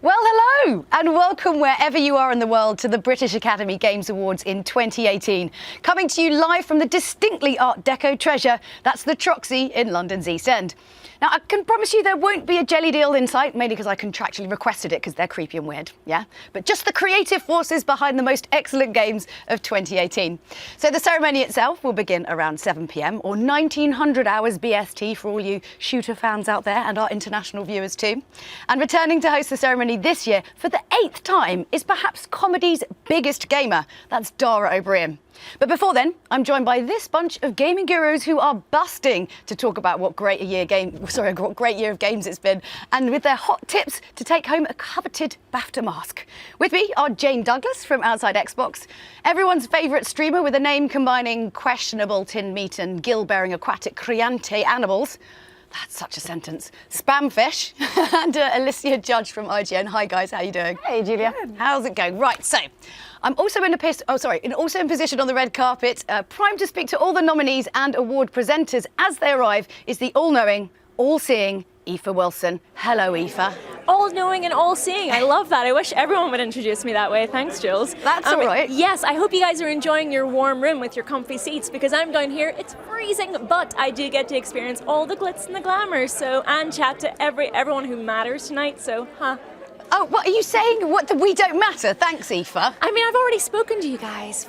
Well, hello and welcome wherever you are in the world to the British Academy Games Awards in 2018. Coming to you live from the distinctly Art Deco treasure, that's the Troxy in London's East End. Now, I can promise you there won't be a jelly deal in sight, mainly because I contractually requested it because they're creepy and weird, yeah? But just the creative forces behind the most excellent games of 2018. So the ceremony itself will begin around 7 p.m. or 1900 hours BST for all you shooter fans out there and our international viewers too. And returning to host the ceremony this year for the 8th time is perhaps comedy's biggest gamer. That's Dara O'Brien. But before then, I'm joined by this bunch of gaming gurus who are busting to talk about what great year of games it's been, and with their hot tips to take home a coveted BAFTA mask. With me are Jane Douglas from Outside Xbox, everyone's favourite streamer with a name combining questionable tin meat and gill-bearing aquatic Criante animals. That's such a sentence. Spamfish and Alicia Judge from IGN. Hi guys, how you doing? Hey Julia. How's it going? Right, so I'm also in position on the red carpet, primed to speak to all the nominees and award presenters as they arrive is the all-knowing, all-seeing Aoife Wilson. Hello, Aoife. All-knowing and all-seeing. I love that. I wish everyone would introduce me that way. Thanks, Jules. That's all right. Yes, I hope you guys are enjoying your warm room with your comfy seats because I'm down here. It's freezing, but I do get to experience all the glitz and the glamour. And chat to everyone who matters tonight. Oh, what are you saying? What, we don't matter? Thanks, Aoife. I mean, I've already spoken to you guys.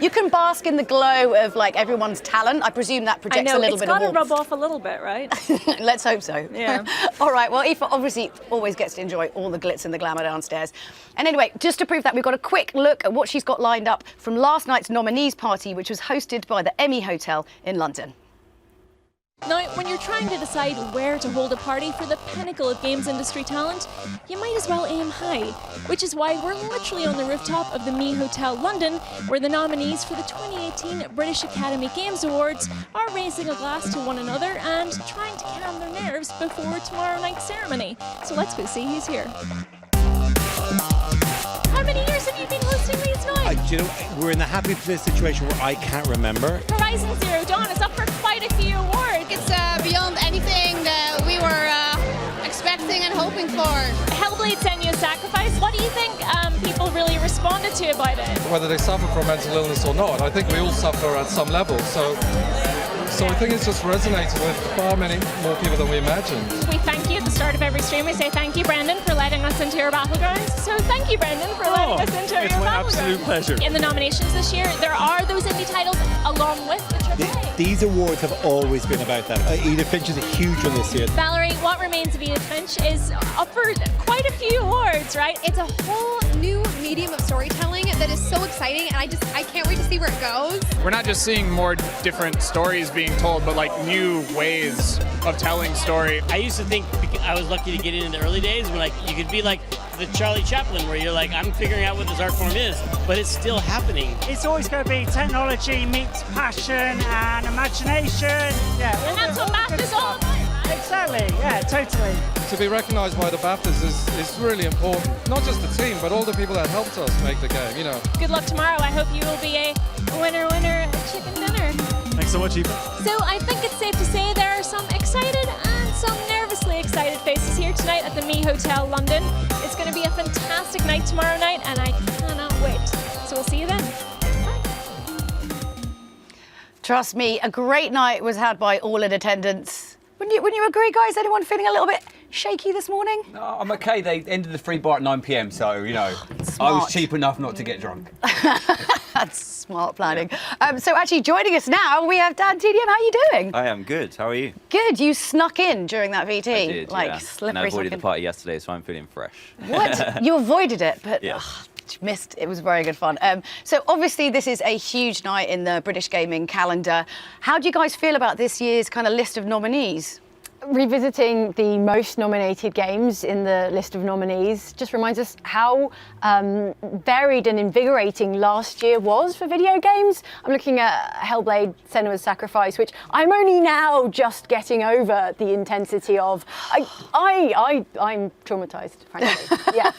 You can bask in the glow of like everyone's talent. I presume that projects a little bit of warmth. It's got to rub off a little bit, right? Let's hope so. Yeah. All right, well, Aoife obviously always gets to enjoy all the glitz and the glamour downstairs. And anyway, just to prove that, we've got a quick look at what she's got lined up from last night's nominees party, which was hosted by the Emmy Hotel in London. Now, when you're trying to decide where to hold a party for the pinnacle of games industry talent, you might as well aim high, which is why we're literally on the rooftop of the Me Hotel London, where the nominees for the 2018 British Academy Games Awards are raising a glass to one another and trying to calm their nerves before tomorrow night's ceremony. So let's go see who's here. How many years have you been hosting these now? Do you know, we're in the happy situation where I can't remember. Horizon Zero Dawn is up for quite a few awards. It's beyond anything that we were expecting and hoping for. Hellblade: Senua's Sacrifice. What do you think people really responded to about it? Whether they suffer from mental illness or not, I think we all suffer at some level. So I think it's just resonated with far many more people than we imagined. We thank you at the start of every stream. We say thank you, Brendan, for letting us into your Battlegrounds. So thank you, Brendan, for letting us into your Battlegrounds. It's my absolute pleasure. In the nominations this year, there are those indie titles along with the AAA. These awards have always been about that. Edith Finch is a huge one this year. Valerie, What Remains of Edith Finch is up for quite a few awards, right? It's a whole new medium of storytelling that is so exciting, and I can't wait to see where it goes. We're not just seeing more different stories being told, but like new ways of telling story. I used to think I was lucky to get in the early days when you could be like the Charlie Chaplin, where you're like, I'm figuring out what this art form is, but it's still happening. It's always going to be technology meets passion and imagination. Yeah, and that's what BAFTA's all about. Exactly, yeah, totally. To be recognised by the BAFTAs is really important. Not just the team, but all the people that helped us make the game, you know. Good luck tomorrow. I hope you will be a winner, chicken dinner. Thanks so much, Aoife. So I think it's safe to say there are some excited and some nervously excited faces here tonight at the Me Hotel London. It's going to be a fantastic night tomorrow night, and I cannot wait. So we'll see you then. Trust me, a great night was had by all in attendance. Wouldn't you agree, guys? Anyone feeling a little bit shaky this morning? No, I'm okay. They ended the free bar at 9 p.m, so, you know, I was cheap enough not to get drunk. That's smart planning. So actually joining us now, we have Dan TDM. How are you doing? I am good. How are you? Good. You snuck in during that VT. I did, yeah. Slippery and I avoided second. the party yesterday, so I'm feeling fresh. What? You avoided it, but... Yeah. Missed. It was very good fun. So obviously this is a huge night in the British gaming calendar. How do you guys feel about this year's kind of list of nominees? Revisiting the most nominated games in the list of nominees just reminds us how varied and invigorating last year was for video games. I'm looking at Hellblade: Senua's Sacrifice, which I'm only now just getting over the intensity of. I'm traumatized, frankly. Yeah.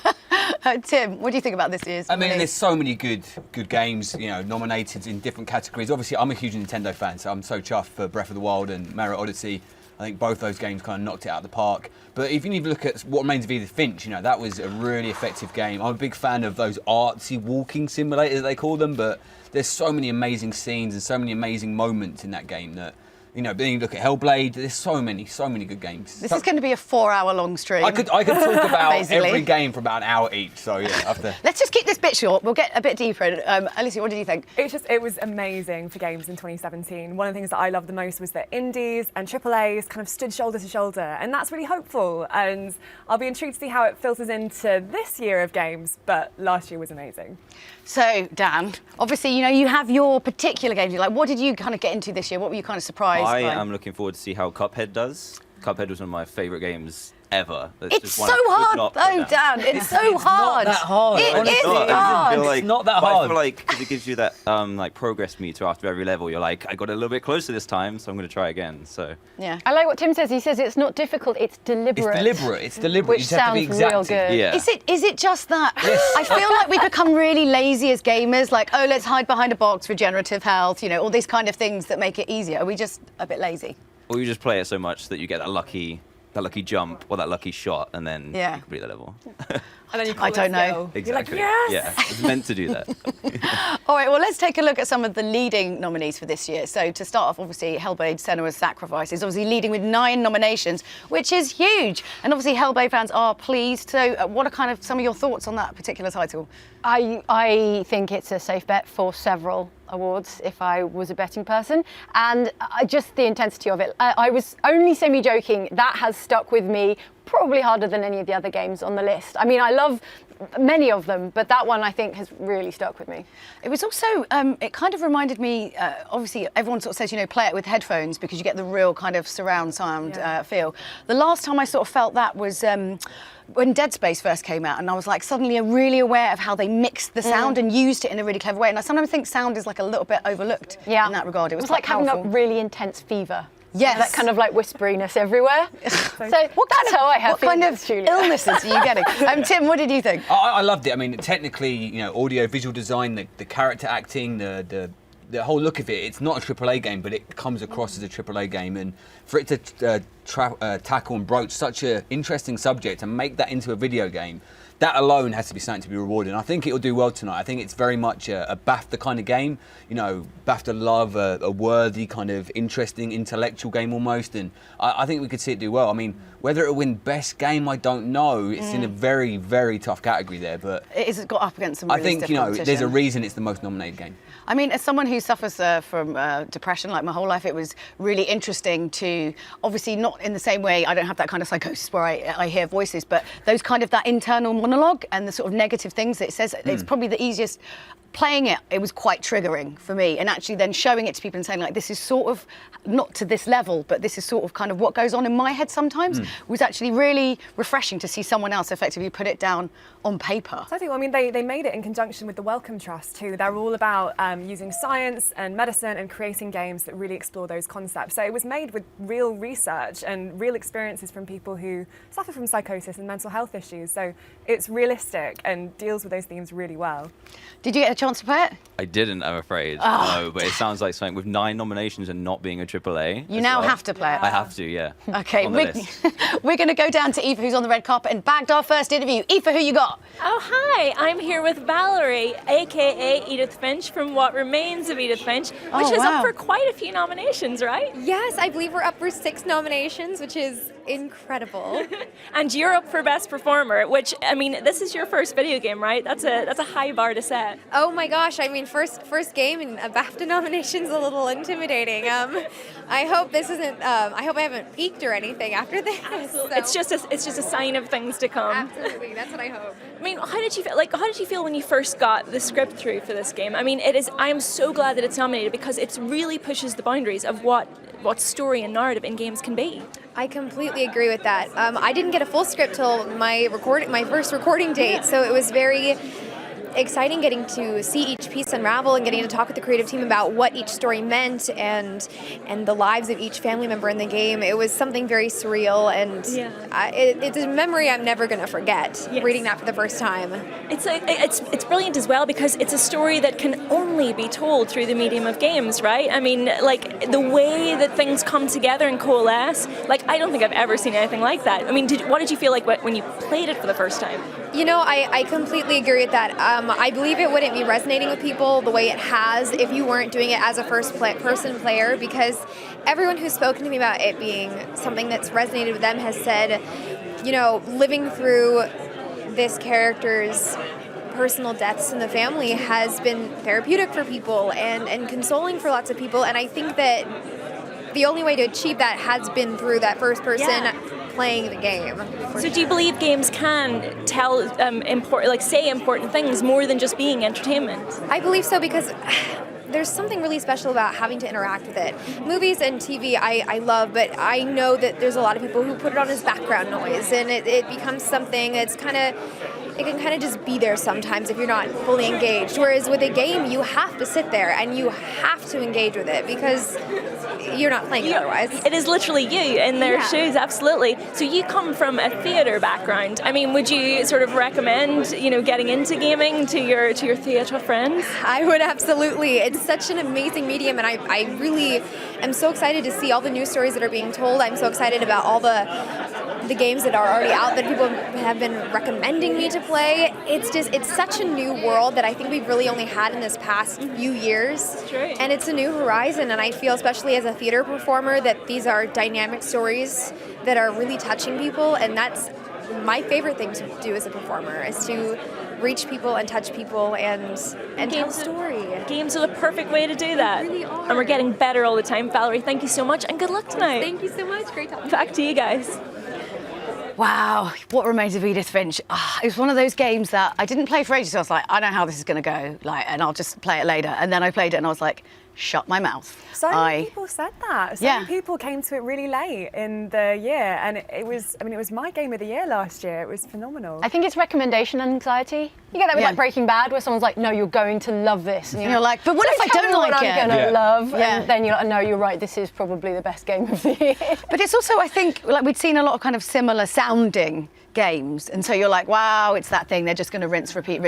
Tim, what do you think about this year's? I mean, there's so many good games, you know, nominated in different categories. Obviously, I'm a huge Nintendo fan, so I'm so chuffed for Breath of the Wild and Mario Odyssey. I think both those games kind of knocked it out of the park. But if you even look at What Remains of Edith Finch, that was a really effective game. I'm a big fan of those artsy walking simulators, they call them, but there's so many amazing scenes and so many amazing moments in that game that, then you look at Hellblade, there's so many good games. This is going to be a 4-hour-long stream. I could talk about every game for about an hour each, so yeah. Let's just keep this bit short. We'll get a bit deeper. Alicia, what did you think? It was amazing for games in 2017. One of the things that I loved the most was that indies and AAAs kind of stood shoulder to shoulder, and that's really hopeful. And I'll be intrigued to see how it filters into this year of games, but last year was amazing. So, Dan, obviously, you have your particular games you like. What did you kind of get into this year? What were you kind of surprised by? I am looking forward to see how Cuphead does. Cuphead was one of my favourite games ever. It's so hard, though, Dan. It's so hard. Not that hard. It Honestly, is hard. It's not that But hard. I feel like 'cause it gives you that progress meter after every level. You're like, I got a little bit closer this time, so I'm going to try again. So yeah, I like what Tim says. He says it's not difficult, it's deliberate. It's deliberate. Which You just have to be sounds real exacting. good. yeah. Is it just that? I feel like we become really lazy as gamers. Like, oh, let's hide behind a box, regenerative health. All these kind of things that make it easier. Are we just a bit lazy? Or you just play it so much that you get that lucky jump or that lucky shot, and then you complete the level. And then you I don't know. Exactly. You're like, yes! Yeah, it's meant to do that. All right, well, let's take a look at some of the leading nominees for this year. So to start off, obviously, Hellblade Senua's Sacrifice is obviously leading with 9 nominations, which is huge. And obviously, Hellblade fans are pleased. So what are kind of some of your thoughts on that particular title? I think it's a safe bet for several awards if I was a betting person, and just the intensity of it. I was only semi-joking. That has stuck with me probably harder than any of the other games on the list. I mean, I love many of them, but that one I think has really stuck with me. It was also, it kind of reminded me, obviously everyone sort of says, play it with headphones because you get the real kind of surround sound feel. The last time I sort of felt that was when Dead Space first came out, and I was like suddenly really aware of how they mixed the sound and used it in a really clever way. And I sometimes think sound is like a little bit overlooked in that regard. It was like powerful. having a really intense fever. Yes. That kind of like whisperiness everywhere. So that's how I have What kind of Julia. illnesses are you getting? Tim, what did you think? I loved it. I mean, technically, audio, visual design, the character acting, the whole look of it. It's not a AAA game, but it comes across as a AAA game, and for it to tackle and broach such an interesting subject and make that into a video game, that alone has to be something to be rewarded. And I think it'll do well tonight. I think it's very much a BAFTA kind of game. BAFTA love a worthy kind of interesting intellectual game almost, and I think we could see it do well. I mean, whether it'll win best game, I don't know. It's in a very, very tough category there, but it has got up against some really stiff I competition. think there's a reason it's the most nominated game. I mean, as someone who suffers from depression, like my whole life, it was really interesting to, obviously not in the same way, I don't have that kind of psychosis where I hear voices, but those kind of that internal monologue and the sort of negative things that it says, it's probably the easiest. Playing it was quite triggering for me, and actually then showing it to people and saying, like, this is sort of not to this level, but this is sort of kind of what goes on in my head sometimes, was actually really refreshing to see someone else effectively put it down on paper. So I think, they made it in conjunction with the Wellcome Trust too. They're all about using science and medicine and creating games that really explore those concepts. So it was made with real research and real experiences from people who suffer from psychosis and mental health issues. So it's realistic and deals with those themes really well. Did you get a chance to play it? I didn't, I'm afraid. No, but it sounds like something with 9 nominations and not being a AAA. You now have to play it. I have to, yeah. Okay, On the list. we're going to go down to Aoife, who's on the red carpet and bagged our first interview. Aoife, who you got? Oh, hi. I'm here with Valerie, a.k.a. Edith Finch from What Remains of Edith Finch, which is up for quite a few nominations, right? Yes, I believe we're up for 6 nominations, which is incredible. And you're up for Best Performer, which, I mean, this is your first video game, right? That's a high bar to set. Oh my gosh, I mean, first game and a BAFTA nomination's a little intimidating. I hope this isn't, I hope I haven't peaked or anything after this. So. It's just a sign of things to come. Absolutely, that's what I hope. I mean, how did you feel? Like, how did you feel when you first got the script through for this game? I mean, I am so glad that it's nominated because it really pushes the boundaries of what story and narrative in games can be. I completely agree with that. I didn't get a full script till my first recording date, so it was very exciting getting to see each piece unravel and getting to talk with the creative team about what each story meant and the lives of each family member in the game. It was something very surreal, and it's a memory I'm never going to forget, reading that for the first time. It's brilliant as well because it's a story that can only be told through the medium of games, right? I mean, like the way that things come together and coalesce, like I don't think I've ever seen anything like that. I mean, what did you feel like when you played it for the first time? You know, I completely agree with that. I believe it wouldn't be resonating with people the way it has if you weren't doing it as a first-person player, because everyone who's spoken to me about it being something that's resonated with them has said, you know, living through this character's personal deaths in the family has been therapeutic for people and consoling for lots of people. And I think that the only way to achieve that has been through that first person playing the game. So do you believe games can tell say important things more than just being entertainment? I believe so, because there's something really special about having to interact with it. Movies and TV I love, but I know that there's a lot of people who put it on as background noise, and it becomes something that's it can kind of just be there sometimes if you're not fully engaged. Whereas with a game, you have to sit there and you have to engage with it because you're not playing it otherwise. It is literally you in their shoes, absolutely. So you come from a theatre background. I mean, would you sort of recommend, you know, getting into gaming to your theatre friends? I would absolutely. It's such an amazing medium, and I really am so excited to see all the news stories that are being told. I'm so excited about all the games that are already out that people have been recommending me to play. It's such a new world that I think we've really only had in this past few years. And it's a new horizon, and I feel, especially as a theater performer, that these are dynamic stories that are really touching people, and that's my favorite thing to do as a performer, is to reach people and touch people and tell a story. Games are the perfect way to do that. They really are. And we're getting better all the time. Valerie, thank you so much, and good luck tonight. Thank you so much. Great talking. Back to you guys. Wow, what remains of Edith Finch? It was one of those games that I didn't play for ages, so I was like, I know how this is going to go, and I'll just play it later. And then I played it and I was like, shut my mouth. So many people said that. So many people came to it really late in the year, and it was my game of the year last year. It was phenomenal. I think it's recommendation anxiety. You get that with like Breaking Bad, where someone's like, no, you're going to love this. And you're like, but what if I don't like it? I'm going to love. And then you're like, no, you're right, this is probably the best game of the year. But it's also, I think, like we'd seen a lot of kind of similar sounding games, and so you're like, wow, it's that thing, they're just going to rinse, repeat,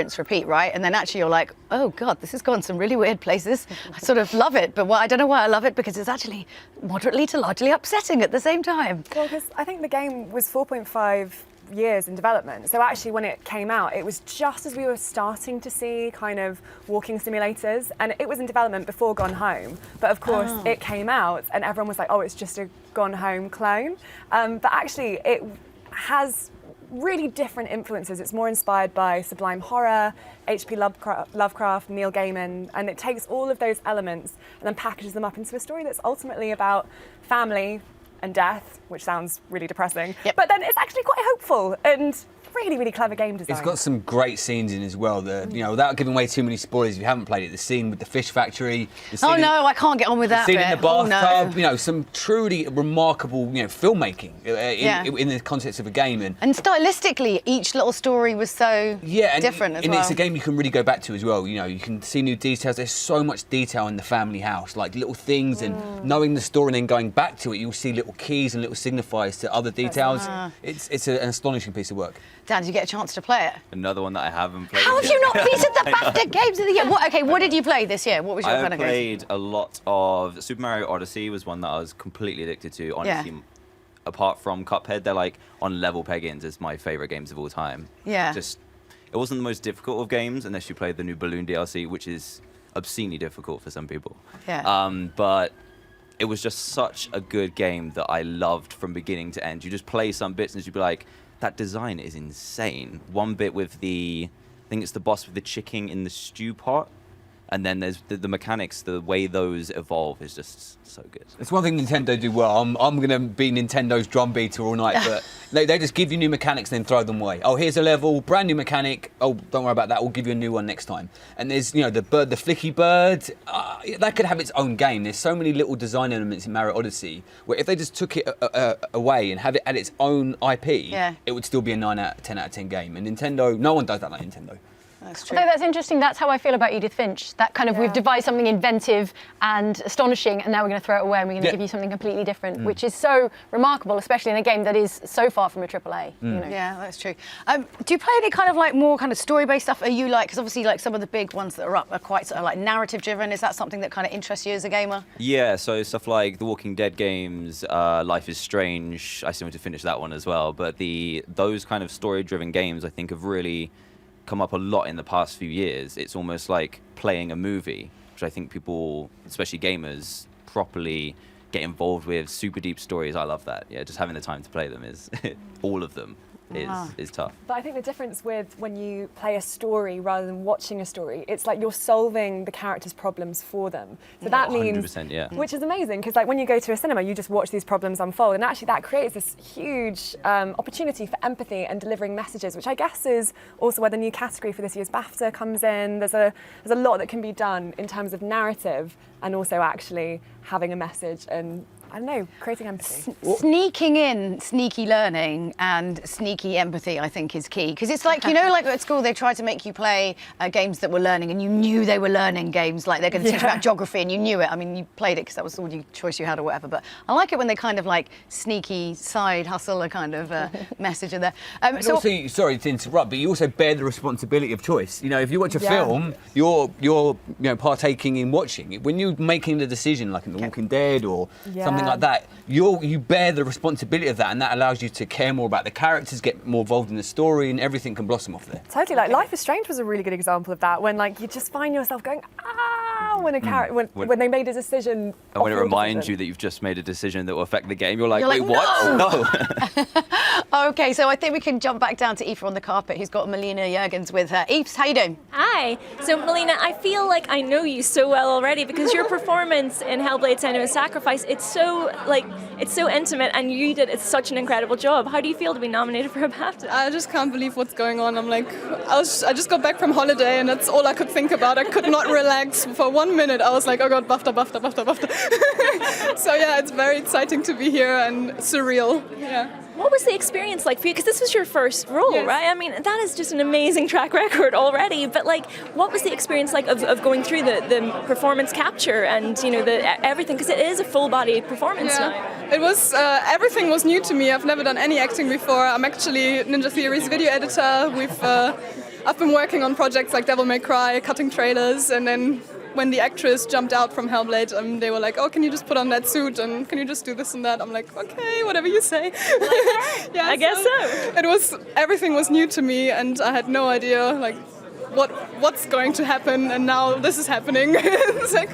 right? And then actually you're like, oh God, this has gone some really weird places. I sort of love it, but I don't know why I love it, because it's actually moderately to largely upsetting at the same time. Well, because I think the game was 4.5 years in development. So actually when it came out, it was just as we were starting to see kind of walking simulators, and it was in development before Gone Home. But of course it came out and everyone was like, oh, it's just a Gone Home clone. But actually it has really different influences. It's more inspired by sublime horror, H.P. Lovecraft, Neil Gaiman, and it takes all of those elements and then packages them up into a story that's ultimately about family and death, which sounds really depressing. But then it's actually quite hopeful and really, really clever game design. It's got some great scenes in as well. You know, without giving away too many spoilers, if you haven't played it, the scene with the fish factory. Oh no, I can't get on with that. The scene in the bathtub. Oh, no. You know, some truly remarkable, filmmaking in the context of a game. And stylistically, each little story was so different as well. And it's a game you can really go back to as well. You know, you can see new details. There's so much detail in the family house, like little things, and knowing the story and then going back to it, you'll see little keys and little signifiers to other details. It's an astonishing piece of work. Dan, did you get a chance to play it? Another one that I haven't played. How have you not beaten the BAFTA Games of the Year? What did you play this year? What was your kind of game? I played a lot of Super Mario Odyssey. Was one that I was completely addicted to. Honestly, apart from Cuphead, they're like on level peggings as my favorite games of all time. Yeah. It wasn't the most difficult of games unless you played the new Balloon DLC, which is obscenely difficult for some people. Yeah. But it was just such a good game that I loved from beginning to end. You just play some bits and you'd be like, that design is insane. One bit with I think it's the boss with the chicken in the stew pot. And then there's the mechanics, the way those evolve is just so good. It's one thing Nintendo do well. I'm going to be Nintendo's drum beater all night, but they just give you new mechanics and then throw them away. Oh, here's a level, brand new mechanic. Oh, don't worry about that. We'll give you a new one next time. And there's, the bird, the flicky bird. That could have its own game. There's so many little design elements in Mario Odyssey where if they just took it away and have it at its own IP, it would still be a 10 out of 10 game. And Nintendo, no one does that like Nintendo. That's true. Although that's interesting, that's how I feel about Edith Finch. That kind of, we've devised something inventive and astonishing, and now we're going to throw it away and we're going to give you something completely different, which is so remarkable, especially in a game that is so far from a AAA. You know? Yeah, that's true. Do you play any kind of like more kind of story-based stuff? Are you like, because obviously like some of the big ones that are up are quite sort of like narrative-driven. Is that something that kind of interests you as a gamer? Yeah, so stuff like the Walking Dead games, Life is Strange, I still need to finish that one as well, but those kind of story-driven games I think have really come up a lot in the past few years. It's almost like playing a movie, which I think people, especially gamers, properly get involved with. Super deep stories, I love that. Yeah, just having the time to play them is, all of them, is tough. But I think the difference with when you play a story rather than watching a story, it's like you're solving the characters' problems for them. So that means, 100%, yeah. which is amazing, because like when you go to a cinema, you just watch these problems unfold, and actually that creates this huge opportunity for empathy and delivering messages, which I guess is also where the new category for this year's BAFTA comes in. There's a lot that can be done in terms of narrative and also actually having a message and, I don't know, creating empathy. Sneaking in sneaky learning and sneaky empathy, I think, is key. Because it's like, you know, like at school, they tried to make you play games that were learning, and you knew they were learning games, like they're going to teach you about geography, and you knew it. I mean, you played it because that was the only choice you had or whatever. But I like it when they kind of like sneaky side hustle a kind of message in there. So also, sorry to interrupt, but you also bear the responsibility of choice. You know, if you watch a film, you're partaking in watching it. When you're making the decision, like in The Walking Dead or something like that, you bear the responsibility of that, and that allows you to care more about the characters, get more involved in the story, and everything can blossom off there. Totally, like Life is Strange was a really good example of that, when like you just find yourself going, when a character, when they made a decision. And when it reminds you that you've just made a decision that will affect the game, you're like, wait, what? No. Okay, so I think we can jump back down to Aoife on the carpet, who's got Melina Juergens with her. Aoife, how you doing? Hi. So Melina, I feel like I know you so well already, because your performance in Hellblade: Senua's Sacrifice, it's so intimate, and you did such an incredible job. How do you feel to be nominated for a BAFTA? I just can't believe what's going on. I'm like, I just got back from holiday, and that's all I could think about. I could not relax for 1 minute. I was like, oh god, BAFTA, BAFTA, BAFTA, BAFTA. So yeah, it's very exciting to be here and surreal. Yeah. What was the experience like for you? Because this was your first role, right? I mean, that is just an amazing track record already. But like, what was the experience like of going through the performance capture and, you know, everything? Because it is a full-body performance now. It was, everything was new to me. I've never done any acting before. I'm actually Ninja Theory's video editor. I've been working on projects like Devil May Cry, cutting trailers, and then when the actress jumped out from Hellblade, they were like, oh, can you just put on that suit and can you just do this and that? I'm like, okay, whatever you say. Yeah, I guess so. Everything was new to me, and I had no idea like what's going to happen, and now this is happening. It's like,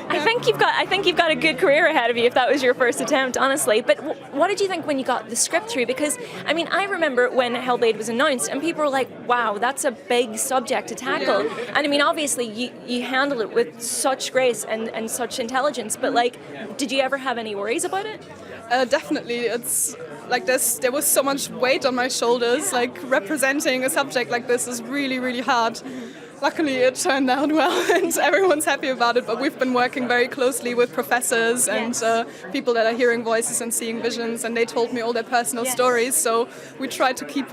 I think you've got a good career ahead of you if that was your first attempt, honestly. But what did you think when you got the script through? Because I mean, I remember when Hellblade was announced, and people were like, "Wow, that's a big subject to tackle." And I mean, obviously, you handle it with such grace and such intelligence. But like, did you ever have any worries about it? Definitely, it's like there was so much weight on my shoulders. Like representing a subject like this is really, really hard. Luckily, it turned out well, and everyone's happy about it. But we've been working very closely with professors and people that are hearing voices and seeing visions, and they told me all their personal stories. So we tried to keep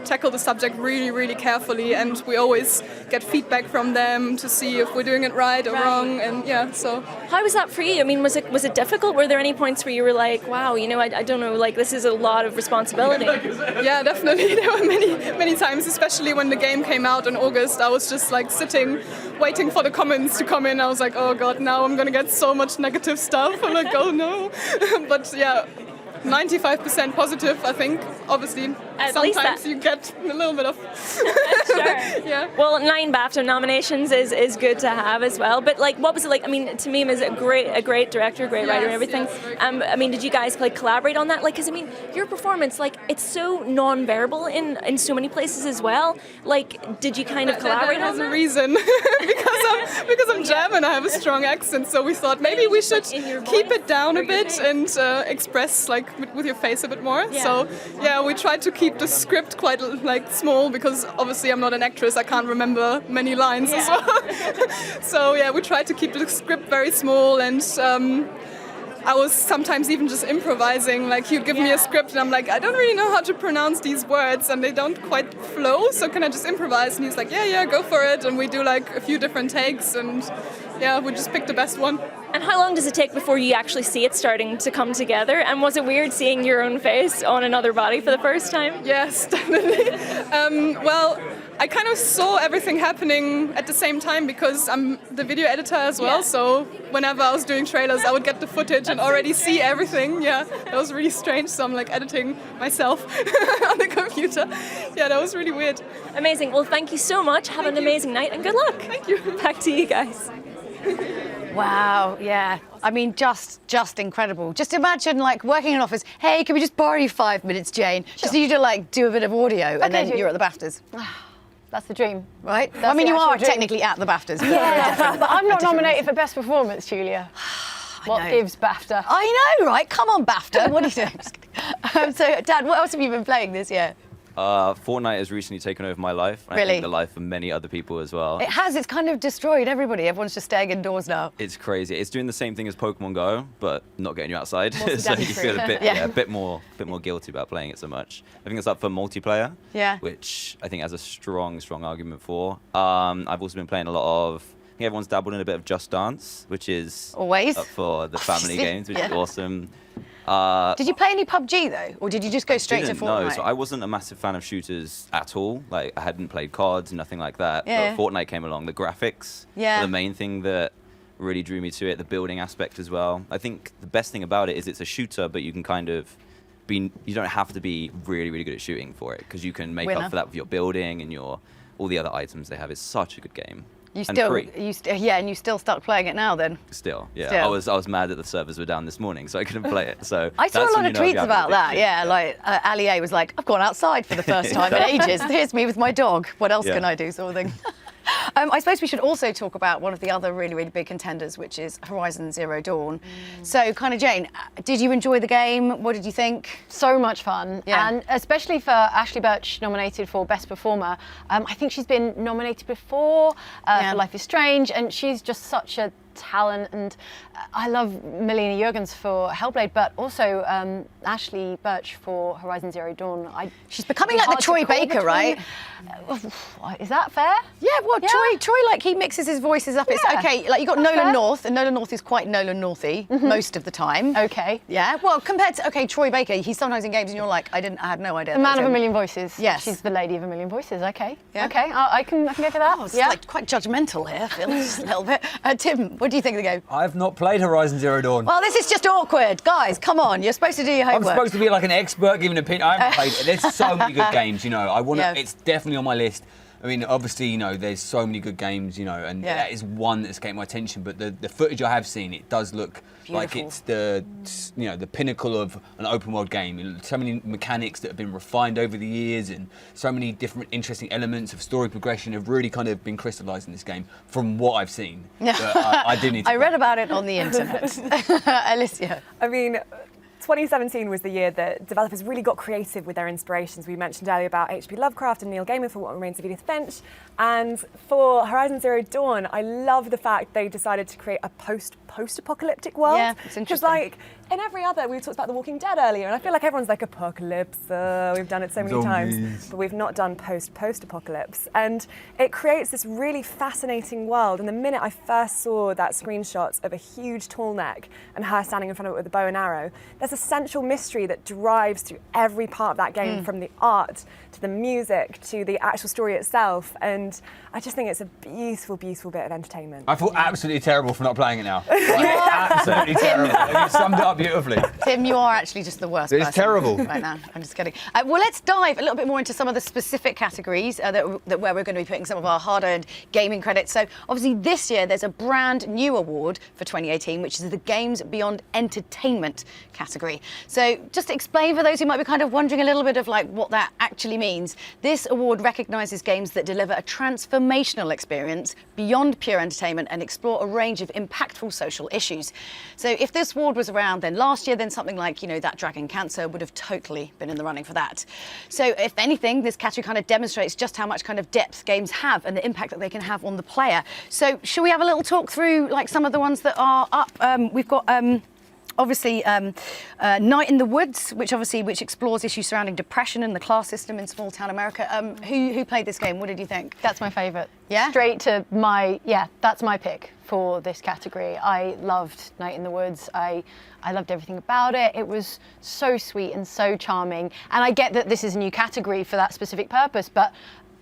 tackle the subject really, really carefully, and we always get feedback from them to see if we're doing it right or wrong. And so. How was that for you? I mean, was it difficult? Were there any points where you were like, wow, you know, I don't know, like this is a lot of responsibility? Yeah, definitely. There were many times, especially when the game came out in August. I was just like sitting, waiting for the comments to come in. I was like, oh god, now I'm gonna get so much negative stuff. I'm like, oh no. But yeah. 95% positive, I think. Obviously, sometimes you get a little bit of. Sure. Yeah. Well, 9 BAFTA nominations is good to have as well. But like, what was it like? I mean, Tamim is a great director, great writer, and everything. I mean, did you guys like collaborate on that? Like, because I mean, your performance, like, it's so non-verbal in so many places as well. Like, did you kind of collaborate on that? There's a reason because I'm German. I have a strong accent, so we thought maybe we should keep it down a bit and express like with your face a bit more. So yeah, we tried to keep the script quite like small, because obviously I'm not an actress, I can't remember many lines as well. So yeah, we tried to keep the script very small, and I was sometimes even just improvising. Like he'd give me a script and I'm like, I don't really know how to pronounce these words and they don't quite flow, so can I just improvise? And he's like, yeah, go for it. And we do like a few different takes and yeah, we just pick the best one. And how long does it take before you actually see it starting to come together? And was it weird seeing your own face on another body for the first time? Yes, definitely. Well, I kind of saw everything happening at the same time because I'm the video editor as well. So whenever I was doing trailers, I would get the footage and already see everything. Yeah, that was really strange. So I'm like editing myself on the computer. Yeah, that was really weird. Amazing. Well, thank you so much. Have an amazing night and good luck. Thank you. Back to you guys. Wow, yeah. I mean, just incredible. Just imagine, like, working in an office. Hey, can we just borrow you 5 minutes, Jane? Sure. Just need you to, like, do a bit of audio, and then you're at the BAFTAs. That's the dream. Right? I mean, you are technically at the BAFTAs. Yeah, but I'm not nominated for Best Performance, Julia. What gives BAFTA? I know, right? Come on, BAFTA. What are you doing? So, Dad, what else have you been playing this year? Fortnite has recently taken over my life. And I think the life of many other people as well. It has. It's kind of destroyed everybody. Everyone's just staying indoors now. It's crazy. It's doing the same thing as Pokemon Go, but not getting you outside. So you feel a bit more guilty about playing it so much. I think it's up for multiplayer, which I think has a strong argument for. I've also been playing a lot of. I think everyone's dabbled in a bit of Just Dance, which is always up for the family games, which is awesome. Did you play any PUBG though, or did you just go straight to Fortnite? No, so I wasn't a massive fan of shooters at all. Like I hadn't played COD, nothing like that. Yeah. But Fortnite came along. The graphics were the main thing that really drew me to it. The building aspect as well. I think the best thing about it is it's a shooter, but you can kind of you don't have to be really good at shooting for it because you can make up for that with your building and all the other items they have. It's such a good game. And you still start playing it now then? Still. I was mad that the servers were down this morning, so I couldn't play it. So I saw a lot of tweets about that. Yeah, like Ali A was like, I've gone outside for the first time in ages. Here's me with my dog. What else can I do, sort of thing. I suppose we should also talk about one of the other really big contenders, which is Horizon Zero Dawn. So, kind of, Jane, did you enjoy the game? What did you think? So much fun, and especially for Ashley Birch, nominated for Best Performer. I think she's been nominated before for Life is Strange, and she's just such a talent, and I love Melina Juergens for Hellblade, but also Ashley Birch for Horizon Zero Dawn. She's becoming like the Troy Baker, right? Is that fair? Yeah, well, Troy, like, he mixes his voices up. It's okay. Like, you got Nolan North, and Nolan North is quite Nolan Northy most of the time. Okay. Yeah. Well, compared to Troy Baker, he's sometimes in games, and you're like, I had no idea. The man of a million voices. Yes. She's the lady of a million voices. Okay. Yeah. Okay. I can go for that. It's like quite judgmental here, Phil, just a little bit. Tim, what do you think of the game? I've not played Horizon Zero Dawn. Well, this is just awkward. Guys, come on. You're supposed to do your homework. I'm supposed to be like an expert giving an opinion. I haven't played it. There's so many good games, I want to. It's definitely on my list. I mean, obviously, there's so many good games, and that is one that's getting my attention. But the footage I have seen, it does look like it's the pinnacle of an open world game. So many mechanics that have been refined over the years, and so many different interesting elements of story progression have really kind of been crystallised in this game from what I've seen. But I do need to. I read about it on the internet. Alicia. I mean, 2017 was the year that developers really got creative with their inspirations. We mentioned earlier about H.P. Lovecraft and Neil Gaiman for What Remains of Edith Finch. And for Horizon Zero Dawn, I love the fact they decided to create a post-apocalyptic world. Yeah, it's interesting. Because, like, in every other, we talked about The Walking Dead earlier, and I feel like everyone's like, apocalypse, we've done it so many times, but we've not done post-apocalypse. And it creates this really fascinating world. And the minute I first saw that screenshot of a huge tall neck and her standing in front of it with a bow and arrow, there's a central mystery that drives through every part of that game, from the art to the music to the actual story itself. And I just think it's a beautiful, beautiful bit of entertainment. I feel absolutely terrible for not playing it now. Absolutely terrible. You summed it up beautifully. Tim, you are actually just the worst It's person terrible. right now. I'm just kidding. Well, let's dive a little bit more into some of the specific categories where we're going to be putting some of our hard-earned gaming credits. So, obviously, this year there's a brand new award for 2018, which is the Games Beyond Entertainment category. So, just to explain for those who might be kind of wondering a little bit of like what that actually means, this award recognises games that deliver a transformational experience beyond pure entertainment and explore a range of impactful social issues. So, if this award was around then last year, then something like, that Dragon Cancer would have totally been in the running for that. So if anything, this category kind of demonstrates just how much kind of depth games have and the impact that they can have on the player. So should we have a little talk through like some of the ones that are up? We've got obviously Night in the Woods, which explores issues surrounding depression and the class system in small town America. Who played this game? What did you think? That's my favourite. Yeah? Straight to that's my pick for this category. I loved Night in the Woods. I loved everything about it. It was so sweet and so charming. And I get that this is a new category for that specific purpose, but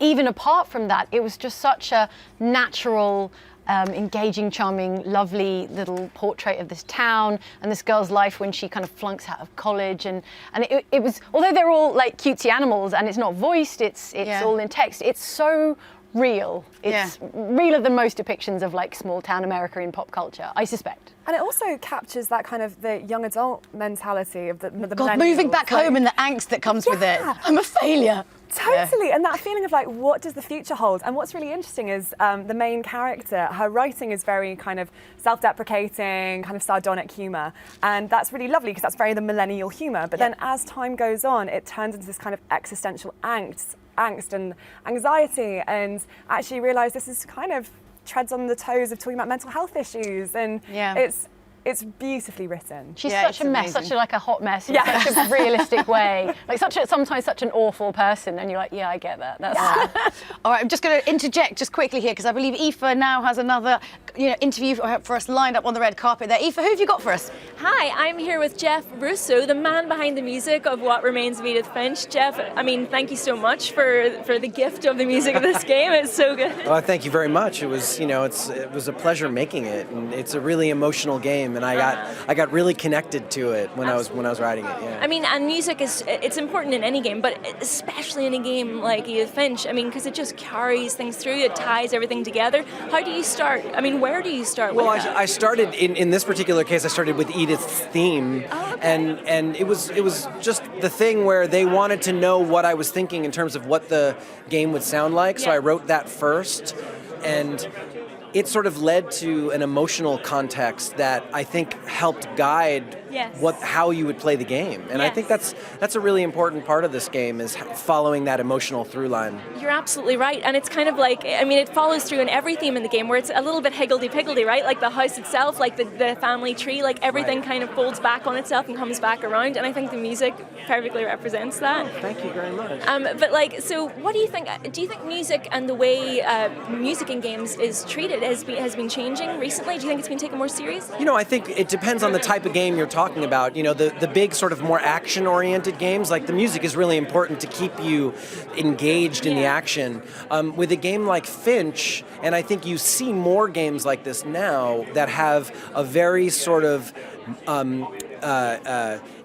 even apart from that, it was just such a natural, engaging, charming, lovely little portrait of this town and this girl's life when she kind of flunks out of college. And it was, although they're all like cutesy animals and it's not voiced, it's all in text, it's so real. It's realer than most depictions of like small town America in pop culture, I suspect. And it also captures that kind of the young adult mentality of the God, moving back home and the angst that comes with it. I'm a failure. Totally, and that feeling of like, what does the future hold? And what's really interesting is the main character, her writing is very kind of self-deprecating, kind of sardonic humour. And that's really lovely because that's very the millennial humour. But then as time goes on, it turns into this kind of existential angst and anxiety, and actually realise this is kind of treads on the toes of talking about mental health issues. And it's beautifully written. She's such a mess, such a hot mess in such a realistic way. Like sometimes such an awful person, and you're like, yeah, I get that. That's All right, I'm just going to interject just quickly here because I believe Aoife now has another interview for us lined up on the red carpet there. Aoife, who have you got for us? Hi, I'm here with Jeff Russo, the man behind the music of What Remains of Edith Finch. Jeff, I mean, thank you so much for the gift of the music of this game. It's so good. Well, thank you very much. It was, it was a pleasure making it, and it's a really emotional game, and I got really connected to it when I was writing it. Yeah. I mean, and music it's important in any game, but especially in a game like Edith Finch. I mean, because it just carries things through. It ties everything together. How do you start? I mean, where do you start with that? I started in this particular case. I started with Edith's theme, and it was just the thing where they wanted to know what I was thinking in terms of what the game would sound like. So I wrote that first, and it sort of led to an emotional context that I think helped guide how you would play the game. And I think that's a really important part of this game, is following that emotional through line. You're absolutely right. And it's kind of like, I mean, it follows through in every theme in the game where it's a little bit higgledy-piggledy, right? Like the house itself, like the family tree, like everything kind of folds back on itself and comes back around. And I think the music perfectly represents that. Oh, thank you very much. But like, so what do you think? Do you think music and the way music in games is treated has been changing recently? Do you think it's been taken more serious? I think it depends on the type of game you're talking about. The big sort of more action-oriented games, like the music is really important to keep you engaged in the action. With a game like Finch, and I think you see more games like this now that have a very sort of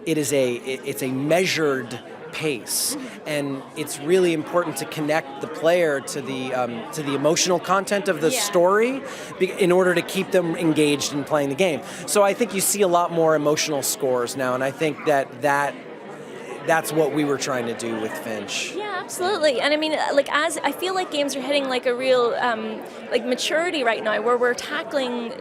it's a measured pace, and it's really important to connect the player to the emotional content of the story in order to keep them engaged in playing the game. So I think you see a lot more emotional scores now, and I think that's what we were trying to do with Finch. Yeah, absolutely. And I mean, as I feel like games are hitting like a real maturity right now, where we're tackling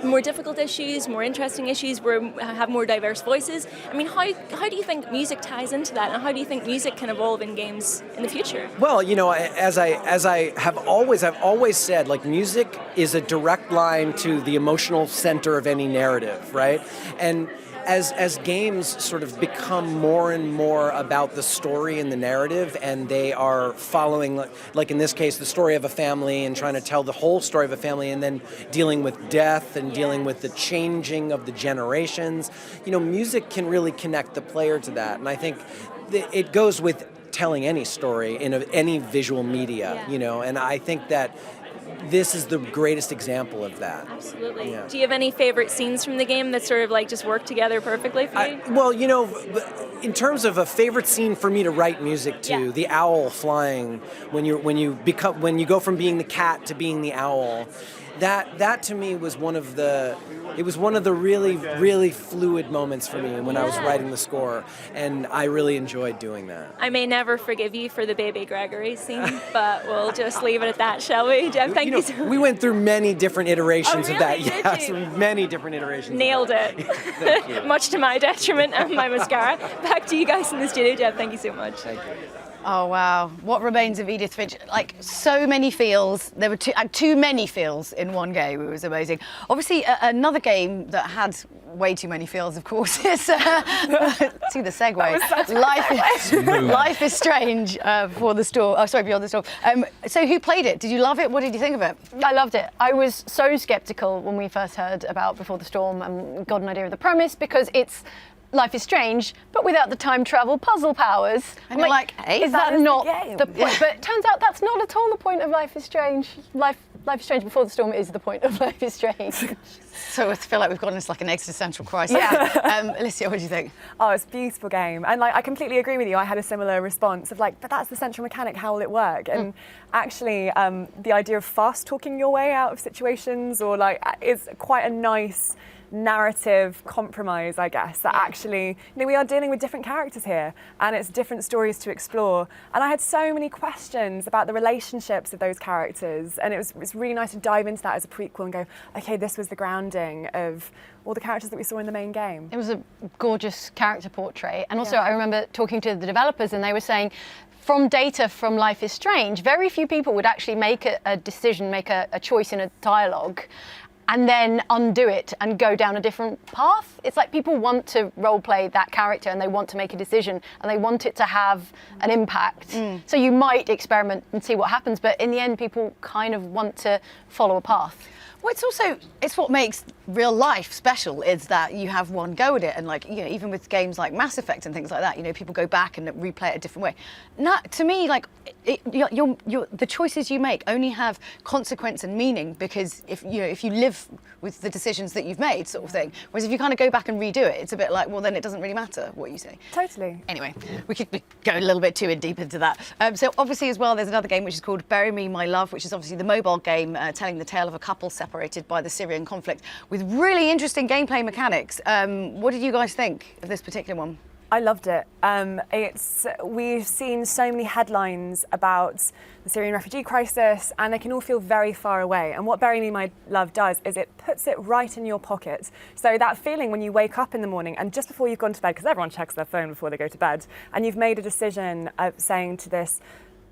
more difficult issues, more interesting issues, we have more diverse voices. I mean, how do you think music ties into that, and how do you think music can evolve in games in the future? Well, as I have always said, like, music is a direct line to the emotional center of any narrative, right? And as games sort of become more and more about the story and the narrative, and they are following, like in this case, the story of a family and trying to tell the whole story of a family, and then dealing with death and dealing with the changing of the generations, music can really connect the player to that. And I think it goes with telling any story in any visual media, and I think that this is the greatest example of that. Absolutely. Yeah. Do you have any favorite scenes from the game that sort of like just work together perfectly for you? Well, in terms of a favorite scene for me to write music to, the owl flying, when you go from being the cat to being the owl, that to me was one of the really, really fluid moments for me when I was writing the score, and I really enjoyed doing that. I may never forgive you for the baby Gregory scene, but we'll just leave it at that, shall we? Jeff, thank you so much. We went through many different iterations of that. Did yes, you? Many different iterations. Nailed it. Much to my detriment and my mascara. Back to you guys in the studio, Jeff. Thank you so much. Thank you. Oh wow! What remains of Edith Finch? Like so many feels. There were too many feels in one game. It was amazing. Obviously, another game that had way too many feels, of course, is see the segue. Life is Strange before the storm. Oh, sorry, Beyond the Storm. So who played it? Did you love it? What did you think of it? I loved it. I was so sceptical when we first heard about Before the Storm and got an idea of the premise because it's Life is Strange, but without the time travel puzzle powers. And you're like, hey, is that not the point? But it turns out that's not at all the point of Life is Strange. Life is Strange Before the Storm is the point of Life is Strange. So I feel like we've gone into like an existential crisis. Yeah. Alicia, what do you think? Oh, it's a beautiful game. And like, I completely agree with you. I had a similar response of like, but that's the central mechanic, how will it work? And actually, the idea of fast talking your way out of situations or like is quite a nice narrative compromise, I guess, that actually, we are dealing with different characters here and it's different stories to explore. And I had so many questions about the relationships of those characters, and it's really nice to dive into that as a prequel and go, okay, this was the grounding of all the characters that we saw in the main game. It was a gorgeous character portrait. And also I remember talking to the developers and they were saying, from data from Life is Strange, very few people would actually make a decision, make a choice in a dialogue and then undo it and go down a different path. It's like people want to role play that character and they want to make a decision and they want it to have an impact. So you might experiment and see what happens, but in the end, people kind of want to follow a path. Well, it's what makes real life special is that you have one go at it, and like even with games like Mass Effect and things like that, people go back and replay it a different way. To me, like the choices you make only have consequence and meaning because if you live with the decisions that you've made, sort of thing. Whereas if you kind of go back and redo it, it's a bit like, well, then it doesn't really matter what you say. Totally. Anyway, we could go a little bit too in deep into that. So obviously as well, there's another game which is called Bury Me, My Love, which is obviously the mobile game telling the tale of a couple separated by the Syrian conflict with really interesting gameplay mechanics. What did you guys think of this particular one? I loved it. We've seen so many headlines about the Syrian refugee crisis and they can all feel very far away. And what Bury Me, My Love does is it puts it right in your pocket. So that feeling when you wake up in the morning and just before you've gone to bed, because everyone checks their phone before they go to bed, and you've made a decision of saying to this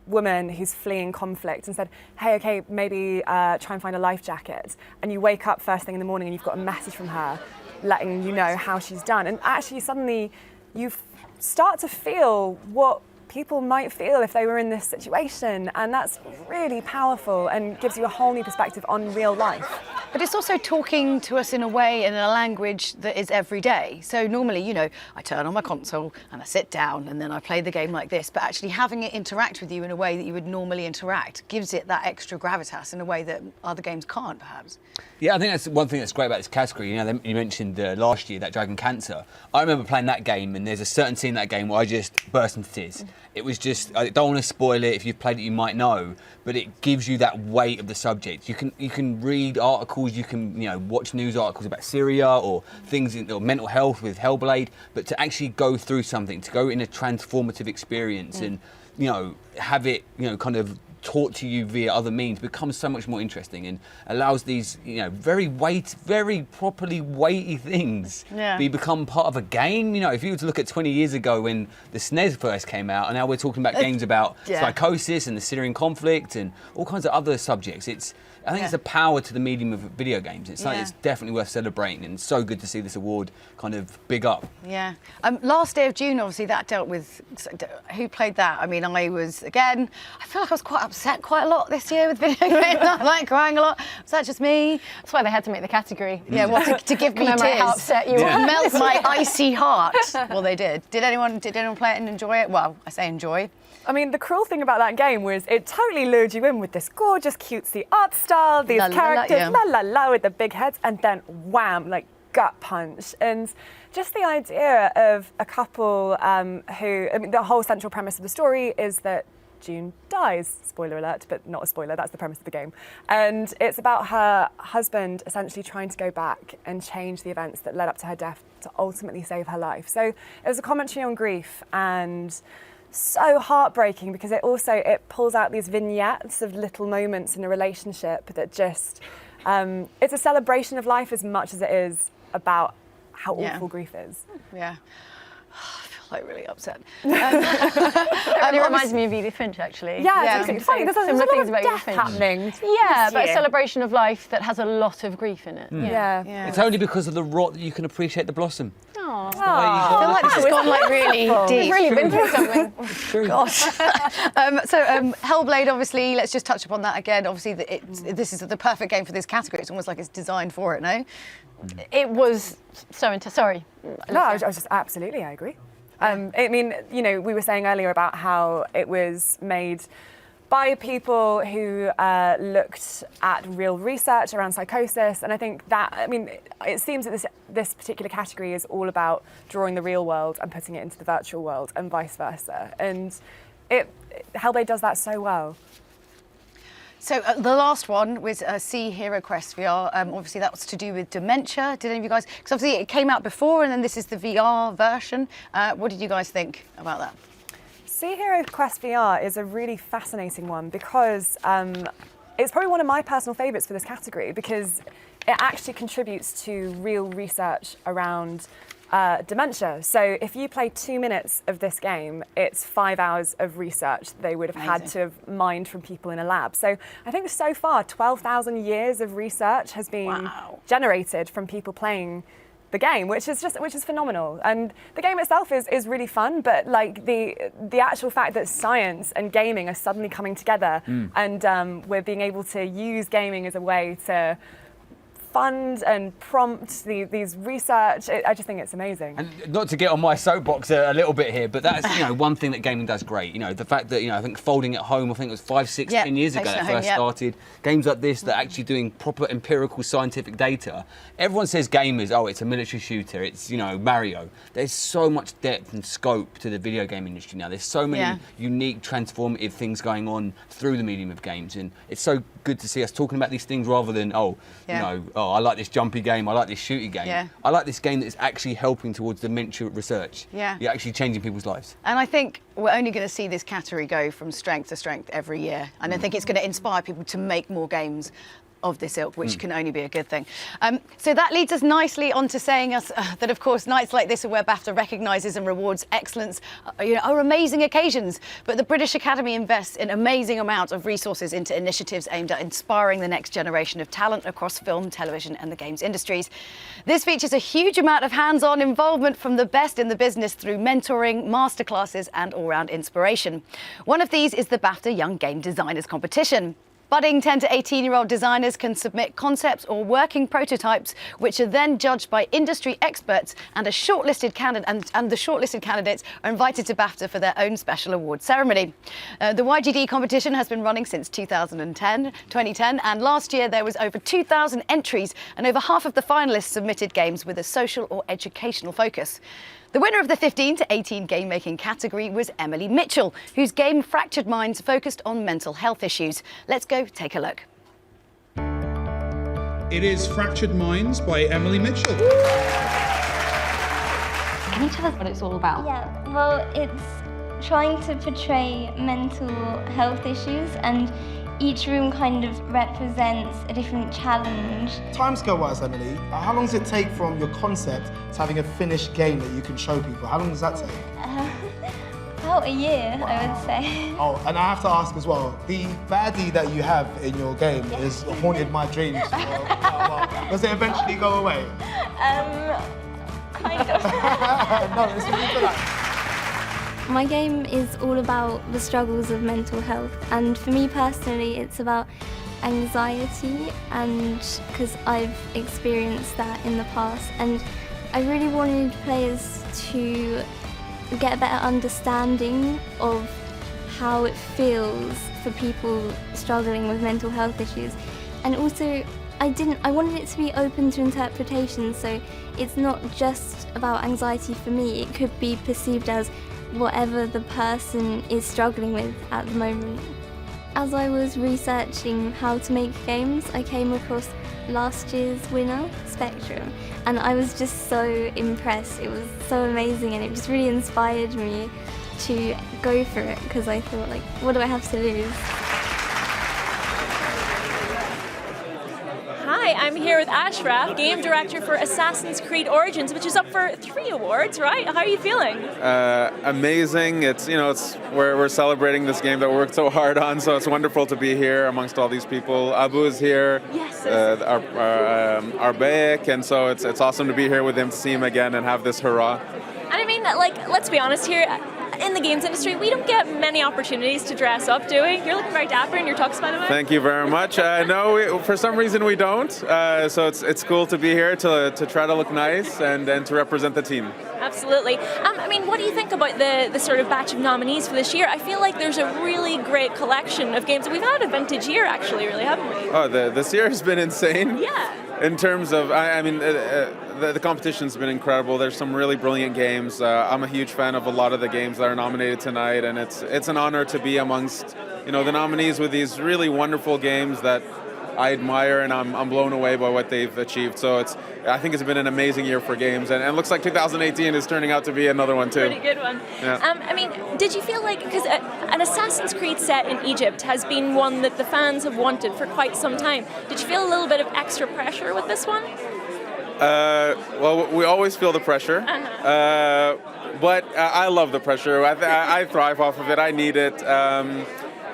woman who's fleeing conflict and said, hey, okay, maybe try and find a life jacket. And you wake up first thing in the morning and you've got a message from her letting you know how she's done. And actually suddenly you start to feel what people might feel if they were in this situation, and that's really powerful and gives you a whole new perspective on real life. But it's also talking to us in a way, in a language that is everyday. So normally, I turn on my console and I sit down and then I play the game like this, but actually having it interact with you in a way that you would normally interact gives it that extra gravitas in a way that other games can't, perhaps. Yeah, I think that's one thing that's great about this category. You mentioned last year that Dragon Cancer. I remember playing that game, and there's a certain scene in that game where I just burst into tears. It was just, I don't want to spoil it. If you've played it, you might know, but it gives you that weight of the subject. You can read articles, you can watch news articles about Syria or things or mental health with Hellblade, but to actually go through something, to go in a transformative experience and have it kind of taught to you via other means becomes so much more interesting and allows these very properly weighty things become part of a game. If you were to look at 20 years ago when the SNES first came out, and now we're talking about games about psychosis and the Syrian conflict and all kinds of other subjects, I think it's a power to the medium of video games. It's something that's definitely worth celebrating, and so good to see this award kind of big up. Yeah. Last day of June, obviously, that dealt with... Who played that? I mean, I feel like I was quite upset quite a lot this year with video games. I'm like crying a lot. Was that just me? That's why they had to make the category. Yeah, to give me tears. How upset you were. To melt my icy heart. Well, they did. Did anyone play it and enjoy it? Well, I say enjoy. I mean, the cruel thing about that game was it totally lured you in with this gorgeous, cutesy art style, these characters, with the big heads, and then wham, like gut punch. And just the idea of a couple the whole central premise of the story is that June dies. Spoiler alert, but not a spoiler, that's the premise of the game. And it's about her husband essentially trying to go back and change the events that led up to her death to ultimately save her life. So it was a commentary on grief and so heartbreaking because it pulls out these vignettes of little moments in a relationship that just, it's a celebration of life as much as it is about how awful grief is. Yeah. I feel like really upset. It reminds me of Edith Finch, actually. Yeah, it's funny. There's a lot of about death happening. Yeah, but a year. celebration of life that has a lot of grief in it. Yeah. It's only because of the rot that you can appreciate the blossom. Aww. I feel like this has gone like really deep. We've really been through something. Gosh. Hellblade, obviously, let's just touch upon that again. Obviously, this is the perfect game for this category. It's almost like it's designed for it, no? It was sorry. No, I was just absolutely, I agree. I mean, you know, we were saying earlier about how it was made by people who looked at real research around psychosis, and I think that, I mean, it seems that this particular category is all about drawing the real world and putting it into the virtual world and vice versa, and Hellblade does that so well. So the last one was See Hero Quest VR. Obviously, that was to do with dementia. Did any of you guys? Because obviously it came out before, and then this is the VR version. What did you guys think about that? See Hero Quest VR is a really fascinating one because it's probably one of my personal favourites for this category because it actually contributes to real research around dementia. So if you play 2 minutes of this game, it's 5 hours of research they would have had to have mined from people in a lab. So I think so far 12,000 years of research has been generated from people playing the game, which is phenomenal. And the game itself is really fun, but like the actual fact that science and gaming are suddenly coming together, and we're being able to use gaming as a way to fund and prompt these research. I just think it's amazing. And not to get on my soapbox a little bit here, but that's one thing that gaming does great. The fact that I think folding at home, I think it was 5, 6, 10 years ago that first started. Games like this that are actually doing proper empirical scientific data. Everyone says gamers, oh, it's a military shooter, it's Mario. There's so much depth and scope to the video game industry now. There's so many unique, transformative things going on through the medium of games, and it's so good to see us talking about these things rather than I like this jumpy game, I like this shooty game. Yeah. I like this game that is actually helping towards dementia research. Yeah. You're actually changing people's lives. And I think we're only going to see this category go from strength to strength every year. And I think it's going to inspire people to make more games of this ilk, which can only be a good thing. So that leads us nicely on to saying us that, of course, nights like this are where BAFTA recognises and rewards excellence, are amazing occasions. But the British Academy invests an amazing amount of resources into initiatives aimed at inspiring the next generation of talent across film, television and the games industries. This features a huge amount of hands-on involvement from the best in the business through mentoring, masterclasses and all-round inspiration. One of these is the BAFTA Young Game Designers Competition. Budding 10 to 18-year-old designers can submit concepts or working prototypes, which are then judged by industry experts, and the shortlisted candidates are invited to BAFTA for their own special award ceremony. The YGD competition has been running since 2010, and last year there was over 2,000 entries, and over half of the finalists submitted games with a social or educational focus. The winner of the 15 to 18 game-making category was Emily Mitchell, whose game Fractured Minds focused on mental health issues. Let's go take a look. It is Fractured Minds by Emily Mitchell. Can you tell us what it's all about? Yeah, well, it's trying to portray mental health issues, and each room kind of represents a different challenge. Timescale-wise, Emily, how long does it take from your concept to having a finished game that you can show people? How long does that take? About a year, I would say. Oh, and I have to ask as well, the baddie that you have in your game has haunted my dreams. Does it eventually go away? Kind of. No, it's really good. My game is all about the struggles of mental health, and for me personally it's about anxiety, and because I've experienced that in the past, and I really wanted players to get a better understanding of how it feels for people struggling with mental health issues, and also I wanted it to be open to interpretation, so it's not just about anxiety for me, it could be perceived as whatever the person is struggling with at the moment. As I was researching how to make games, I came across last year's winner, Spectrum, and I was just so impressed. It was so amazing, and it just really inspired me to go for it, because I thought, like, what do I have to lose? Hi, tonight I'm here with Ashraf, game director for Assassin's Creed Origins, which is up for 3 awards, right? How are you feeling? Amazing. It's we're celebrating this game that we worked so hard on, so it's wonderful to be here amongst all these people. Abu is here, yes, our Bayek, and so it's awesome to be here with him, to see him again and have this hurrah. And I mean, like, let's be honest here. In the games industry, we don't get many opportunities to dress up, do we? You're looking very dapper in your tux, by the way. Thank you very much. No, for some reason we don't. So it's cool to be here to try to look nice and to represent the team. Absolutely. I mean, what do you think about the sort of batch of nominees for this year? I feel like there's a really great collection of games. We've had a vintage year, actually, really, haven't we? Oh, this year has been insane. Yeah. In terms of, the competition's been incredible. There's some really brilliant games. I'm a huge fan of a lot of the games that are nominated tonight, and it's an honor to be amongst the nominees with these really wonderful games that I admire, and I'm blown away by what they've achieved. So I think it's been an amazing year for games, and it looks like 2018 is turning out to be another one too. Pretty good one. Yeah. I mean, did you feel like, because an Assassin's Creed set in Egypt has been one that the fans have wanted for quite some time, did you feel a little bit of extra pressure with this one? Well, we always feel the pressure, but I love the pressure. I thrive off of it. I need it.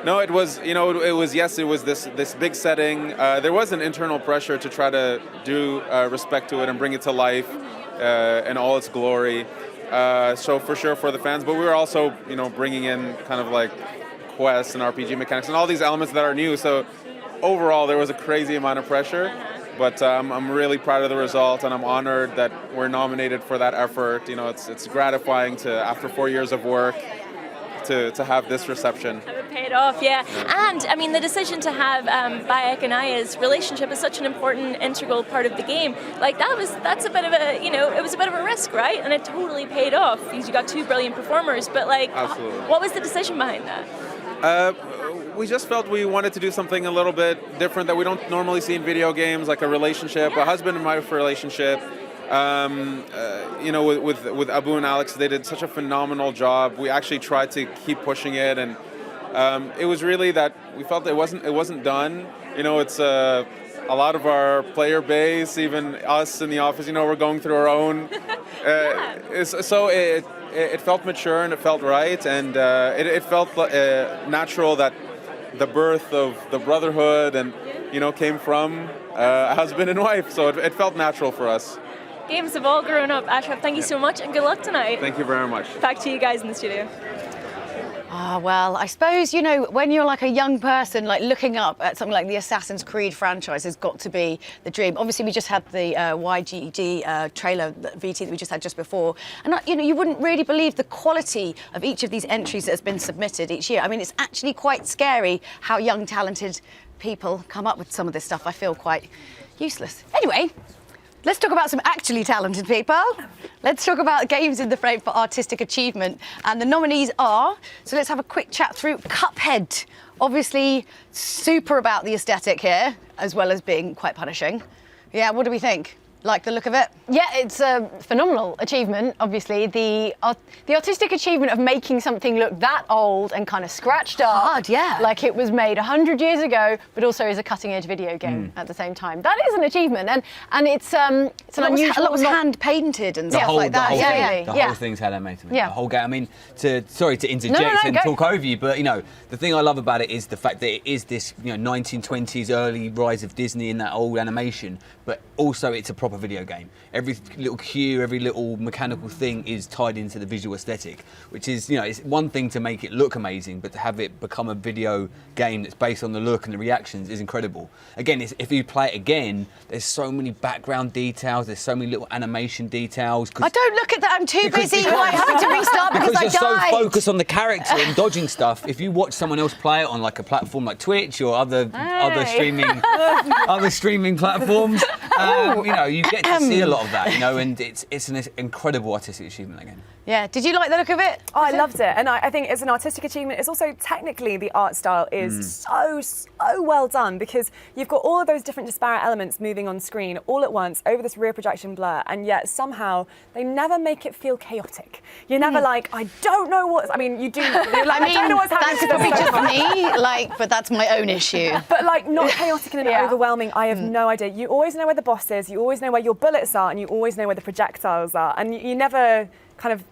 No, it was this big setting. There was an internal pressure to try to do respect to it and bring it to life in all its glory. So for sure for the fans, but we were also bringing in kind of like quests and RPG mechanics and all these elements that are new. So overall, there was a crazy amount of pressure. But I'm really proud of the result, and I'm honored that we're nominated for that effort. It's gratifying to, after 4 years of work, to have this reception. Have it paid off, yeah. And I mean, the decision to have Bayek and Aya's relationship is such an important, integral part of the game. Like that's a bit of a, it was a bit of a risk, right? And it totally paid off because you got 2 brilliant performers. But like, absolutely. What was the decision behind that? We just felt we wanted to do something a little bit different that we don't normally see in video games, like a relationship, a husband and wife relationship. With Abu and Alex, they did such a phenomenal job. We actually tried to keep pushing it, and it was really that we felt it wasn't done. It's a lot of our player base, even us in the office. We're going through our own. So it felt mature and it felt right, and it felt natural that the birth of the brotherhood and came from a husband and wife. So it felt natural for us. Games have all grown up. Ashraf, thank you so much and good luck tonight. Thank you very much. Back to you guys in the studio. Well, I suppose, when you're like a young person, like looking up at something like the Assassin's Creed franchise has got to be the dream. Obviously, we just had the YGD trailer, the VT that we just had just before. And, you wouldn't really believe the quality of each of these entries that has been submitted each year. I mean, it's actually quite scary how young, talented people come up with some of this stuff. I feel quite useless. Anyway, let's talk about some actually talented people. Let's talk about games in the frame for artistic achievement. And the nominees are, so let's have a quick chat through Cuphead. Obviously, super about the aesthetic here, as well as being quite punishing. Yeah, what do we think? Like the look of it? Yeah, it's a phenomenal achievement, obviously. The artistic achievement of making something look that old and kind of scratched up. Hard, yeah. Like it was made 100 years ago, but also is a cutting-edge video game at the same time. That is an achievement, and it's an unusual... A lot was hand-painted and stuff like that. The whole thing's handmade. Yeah. The whole game. I mean, sorry to interject and talk over you, but, the thing I love about it is the fact that it is this, 1920s early rise of Disney in that old animation, but also it's a proper video game. Every little cue, every little mechanical thing is tied into the visual aesthetic, which is, it's one thing to make it look amazing, but to have it become a video game that's based on the look and the reactions is incredible. Again, if you play it again, there's so many background details, there's so many little animation details. I don't look at that, I'm too busy having to restart because I died. Because you're so focused on the character and dodging stuff, if you watch someone else play it on like a platform like Twitch or other streaming platforms, You know, you get to see a lot of that, you know, and it's an incredible artistic achievement again. Yeah. Did you like the look of it? Oh, I loved it, and I think it's an artistic achievement. It's also technically the art style is so well done because you've got all of those different disparate elements moving on screen all at once over this rear projection blur, and yet somehow they never make it feel chaotic. You're never like, I don't know what. I mean, you do. You're like, I don't know what's happening. That's probably just me, like, but that's my own issue. But like, not chaotic and overwhelming. I have no idea. You always know where the boss is. You always know where your bullets are, and you always know where the projectiles are, and you never kind of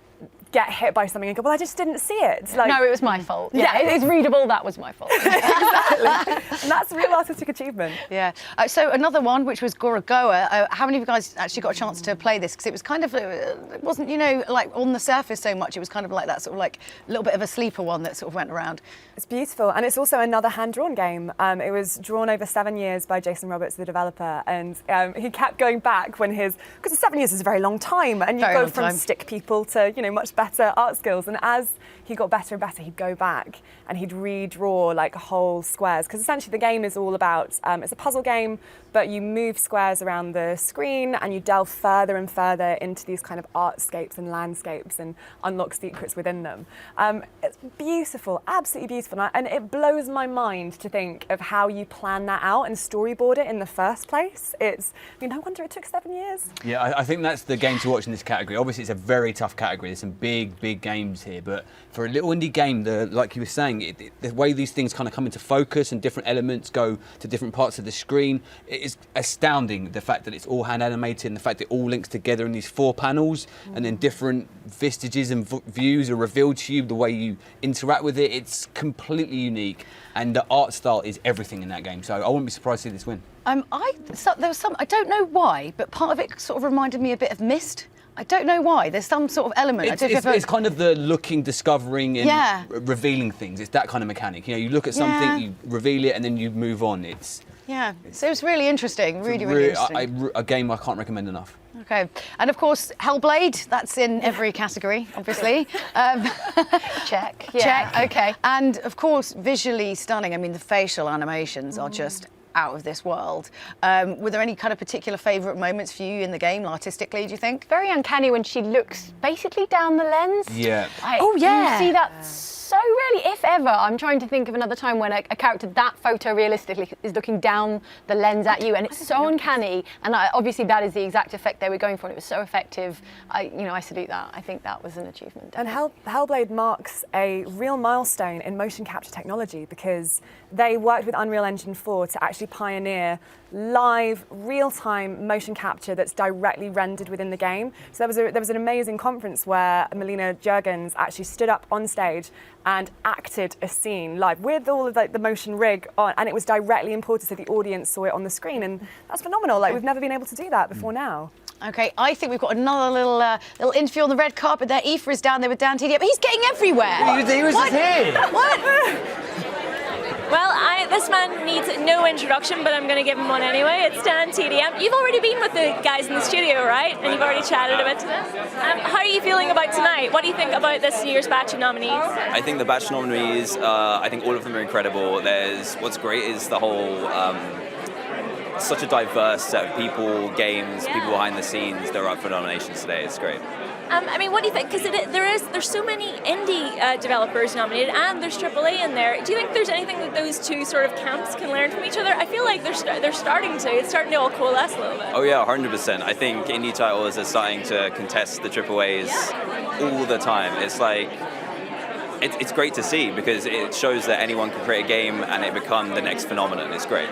get hit by something and go, well, I just didn't see it. Like, no, it was my fault. Yeah, it's readable, that was my fault. Exactly. And that's a real artistic achievement. Yeah. So another one, which was Gorogoa. How many of you guys actually got a chance to play this? Because it was kind of, it wasn't, you know, like on the surface so much. It was kind of like that sort of like a little bit of a sleeper one that sort of went around. It's beautiful. And it's also another hand-drawn game. It was drawn over 7 years by Jason Roberts, the developer. And he kept going back when because 7 years is a very long time. And you go from stick people to, you know, much better art skills, and as he got better and better, he'd go back and he'd redraw like whole squares, because essentially the game is all about, it's a puzzle game, but you move squares around the screen and you delve further and further into these kind of artscapes and landscapes and unlock secrets within them. It's beautiful, absolutely beautiful, and it blows my mind to think of how you plan that out and storyboard it in the first place. I mean, no wonder it took 7 years. Yeah, I think that's the game to watch in this category. Obviously, it's a very tough category. There's some big games here, but for a little indie game, like you were saying, the way these things kind of come into focus and different elements go to different parts of the screen, it is astounding. The fact that it's all hand animated and the fact that it all links together in these 4 panels, and then different vestiges and views are revealed to you, the way you interact with it, it's completely unique, and the art style is everything in that game. So I wouldn't be surprised to see this win. There was some, I don't know why, but part of it sort of reminded me a bit of Myst. I don't know why. There's some sort of element. It's kind of the looking, discovering, and revealing things. It's that kind of mechanic. You know, you look at something, you reveal it, and then you move on. So it was really interesting. Really interesting. A game I can't recommend enough. Okay, and of course Hellblade. That's in every category, obviously. Check. Check. Okay, and of course visually stunning. I mean, the facial animations are just out of this world. Were there any kind of particular favourite moments for you in the game, artistically, do you think? Very uncanny when she looks basically down the lens. Yeah. You see that so rarely, if ever. I'm trying to think of another time when a character that photorealistically is looking down the lens at you, and it's so uncanny. And obviously that is the exact effect they were going for, and it was so effective. I salute that. I think that was an achievement. And Hellblade marks a real milestone in motion capture technology, because they worked with Unreal Engine 4 to actually pioneer live, real-time motion capture that's directly rendered within the game. So there was an amazing conference where Melina Juergens actually stood up on stage and acted a scene live with all of the motion rig on, and it was directly imported so the audience saw it on the screen, and that's phenomenal. Like, we've never been able to do that before now. Okay, I think we've got another little interview on the red carpet there. Aoife is down there with Dan TDM. He's getting everywhere. He was just here. What? Well, this man needs no introduction, but I'm going to give him one anyway. It's Dan TDM. You've already been with the guys in the studio, right? And you've already chatted a bit to this. How are you feeling about tonight? What do you think about this year's batch of nominees? I think the batch of nominees, I think all of them are incredible. What's great is the whole, such a diverse set of people, games, people behind the scenes that are up for nominations today. It's great. I mean, what do you think? Because there's so many indie developers nominated, and there's AAA in there. Do you think there's anything that those two sort of camps can learn from each other? I feel like they're starting to. It's starting to all coalesce a little bit. Oh yeah, 100%. I think indie titles are starting to contest the AAAs all the time. It's like, it's great to see, because it shows that anyone can create a game and it become the next phenomenon. It's great.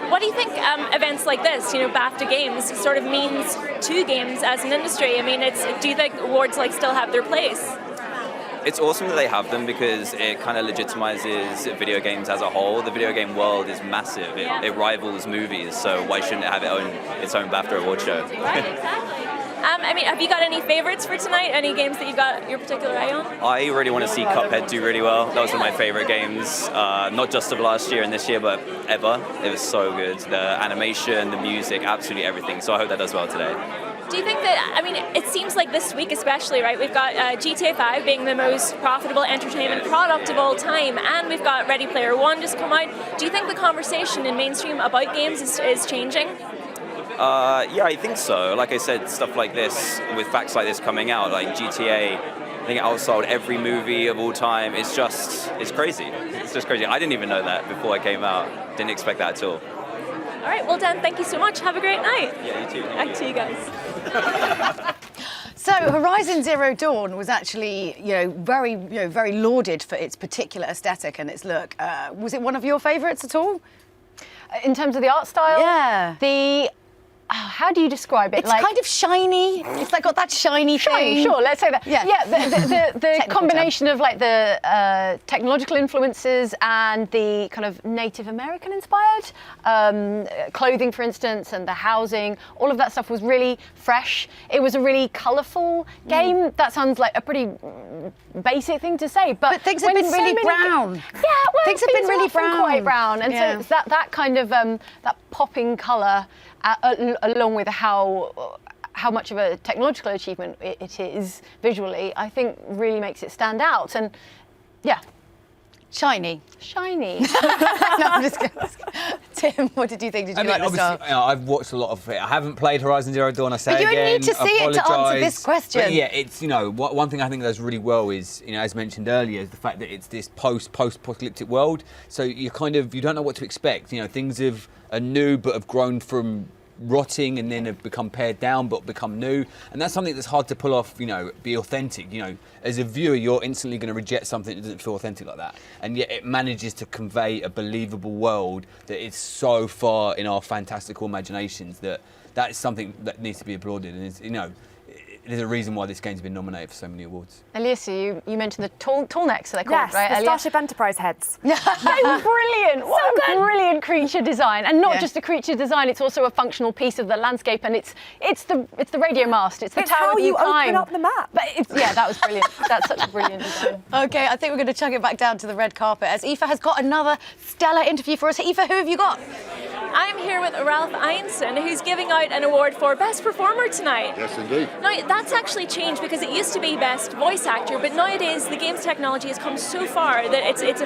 What do you think events like this, BAFTA Games, sort of means to games as an industry? I mean, do you think awards still have their place? It's awesome that they have them, because it kind of legitimizes video games as a whole. The video game world is massive. It rivals movies, so why shouldn't it have its own BAFTA award show? Right, exactly. I mean, have you got any favorites for tonight? Any games that you've got your particular eye on? I really want to see Cuphead do really well. That was one of my favorite games, not just of last year and this year, but ever. It was so good. The animation, the music, absolutely everything. So I hope that does well today. Do you think that, I mean, it seems like this week especially, right, we've got GTA 5 being the most profitable entertainment product of all time, and we've got Ready Player One just come out. Do you think the conversation in mainstream about games is changing? Yeah, I think so. Like I said, stuff like this, with facts like this coming out, like GTA, I think it outsold every movie of all time. It's crazy. It's just crazy. I didn't even know that before I came out. Didn't expect that at all. All right, well, Dan, thank you so much. Have a great night. Yeah, you too. Back to you guys. So Horizon Zero Dawn was actually, very lauded for its particular aesthetic and its look. Was it one of your favourites at all? In terms of the art style? Yeah. How do you describe it? It's kind of shiny. It's like got that shiny thing. Sure, let's say that. Yeah. The combination of like the technological influences and the kind of Native American inspired clothing, for instance, and the housing, all of that stuff was really fresh. It was a really colourful game. That sounds like a pretty basic thing to say, but things have been really brown. Yeah, well, things have been really brown. Quite brown, and so it's that kind of that popping colour. Along with how much of a technological achievement it is visually, I think really makes it stand out. And yeah, shiny. No, I'm just kidding. Tim, what did you think? Did you like the style? I've watched a lot of it. I haven't played Horizon Zero Dawn. I say but you again. only need to see it to answer this question. But yeah, it's one thing I think does really well is as mentioned earlier, is the fact that it's this post-apocalyptic world. So you don't know what to expect. Things are new but have grown from rotting and then have become pared down but become new, and that's something that's hard to pull off, be authentic. As a viewer, you're instantly going to reject something that doesn't feel authentic like that, and yet it manages to convey a believable world that is so far in our fantastical imaginations that is something that needs to be applauded, and is there's a reason why this game's been nominated for so many awards. Elisa, you mentioned the tall necks, they're called, yes, right? the Starship Enterprise heads. They're brilliant. What a brilliant creature design, and not just a creature design. It's also a functional piece of the landscape, and it's the radio mast. It's the Tower of New Time. How you open up the map. But that was brilliant. That's such a brilliant design. Okay, I think we're going to chug it back down to the red carpet as Aoife has got another stellar interview for us. Aoife, who have you got? I'm here with Ralph Ineson, who's giving out an award for Best Performer tonight. Yes, indeed. Now, that's actually changed because it used to be Best Voice Actor, but nowadays the game's technology has come so far that it's a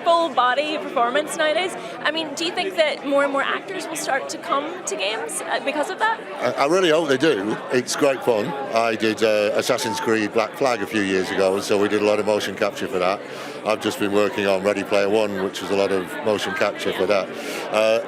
full body performance nowadays. I mean, do you think that more and more actors will start to come to games because of that? I really hope they do. It's great fun. I did Assassin's Creed Black Flag a few years ago, so we did a lot of motion capture for that. I've just been working on Ready Player One, which was a lot of motion capture for that.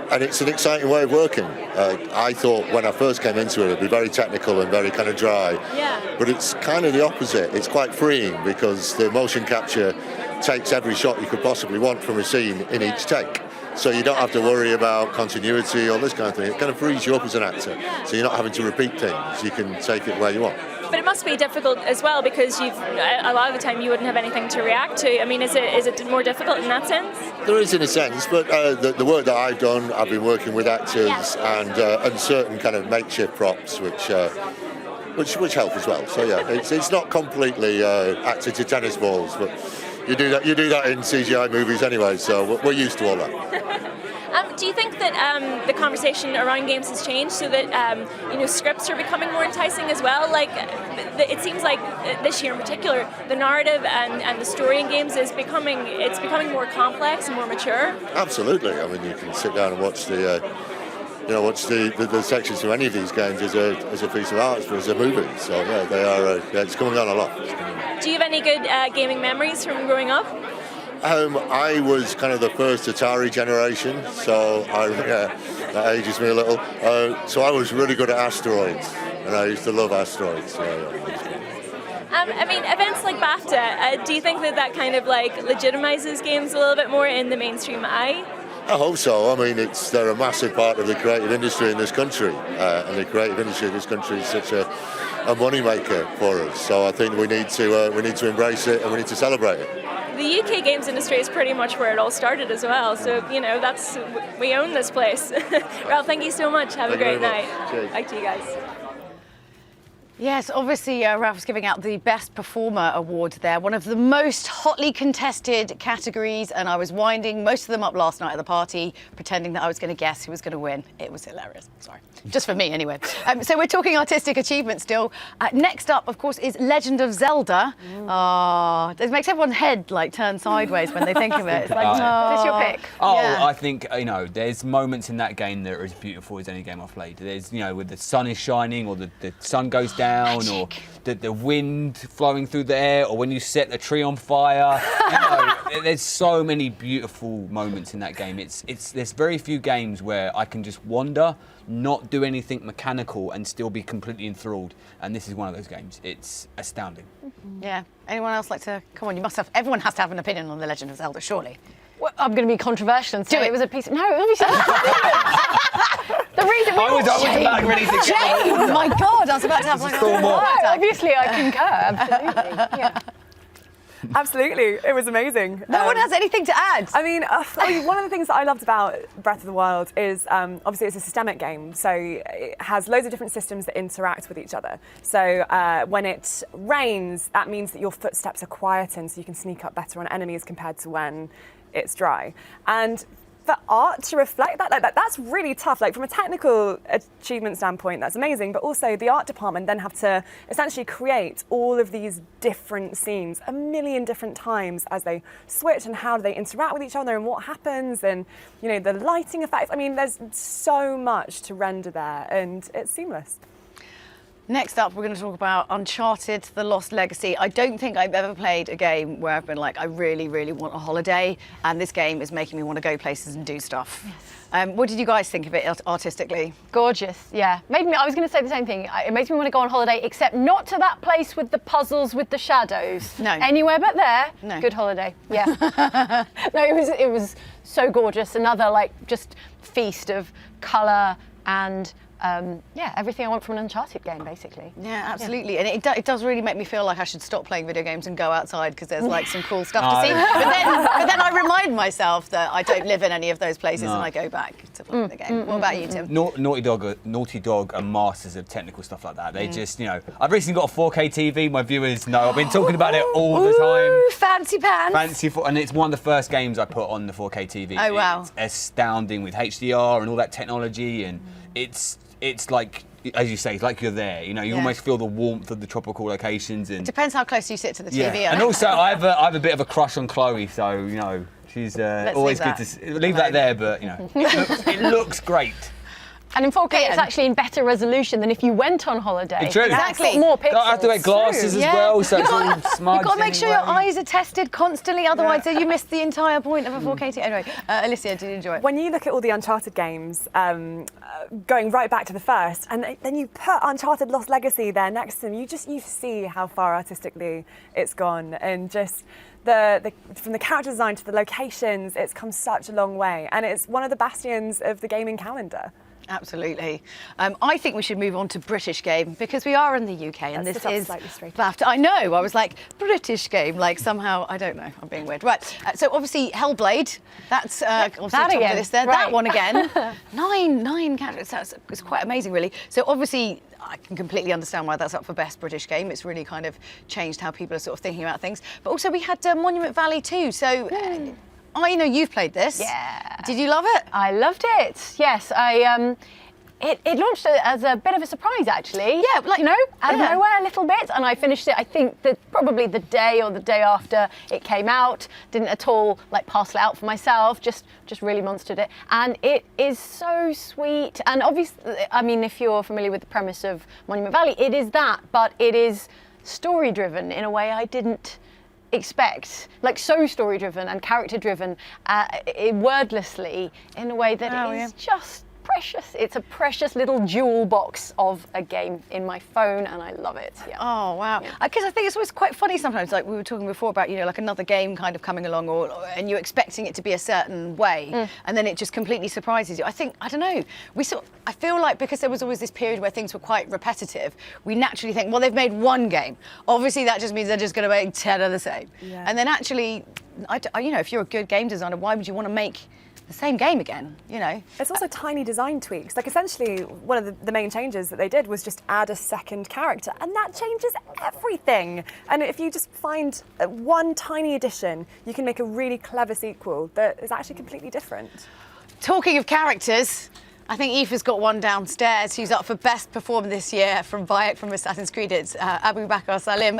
And it's an exciting way of working. I thought when I first came into it, it'd be very technical and very kind of dry. Yeah. But it's kind of the opposite. It's quite freeing because the motion capture takes every shot you could possibly want from a scene in each take. So you don't have to worry about continuity or this kind of thing. It kind of frees you up as an actor. So you're not having to repeat things. You can take it where you want. But it must be difficult as well because a lot of the time you wouldn't have anything to react to. I mean, is it more difficult in that sense? There is in a sense, but the work that I've done, I've been working with actors and certain kind of makeshift props, which help as well. So yeah, it's not completely acted to tennis balls, but you do that in CGI movies anyway. So we're used to all that. Do you think that the conversation around games has changed so that scripts are becoming more enticing as well? Like it seems like this year in particular, the narrative and the story in games is becoming more complex and more mature. Absolutely. I mean, you can sit down and watch the sections to any of these games as a piece of art, as a movie. So yeah, they are. It's coming on a lot. Do you have any good gaming memories from growing up? I was kind of the first Atari generation, so that ages me a little. So I was really good at asteroids, and I used to love asteroids. I mean, events like BAFTA, do you think that kind of like legitimizes games a little bit more in the mainstream eye? I hope so. I mean, they're a massive part of the creative industry in this country, and the creative industry in this country is such a moneymaker for us. So I think we need to embrace it and we need to celebrate it. The UK games industry is pretty much where it all started as well. So we own this place. Ralph, thank you so much. Have a great night. Cheers. Back to you guys. Yes, obviously Ralph was giving out the Best Performer Award there, one of the most hotly contested categories, and I was winding most of them up last night at the party, pretending that I was going to guess who was going to win. It was hilarious. Sorry. Just for me, anyway. So we're talking artistic achievement still. Next up, of course, is Legend of Zelda. It makes everyone's head like turn sideways when they think of it. It's like, What's your pick? Oh, I think, there's moments in that game that are as beautiful as any game I've played. There's, with the sun is shining, or the sun goes down, or the wind flowing through the air, or when you set the tree on fire. There's so many beautiful moments in that game. There's very few games where I can just wander, not do anything mechanical, and still be completely enthralled. And this is one of those games. It's astounding. Yeah. Anyone else like to? Come on, you must have. Everyone has to have an opinion on The Legend of Zelda, surely. Well, I'm going to be controversial and say Do it. it was a piece of... No, let me say the reason we I was about ready to go. Oh my God, I was about to have like a heart attack. Obviously, I concur, absolutely. Yeah. Absolutely, it was amazing. No one has anything to add. I mean, one of the things that I loved about Breath of the Wild is obviously it's a systemic game, so it has loads of different systems that interact with each other. So when it rains, that means that your footsteps are quietened, so you can sneak up better on enemies compared to when it's dry. And for art to reflect that, that's really tough. Like from a technical achievement standpoint, that's amazing, but also the art department then have to essentially create all of these different scenes a million different times as they switch, and how do they interact with each other and what happens, and the lighting effects. I mean, there's so much to render there, and it's seamless. Next up, we're going to talk about Uncharted: The Lost Legacy. I don't think I've ever played a game where I've been like, I really, really want a holiday, and this game is making me want to go places and do stuff. Yes. What did you guys think of it artistically? Gorgeous, yeah. I was going to say the same thing. It makes me want to go on holiday, except not to that place with the puzzles with the shadows. No. Anywhere but there. No. Good holiday. Yeah. No, it was so gorgeous. Another just feast of colour and everything I want from an Uncharted game, basically. Yeah, absolutely. Yeah. And it does really make me feel like I should stop playing video games and go outside, because there's some cool stuff to see. But then I remind myself that I don't live in any of those places, and I go back to play the game. What about you, Tim? Naughty Dog are masters of technical stuff like that. They just, I've recently got a 4K TV. My viewers know I've been talking about it all the time. Fancy pants. And it's one of the first games I put on the 4K TV. Oh, wow. It's astounding with HDR and all that technology, and it's like, as you say, it's like you're there. You almost feel the warmth of the tropical locations. And it depends how close you sit to the TV. Yeah. And also, I have a bit of a crush on Chloe, so she's always good to leave that there. But it looks great. And in 4K, it's actually in better resolution than if you went on holiday. True. Exactly. More pixels. I have to wear glasses as well, so it's all smudged. You've got to make sure your eyes are tested constantly, otherwise you miss the entire point of a 4K TV. Anyway, Alicia, did you enjoy it? When you look at all the Uncharted games, going right back to the first, and then you put Uncharted Lost Legacy there next to them, you see how far artistically it's gone, and just from the character design to the locations, it's come such a long way, and it's one of the bastions of the gaming calendar. Absolutely. I think we should move on to British game, because we are in the UK, and That's this is slightly straight. BAFTA. I know. I was like, British game, like somehow, I don't know. I'm being weird. Right. So obviously Hellblade. That's obviously top of the list there. Right. That one again. nine characters. It's quite amazing, really. So obviously, I can completely understand why that's up for Best British Game. It's really kind of changed how people are sort of thinking about things. But also we had Monument Valley too. So. I know you've played this. Yeah. Did you love it? I loved it. Yes, it launched as a bit of a surprise, actually. Yeah, out of nowhere a little bit, and I finished it. I think that probably the day or the day after it came out. Didn't at all parcel it out for myself. Just really monstered it, and it is so sweet. And obviously, I mean, if you're familiar with the premise of Monument Valley, it is that, but it is story driven in a way I didn't expect, so story driven and character driven, wordlessly, in a way that is just precious. It's a precious little jewel box of a game in my phone, and I love it. Yeah. Oh wow! Because I think it's always quite funny sometimes. Like we were talking before about another game kind of coming along, and you're expecting it to be a certain way, and then it just completely surprises you. I don't know. I feel like because there was always this period where things were quite repetitive, we naturally think, well, they've made one game. Obviously, that just means they're just going to make 10 of the same. Yeah. And then actually, if you're a good game designer, why would you want to make the same game again, you know. It's also tiny design tweaks. Like essentially, one of the main changes that they did was just add a second character, and that changes everything. And if you just find one tiny addition, you can make a really clever sequel that is actually completely different. Talking of characters, I think Aoife's got one downstairs who's up for Best Performer this year from Bayek from Assassin's Creed. It's Abu Bakr Salim.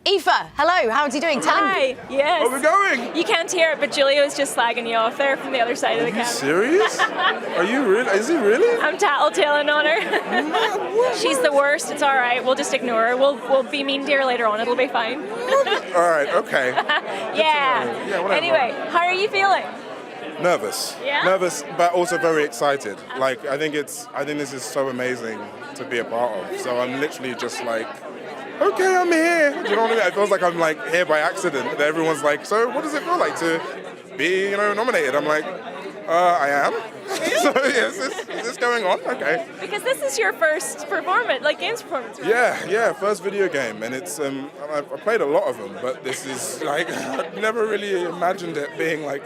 Aoife, hello, how's he doing? Hi, yes. Where are we going? You can't hear it, but Julio's just slagging you off there from the other side of the camera. Are you serious? Are you really? Is he really? I'm tattletaling on her. She's the worst, it's all right, we'll just ignore her. We'll be mean to her later on, it'll be fine. All right, okay. Yeah. Whatever. Anyway, how are you feeling? Nervous. Yeah? Nervous, but also very excited. Like, I think this is so amazing to be a part of. So I'm literally just like, okay, I'm here. Do you know what I mean? It feels like I'm like here by accident. That everyone's like, so what does it feel like to be, nominated? I'm like, I am. So yes, is this going on? Okay. Because this is your first performance, like games performance, right? Yeah, first video game, and it's I played a lot of them, but this is like I've never really imagined it being like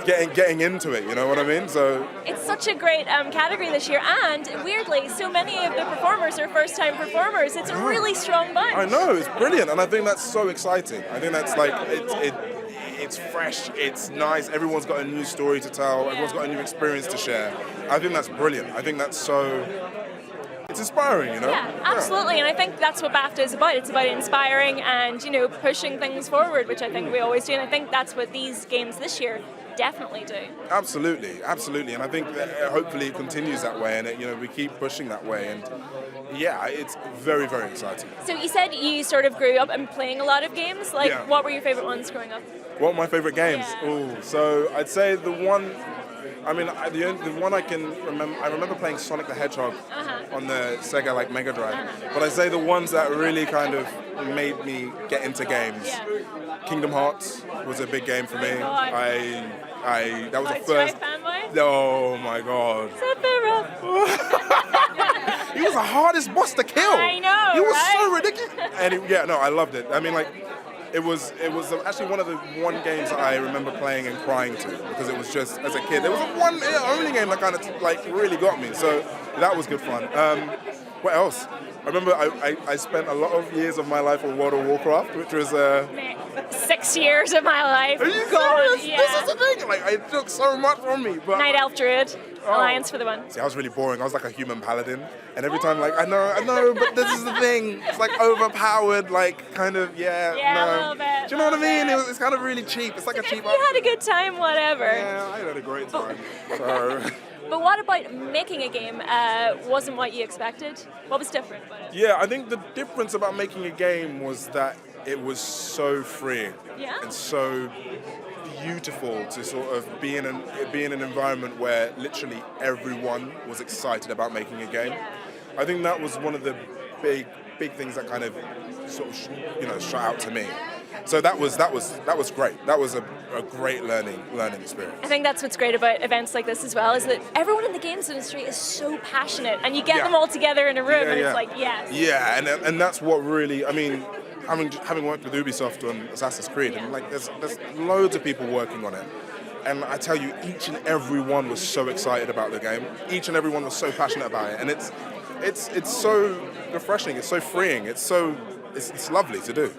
getting into it. You know what I mean? So it's such a great category this year, and weirdly, so many of the performers are first-time performers. It's a really strong bunch. I know, it's brilliant, and I think that's so exciting. I think that's like it's fresh, it's nice, everyone's got a new story to tell, everyone's got a new experience to share. I think that's brilliant. I think that's it's inspiring, Yeah, absolutely, and I think that's what BAFTA is about. It's about inspiring and, pushing things forward, which I think we always do, and I think that's what these games this year definitely do. Absolutely, and I think that hopefully it continues that way, and we keep pushing that way, and yeah, it's very, very exciting. So you said you sort of grew up and playing a lot of games. What were your favorite ones growing up? What were my favorite games? Yeah. Ooh, so I'd say the one I can remember, I remember playing Sonic the Hedgehog on the Sega Mega Drive. But I'd say the ones that really kind of made me get into games. Kingdom Hearts was a big game for me. That was the first. Oh my god. He was the hardest boss to kill. I know. He was so ridiculous. And I loved it. I mean, it was actually one of the games that I remember playing and crying to, because it was just, as a kid, it was only game that kind of really got me. So that was good fun. What else? I remember I spent a lot of years of my life on World of Warcraft, which was 6 years of my life. Are you God, serious? yeah. This is the thing. It took so much from me. But Night Elf Druid, Alliance for the One. See, I was really boring. I was like a human paladin, and every time I know, but this is the thing. It's overpowered, kind of, Yeah, a little bit. Do you know what I mean? It's kind of really cheap. It's like a cheap. You had a good time, whatever. Yeah, I had a great time. So. But what about making a game wasn't what you expected? What was different about it? Yeah, I think the difference about making a game was that it was so free and so beautiful to sort of be in an environment where literally everyone was excited about making a game. I think that was one of the big things that kind of sort of shot out to me. So that was great. That was a great learning experience. I think that's what's great about events like this as well, is that everyone in the games industry is so passionate, and you get them all together in a room, and it's like, yes. Yeah, and that's what really, I mean, having worked with Ubisoft on Assassin's Creed, and there's loads of people working on it. And I tell you, each and every one was so excited about the game. Each and every one was so passionate about it, and it's so refreshing. It's so freeing. It's lovely to do.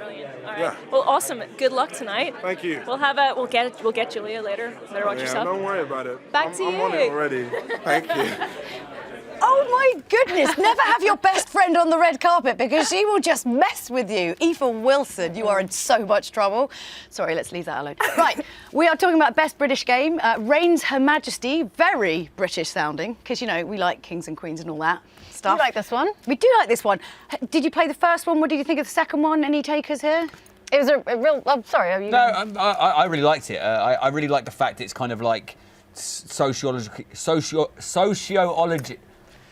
Yeah. Well, awesome. Good luck tonight. Thank you. We'll get Julia later. Better watch yourself. Don't worry about it. Back to you. I'm on it already. Thank you. Oh my goodness, never have your best friend on the red carpet, because she will just mess with you. Aoife Wilson, you are in so much trouble. Sorry, let's leave that alone. Right, we are talking about Best British Game. Reigns Her Majesty, very British sounding, because, we like kings and queens and all that stuff. You like this one? We do like this one. Did you play the first one? What did you think of the second one? Any takers here? It was a real... I'm sorry, are you... No, I really liked it. I really liked the fact it's kind of like sociology...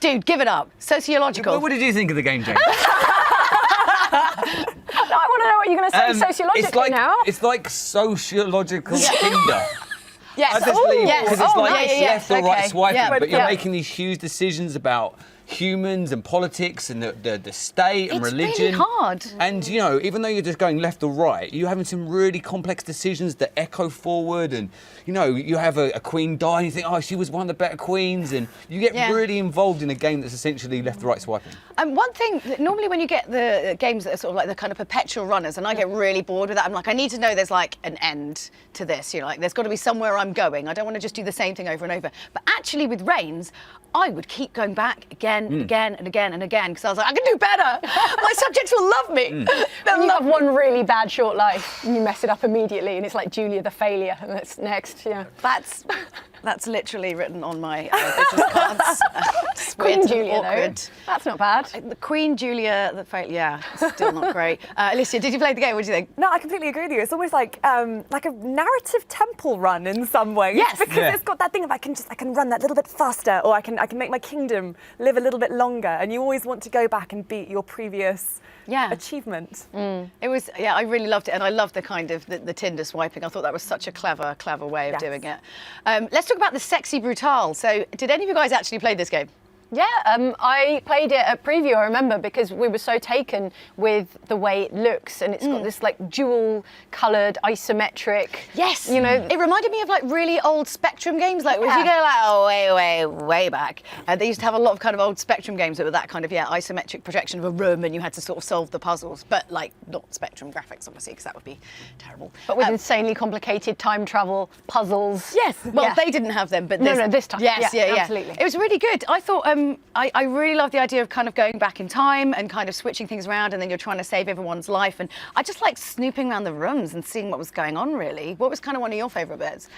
Dude, give it up. Sociological. What did you think of the game, James? No, I want to know what you're going to say sociologically now. It's like sociological Tinder. Yes. Because it's left or right swiping, Yeah, but you're making these huge decisions about, humans and politics and the state and religion. It's really hard. And, you know, even though you're just going left or right, you're having some really complex decisions that echo forward. And, you know, you have a queen die and you think, oh, she was one of the better queens. And you get really involved in a game that's essentially left or right swiping. One thing, normally when you get the games that are sort of like the kind of perpetual runners, and I get really bored with that, I'm like, I need to know there's like an end to this. You know, like there's got to be somewhere I'm going. I don't want to just do the same thing over and over. But actually with Reigns, I would keep going back again and again and again and again because I was like, I can do better. My subjects will love me. When you have one really bad short life and you mess it up immediately and it's like Julia the failure and that's next, That's literally written on my business cards. Queen Julia, awkward. though. That's not bad. The Queen Julia, still not great. Alicia, did you play the game? What do you think? No, I completely agree with you. It's almost like a narrative temple run in some ways. Yes. Because it's got that thing of I can run that little bit faster, or I can make my kingdom live a little bit longer, and you always want to go back and beat your previous achievement. It was, I really loved it, and I loved the kind of the Tinder swiping. I thought that was such a clever way of doing it. Let's talk about the sexy Brutale. So, did any of you guys actually play this game? Yeah, I played it at preview, I remember, because we were so taken with the way it looks, and it's got this like dual-coloured, isometric. Yes, you know, it reminded me of like really old Spectrum games. Like if you go like way back, they used to have a lot of kind of old Spectrum games that were that kind of isometric projection of a room, and you had to sort of solve the puzzles, but like not Spectrum graphics, obviously, because that would be terrible. But with insanely complicated time travel puzzles. Yes, well, they didn't have them, but no, this time. Yes, absolutely. It was really good. I thought. I really love the idea of kind of going back in time and kind of switching things around, and then you're trying to save everyone's life. And I just like snooping around the rooms and seeing what was going on, really. What was kind of one of your favourite bits?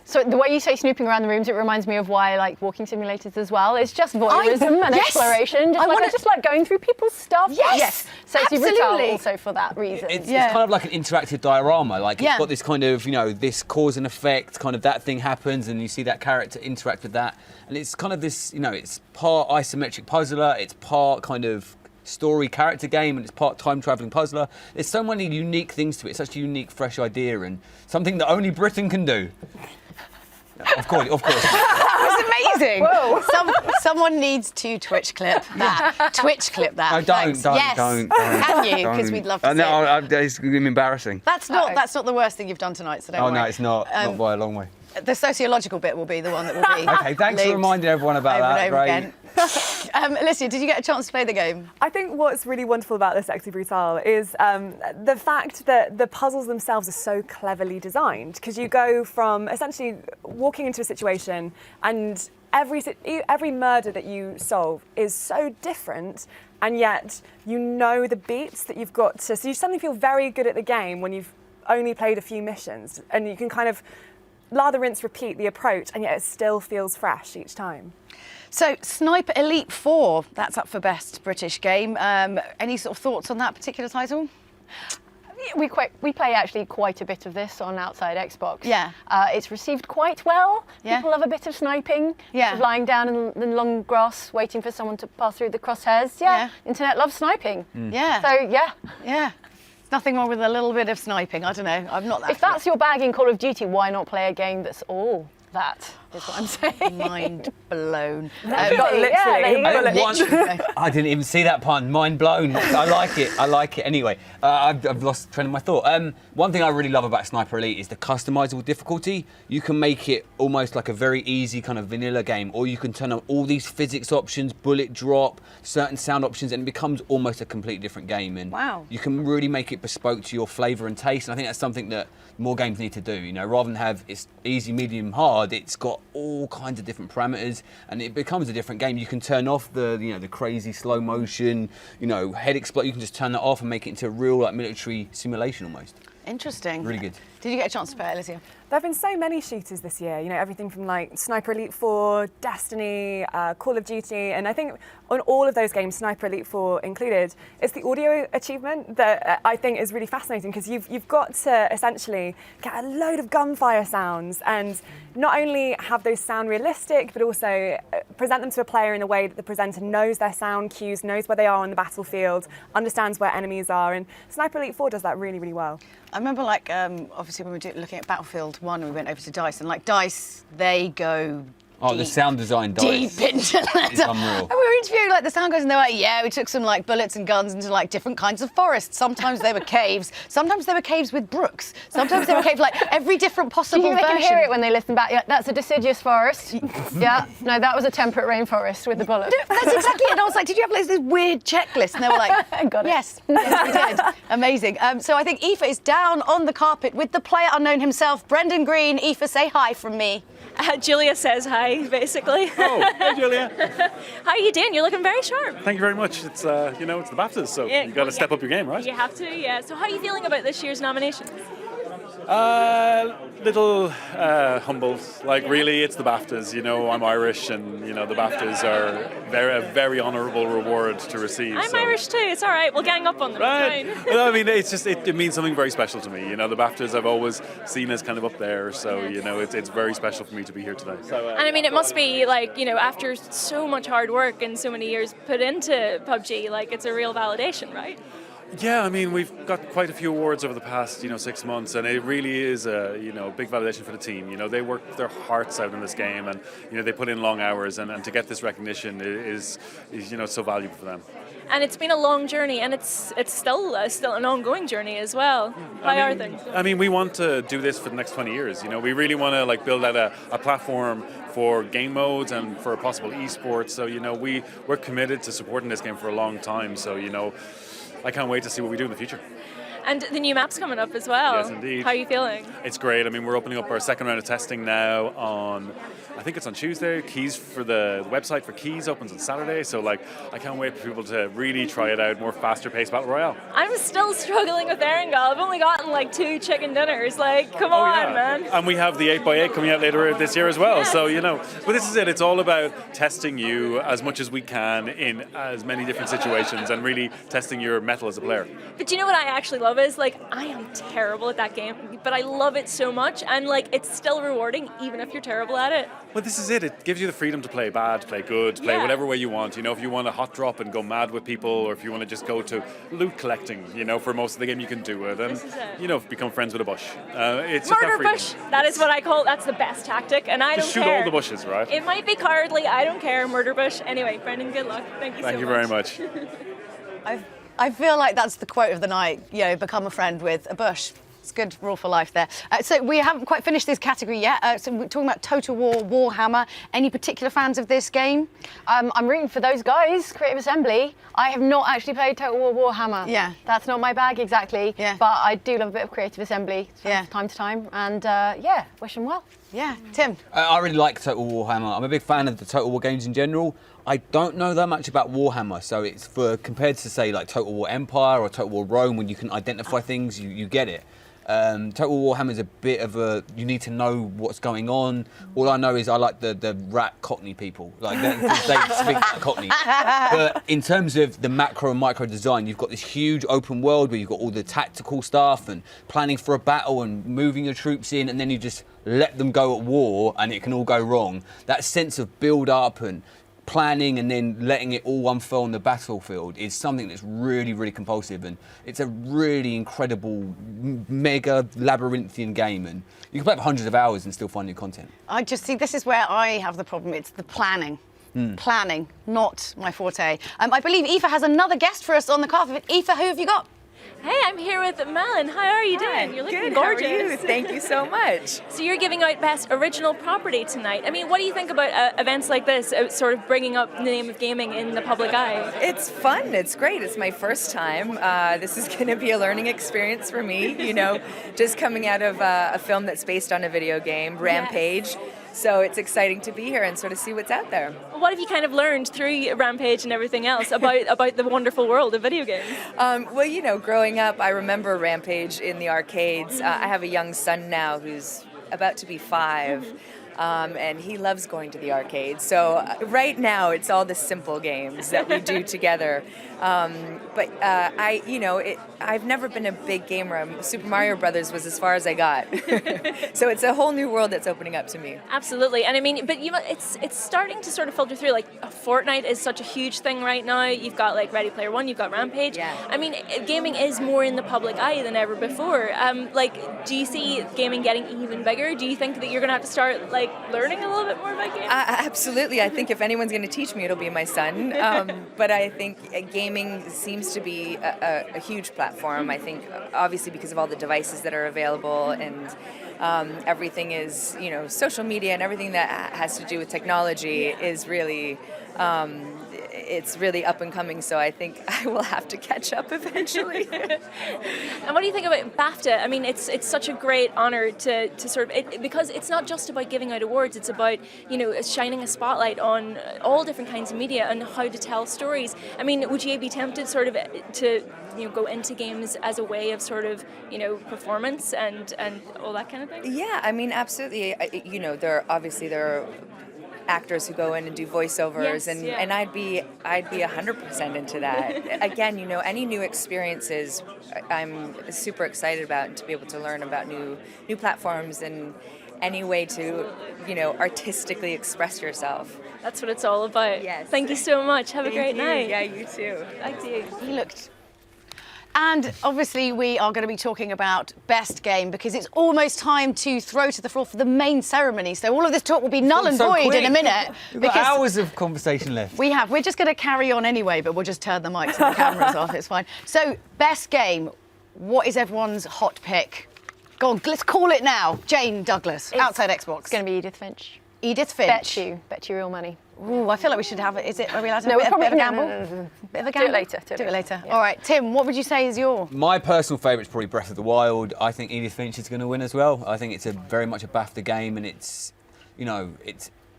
So the way you say snooping around the rooms, it reminds me of why I like walking simulators as well. It's just voyeurism and exploration. I just like going through people's stuff. Yes, Sexy absolutely. Brutale also for that reason. It's kind of like an interactive diorama. Like it's got this kind of, you know, this cause and effect, kind of that thing happens and you see that character interact with that. And it's kind of this, you know, it's part isometric puzzler, it's part kind of story character game, and it's part time travelling puzzler. There's so many unique things to it. It's such a unique, fresh idea and something that only Britain can do. Of course. That was amazing. Whoa. Someone needs to Twitch clip that. Twitch clip that. Oh, don't. Can you? Because we'd love to see it. It's embarrassing. That's not the worst thing you've done tonight, so don't worry. No, it's not. Not by a long way. The sociological bit will be the one that will be. Okay, thanks for reminding everyone about that. Over and over again. Alicia, did you get a chance to play the game? I think what's really wonderful about the Sexy Brutale is the fact that the puzzles themselves are so cleverly designed, because you go from essentially walking into a situation and every murder that you solve is so different, and yet you know the beats that you've got to. So you suddenly feel very good at the game when you've only played a few missions, and you can kind of lather, rinse, repeat the approach, and yet it still feels fresh each time. So, Sniper Elite 4, that's up for Best British Game. Any sort of thoughts on that particular title? We play actually quite a bit of this on Outside Xbox. Yeah. It's received quite well. Yeah. People love a bit of sniping. Yeah. Sort of lying down in the long grass waiting for someone to pass through the crosshairs. Yeah. Internet loves sniping. Yeah. So, yeah. There's nothing wrong with a little bit of sniping. I don't know. I'm not that. If that's your bag in Call of Duty, why not play a game that's all that? Is what I'm saying. Mind blown. Literally. I didn't even see that pun. Mind blown. I like it. Anyway, I've lost train of my thought. One thing I really love about Sniper Elite is the customizable difficulty. You can make it almost like a very easy kind of vanilla game, or you can turn on all these physics options, bullet drop, certain sound options, and it becomes almost a completely different game. And you can really make it bespoke to your flavour and taste. And I think that's something that more games need to do. You know, rather than have it's easy, medium, hard, it's got all kinds of different parameters, and it becomes a different game. You can turn off the crazy slow motion, head explode. You can just turn that off and make it into a real like military simulation almost. Interesting. Really good. Did you get a chance to play it, Alicia? There have been so many shooters this year, everything from like Sniper Elite 4, Destiny, Call of Duty, and I think on all of those games, Sniper Elite 4 included, it's the audio achievement that I think is really fascinating, because you've got to essentially get a load of gunfire sounds and not only have those sound realistic, but also present them to a player in a way that the presenter knows their sound cues, knows where they are on the battlefield, understands where enemies are, and Sniper Elite 4 does that really, really well. I remember, obviously when we were looking at Battlefield 1, we went over to DICE, and DICE, they go Oh, the sound design dives. Deep into that. It's unreal. And we were interviewing like the sound guys, and they were like, "Yeah, we took some like bullets and guns into like different kinds of forests. Sometimes they were caves. Sometimes they were caves with brooks. Sometimes they were caves like every different possible Do you think version." they can hear it when they listen back? Yeah, that's a deciduous forest. Yeah, no, that was a temperate rainforest with the bullets. That's exactly it. And I was like, "Did you have like this weird checklist?" And they were like, Got it. Yes, we did. Amazing. So I think Aoife is down on the carpet with the PlayerUnknown himself, Brendan Green. Aoife, say hi from me. Julia says hi, basically. Oh, hi Julia. How are you doing? You're looking very sharp. Thank you very much. It's it's the BAFTAs, so you got to step up your game, right? You have to, yeah. So how are you feeling about this year's nominations? Little humbled. Like really, it's the BAFTAs. I'm Irish, and the BAFTAs are a very honourable reward to receive. I'm Irish too. It's all right. We'll gang up on them. Right. It's fine. Well, I mean, it's just it means something very special to me. The BAFTAs I've always seen as kind of up there, so it's very special for me to be here today. So, And I mean, it must be like, after so much hard work and so many years put into PUBG, like it's a real validation, right? Yeah, I mean, we've got quite a few awards over the past, 6 months, and it really is a, big validation for the team. They work their hearts out in this game, and, they put in long hours, and to get this recognition is so valuable for them. And it's been a long journey, and it's still an ongoing journey as well. How are things? I mean, we want to do this for the next 20 years. We really want to build out a platform for game modes and for possible esports. So, we're committed to supporting this game for a long time. So, I can't wait to see what we do in the future. And the new map's coming up as well. Yes, indeed. How are you feeling? It's great. I mean, we're opening up our second round of testing now on, I think it's on Tuesday. Keys for the website for Keys opens on Saturday. So, I can't wait for people to really try it out. More faster paced Battle Royale. I'm still struggling with Erangel. I've only gotten 2 chicken dinners. Come on, man. And we have the 8x8 coming out later this year as well. Yes. So, but this is it. It's all about testing you as much as we can in as many different situations and really testing your mettle as a player. But do you know what I actually love is, I am terrible at that game, but I love it so much, and, it's still rewarding even if you're terrible at it. Well, this is it. It gives you the freedom to play bad, play good, play whatever way you want. If you want to hot drop and go mad with people, or if you want to just go to loot collecting, for most of the game you can do it. And, become friends with a bush. It's Murder just bush. That is what I call, that's the best tactic, and I just don't shoot care. all the bushes, right? It might be cowardly, I don't care, murder bush. Anyway, Brendan, good luck. Thank you so much. Thank you very much. I feel like that's the quote of the night, become a friend with a bush. It's a good rule for life there. So we haven't quite finished this category yet. So we're talking about Total War Warhammer. Any particular fans of this game? I'm rooting for those guys, Creative Assembly. I have not actually played Total War Warhammer. Yeah. That's not my bag exactly. Yeah. But I do love a bit of Creative Assembly from time to time. And wish them well. Yeah. Tim? I really like Total Warhammer. I'm a big fan of the Total War games in general. I don't know that much about Warhammer, so it's compared to say Total War Empire or Total War Rome, when you can identify things, you get it. Total Warhammer is a bit of you need to know what's going on. All I know is I like the rat Cockney people. They speak Cockney. But in terms of the macro and micro design, you've got this huge open world where you've got all the tactical stuff and planning for a battle and moving your troops in, and then you just let them go at war and it can all go wrong. That sense of build up and planning and then letting it all unfurl on the battlefield is something that's really, really compulsive, and it's a really incredible, mega labyrinthian game, and you can play it for hundreds of hours and still find new content. I just see, this is where I have the problem. It's the planning. Planning, not my forte. I believe Aoife has another guest for us on the carpet. Aoife, who have you got? Hey, I'm here with Melin. How are you doing? You're looking Good. gorgeous. How are you? Thank you so much. So you're giving out Best Original Property tonight. I mean, what do you think about events like this, sort of bringing up the name of gaming in the public eye? It's fun. It's great. It's my first time. This is going to be a learning experience for me, just coming out of a film that's based on a video game, Rampage. Yes. So it's exciting to be here and sort of see what's out there. What have you kind of learned through Rampage and everything else about the wonderful world of video games? Well, growing up, I remember Rampage in the arcades. I have a young son now who's about to be 5. And he loves going to the arcade. So right now, it's all the simple games that we do together. But I've never been a big gamer. Super Mario Brothers was as far as I got. So it's a whole new world that's opening up to me. Absolutely, and I mean, but it's starting to sort of filter through. Fortnite is such a huge thing right now. You've got Ready Player One, you've got Rampage. Yeah. I mean, gaming is more in the public eye than ever before. Do you see gaming getting even bigger? Do you think that you're going to have to start like learning a little bit more about games? Absolutely. I think if anyone's going to teach me, it'll be my son. But I think gaming seems to be a huge platform. I think obviously because of all the devices that are available and everything is, social media and everything that has to do with technology is really, it's really up and coming. So I think I will have to catch up eventually. And what do you think about BAFTA? I mean, it's such a great honor to sort of, because it's not just about giving out awards, it's about, shining a spotlight on all different kinds of media and how to tell stories. I mean, would you be tempted sort of to, go into games as a way of sort of, performance and all that kind of thing? Yeah, I mean, absolutely. There are actors who go in and do voiceovers, and I'd be 100% into that. Again, any new experiences I'm super excited about, and to be able to learn about new platforms and any way to, artistically express yourself. That's what it's all about. Yes. Thank you so much. Have a great night. Yeah, you too. Thank you. He looked. And obviously we are going to be talking about best game because it's almost time to throw to the floor for the main ceremony. So all of this talk will be null and void in a minute. We've got hours of conversation left. We have. We're just going to carry on anyway, but we'll just turn the mics and the cameras off. It's fine. So best game. What is everyone's hot pick? Go on, let's call it now. Jane Douglas, outside Xbox. It's going to be Edith Finch. Edith Finch. Bet you real money. Ooh, I feel like we should have it. Are we allowed to No, have a bit of a gamble? No. Bit of a gamble? Do it later. Do it later. Yeah. All right, Tim, what would you say is your? My personal favourite is probably Breath of the Wild. I think Edith Finch is going to win as well. I think it's very much a BAFTA game, and it's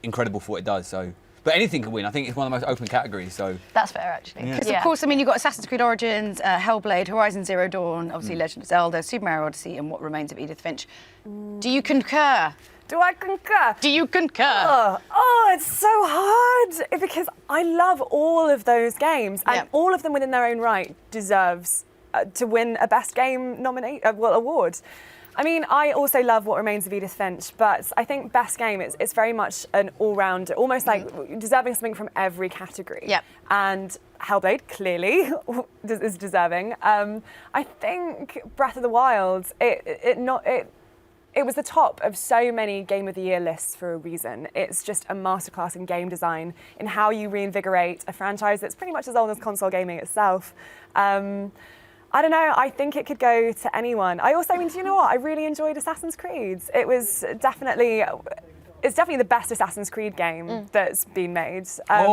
incredible for what it does. So, but anything can win. I think it's one of the most open categories. So that's fair, actually. Because of course, you've got Assassin's Creed Origins, Hellblade, Horizon Zero Dawn, obviously Legend of Zelda, Super Mario Odyssey, and What Remains of Edith Finch. Do you concur? Do I concur? Do you concur? Oh, it's so hard because I love all of those games, and all of them within their own right deserves to win a Best Game award. I mean, I also love What Remains of Edith Finch, but I think Best Game, it's very much an all-rounder, almost like deserving something from every category. Yep. And Hellblade, clearly, is deserving. I think Breath of the Wild, it was the top of so many Game of the Year lists for a reason. It's just a masterclass in game design, in how you reinvigorate a franchise that's pretty much as old as console gaming itself. I don't know, I think it could go to anyone. Do you know what? I really enjoyed Assassin's Creed. It's definitely the best Assassin's Creed game that's been made. I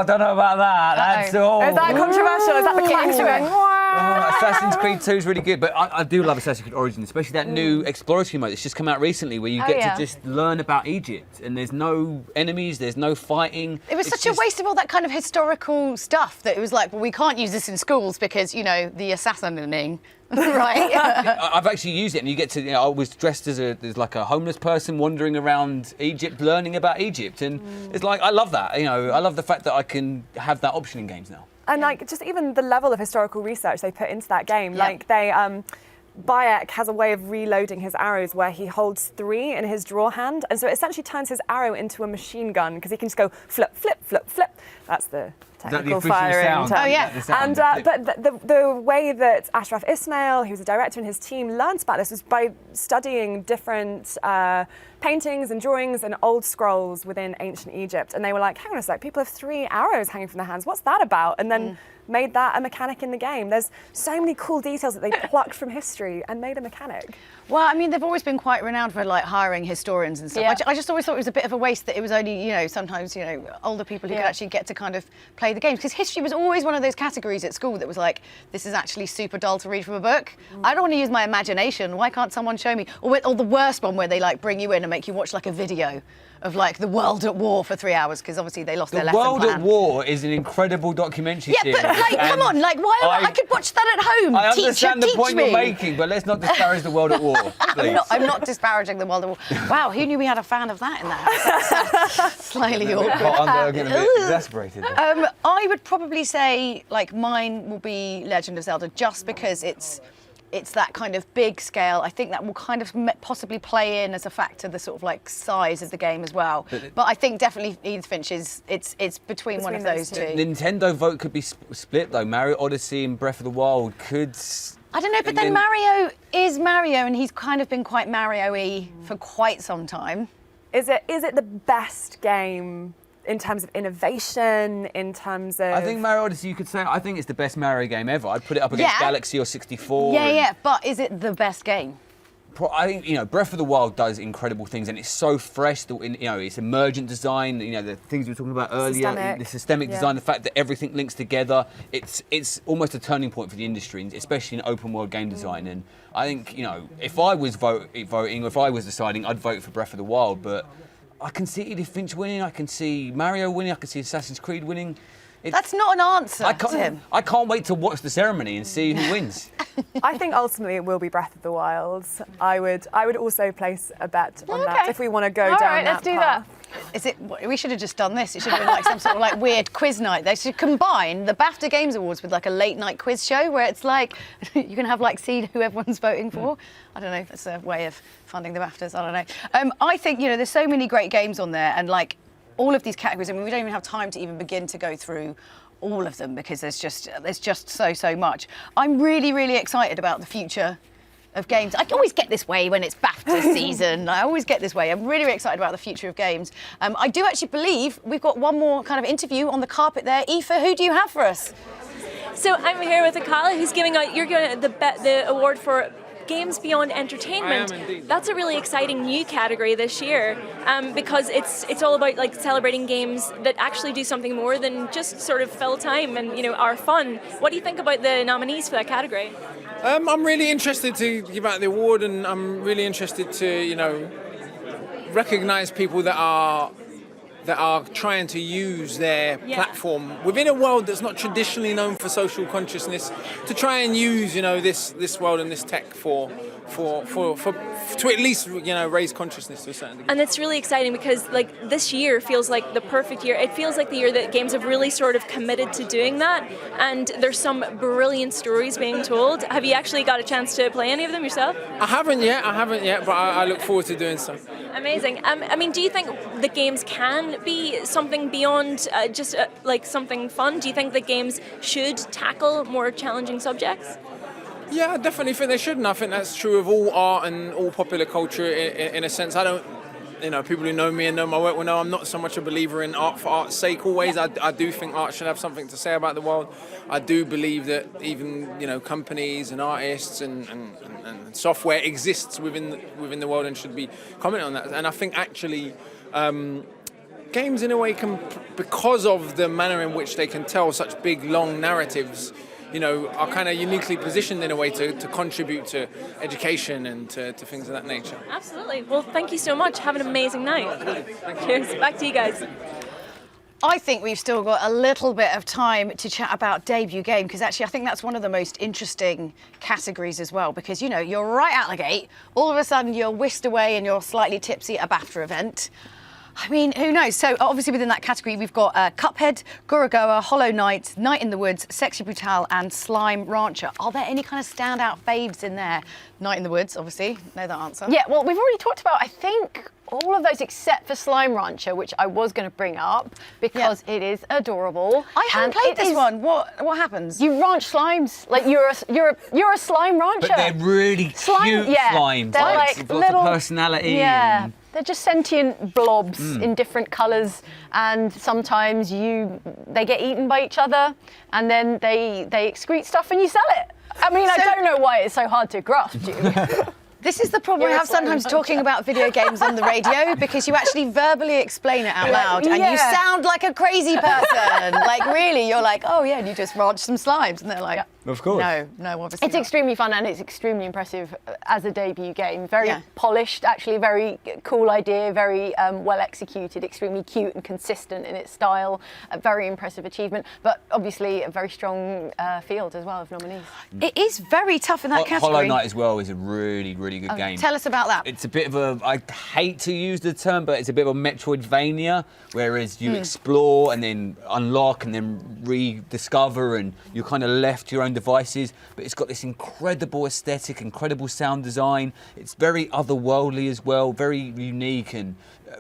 don't know about that. That's all. Is that controversial? Is that the claim to it? Assassin's Creed 2 is really good, but I do love Assassin's Creed Origins, especially that new exploratory mode that's just come out recently where you get to just learn about Egypt and there's no enemies, there's no fighting. It was such a waste of all that kind of historical stuff that it was like, well, we can't use this in schools because, the assassinating. Right. I've actually used it, and you get to. I was dressed as like a homeless person wandering around Egypt, learning about Egypt, and it's like I love that. I love the fact that I can have that option in games now. And just even the level of historical research they put into that game, Bayek has a way of reloading his arrows where he holds 3 in his draw hand, and so it essentially turns his arrow into a machine gun because he can just go flip, flip, flip, flip. That's the technical firing term. Oh yeah. And but the way that Ashraf Ismail, who's a director, and his team learned about this was by studying different paintings and drawings and old scrolls within ancient Egypt, and they were like, hang on a sec, people have 3 arrows hanging from their hands. What's that about? And then made that a mechanic in the game. There's so many cool details that they plucked from history and made a mechanic. Well, I mean, they've always been quite renowned for hiring historians and stuff. Yeah. I just always thought it was a bit of a waste that it was only, sometimes, older people who could actually get to kind of play the games. Because history was always one of those categories at school that was like, this is actually super dull to read from a book. I don't want to use my imagination. Why can't someone show me? Or the worst one where they bring you in and make you watch a video of the world at war for 3 hours because obviously they lost their lesson plan. The World at War is an incredible documentary series. Yeah, but come on, why? I could watch that at home. I understand the point you're making, but let's not disparage the World at War, please. I'm not disparaging the World at War. Wow, who knew we had a fan of that in the house? That's slightly awkward. I'm getting a bit exasperated. I would probably say mine will be Legend of Zelda just because it's that kind of big scale. I think that will kind of possibly play in as a factor, the sort of size of the game as well. But I think definitely Edith Finch it's between one of those two. Nintendo vote could be split though. Mario Odyssey and Breath of the Wild could. I don't know, but then Mario is Mario, and he's kind of been quite Mario-y for quite some time. Is it the best game in terms of innovation, in terms of... I think Mario Odyssey, you could say, I think it's the best Mario game ever. I'd put it up against Galaxy or 64. Yeah, but is it the best game? I think, you know, Breath of the Wild does incredible things, and it's so fresh. You know, it's emergent design. You know, the things we were talking about earlier, the systemic design, the fact that everything links together. It's almost a turning point for the industry, especially in open world game design. And I think, you know, if I was voting, if I was deciding, I'd vote for Breath of the Wild. But I can see Edith Finch winning. I can see Mario winning. I can see Assassin's Creed winning. That's not an answer, Tim. I can't wait to watch the ceremony and see who wins. I think ultimately it will be Breath of the Wild. I would also place a bet on that if we want to go down that path. All right, let's do that. Is it? We should have just done this. It should have been like some sort of like weird quiz night. They should combine the BAFTA Games Awards with like a late night quiz show where it's like you can have like see who everyone's voting for. I don't know. That's a way of funding the BAFTAs. I don't know. I think, you know, there's so many great games on there, and like all of these categories. I mean, we don't even have time to even begin to go through all of them because there's just so much. I'm really excited about the future of games. I always get this way when it's BAFTA season. I always get this way. I'm really excited about the future of games. I do actually believe we've got one more kind of interview on the carpet there. Aoife, who do you have for us? So I'm here with Akala, who's giving out the award for Games Beyond Entertainment. I am indeed. That's a really exciting new category this year because it's all about like celebrating games that actually do something more than just sort of fill time and, you know, are fun. What do you think about the nominees for that category? I'm really interested to give out the award, and I'm really interested to, you know, recognise people that are trying to use their platform within a world that's not traditionally known for social consciousness to try and use, you know, this world and this tech for to at least, you know, raise consciousness to a certain degree. And it's really exciting because like this year feels like the perfect year. It feels like the year that games have really sort of committed to doing that, and there's some brilliant stories being told. Have you actually got a chance to play any of them yourself? I haven't yet, but I look forward to doing so. Amazing. I mean, do you think the games can be something beyond just like something fun? Do you think that games should tackle more challenging subjects? Yeah, I definitely think they should, and I think that's true of all art and all popular culture in a sense. I don't, you know, people who know me and know my work will know I'm not so much a believer in art for art's sake always. I do think art should have something to say about the world. I do believe that even, you know, companies and artists and software exists within the world and should be commenting on that. And I think actually games in a way can, because of the manner in which they can tell such big, long narratives, you know, are kind of uniquely positioned in a way to contribute to education and to things of that nature. Absolutely. Well, thank you so much. Have an amazing night. Cheers. Back to you guys. I think we've still got a little bit of time to chat about debut game, because actually I think that's one of the most interesting categories as well, because, you know, you're right out the gate, all of a sudden you're whisked away and you're slightly tipsy at a BAFTA event. I mean, who knows? So obviously within that category, we've got Cuphead, Guragoa, Hollow Knight, Night in the Woods, Sexy Brutale, and Slime Rancher. Are there any kind of standout faves in there? Night in the Woods, obviously. Know that answer. Yeah, well, we've already talked about, I think, all of those except for Slime Rancher, which I was going to bring up because it is adorable. I haven't played this one. What happens? You ranch slimes. Like you're a slime rancher. But they're really cute slimes. They're like lots little of personality. Yeah. And... They're just sentient blobs in different colours, and sometimes they get eaten by each other, and then they excrete stuff and you sell it. I mean, I don't know why it's so hard to grasp you. This is the problem I have sometimes talking about video games on the radio, because you actually verbally explain it out loud and you sound like a crazy person. Like, really, you're like, oh yeah, and you just ranch some slimes, and they're like, of course. No, obviously It's not. extremely fun, and it's extremely impressive as a debut game. Very polished, actually, very cool idea, very well executed, extremely cute and consistent in its style, a very impressive achievement, but obviously a very strong field as well of nominees. It is very tough in that category. Hollow Knight as well is a really good game. Tell us about that. It's a bit of a, I hate to use the term, but it's a bit of a Metroidvania, whereas you explore and then unlock and then rediscover, and you're kind of left to your own devices, but it's got this incredible aesthetic, incredible sound design. It's very otherworldly as well, very unique, and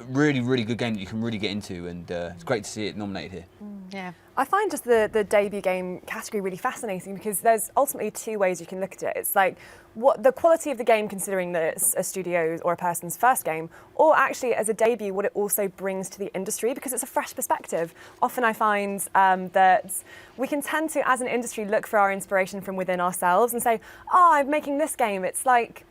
really good game that you can really get into, and it's great to see it nominated here. Yeah. I find just the debut game category really fascinating because there's ultimately two ways you can look at it. It's like what the quality of the game, considering that it's a studio's or a person's first game, or actually as a debut, what it also brings to the industry because it's a fresh perspective. Often I find that we can tend to, as an industry, look for our inspiration from within ourselves and say, oh, I'm making this game. It's like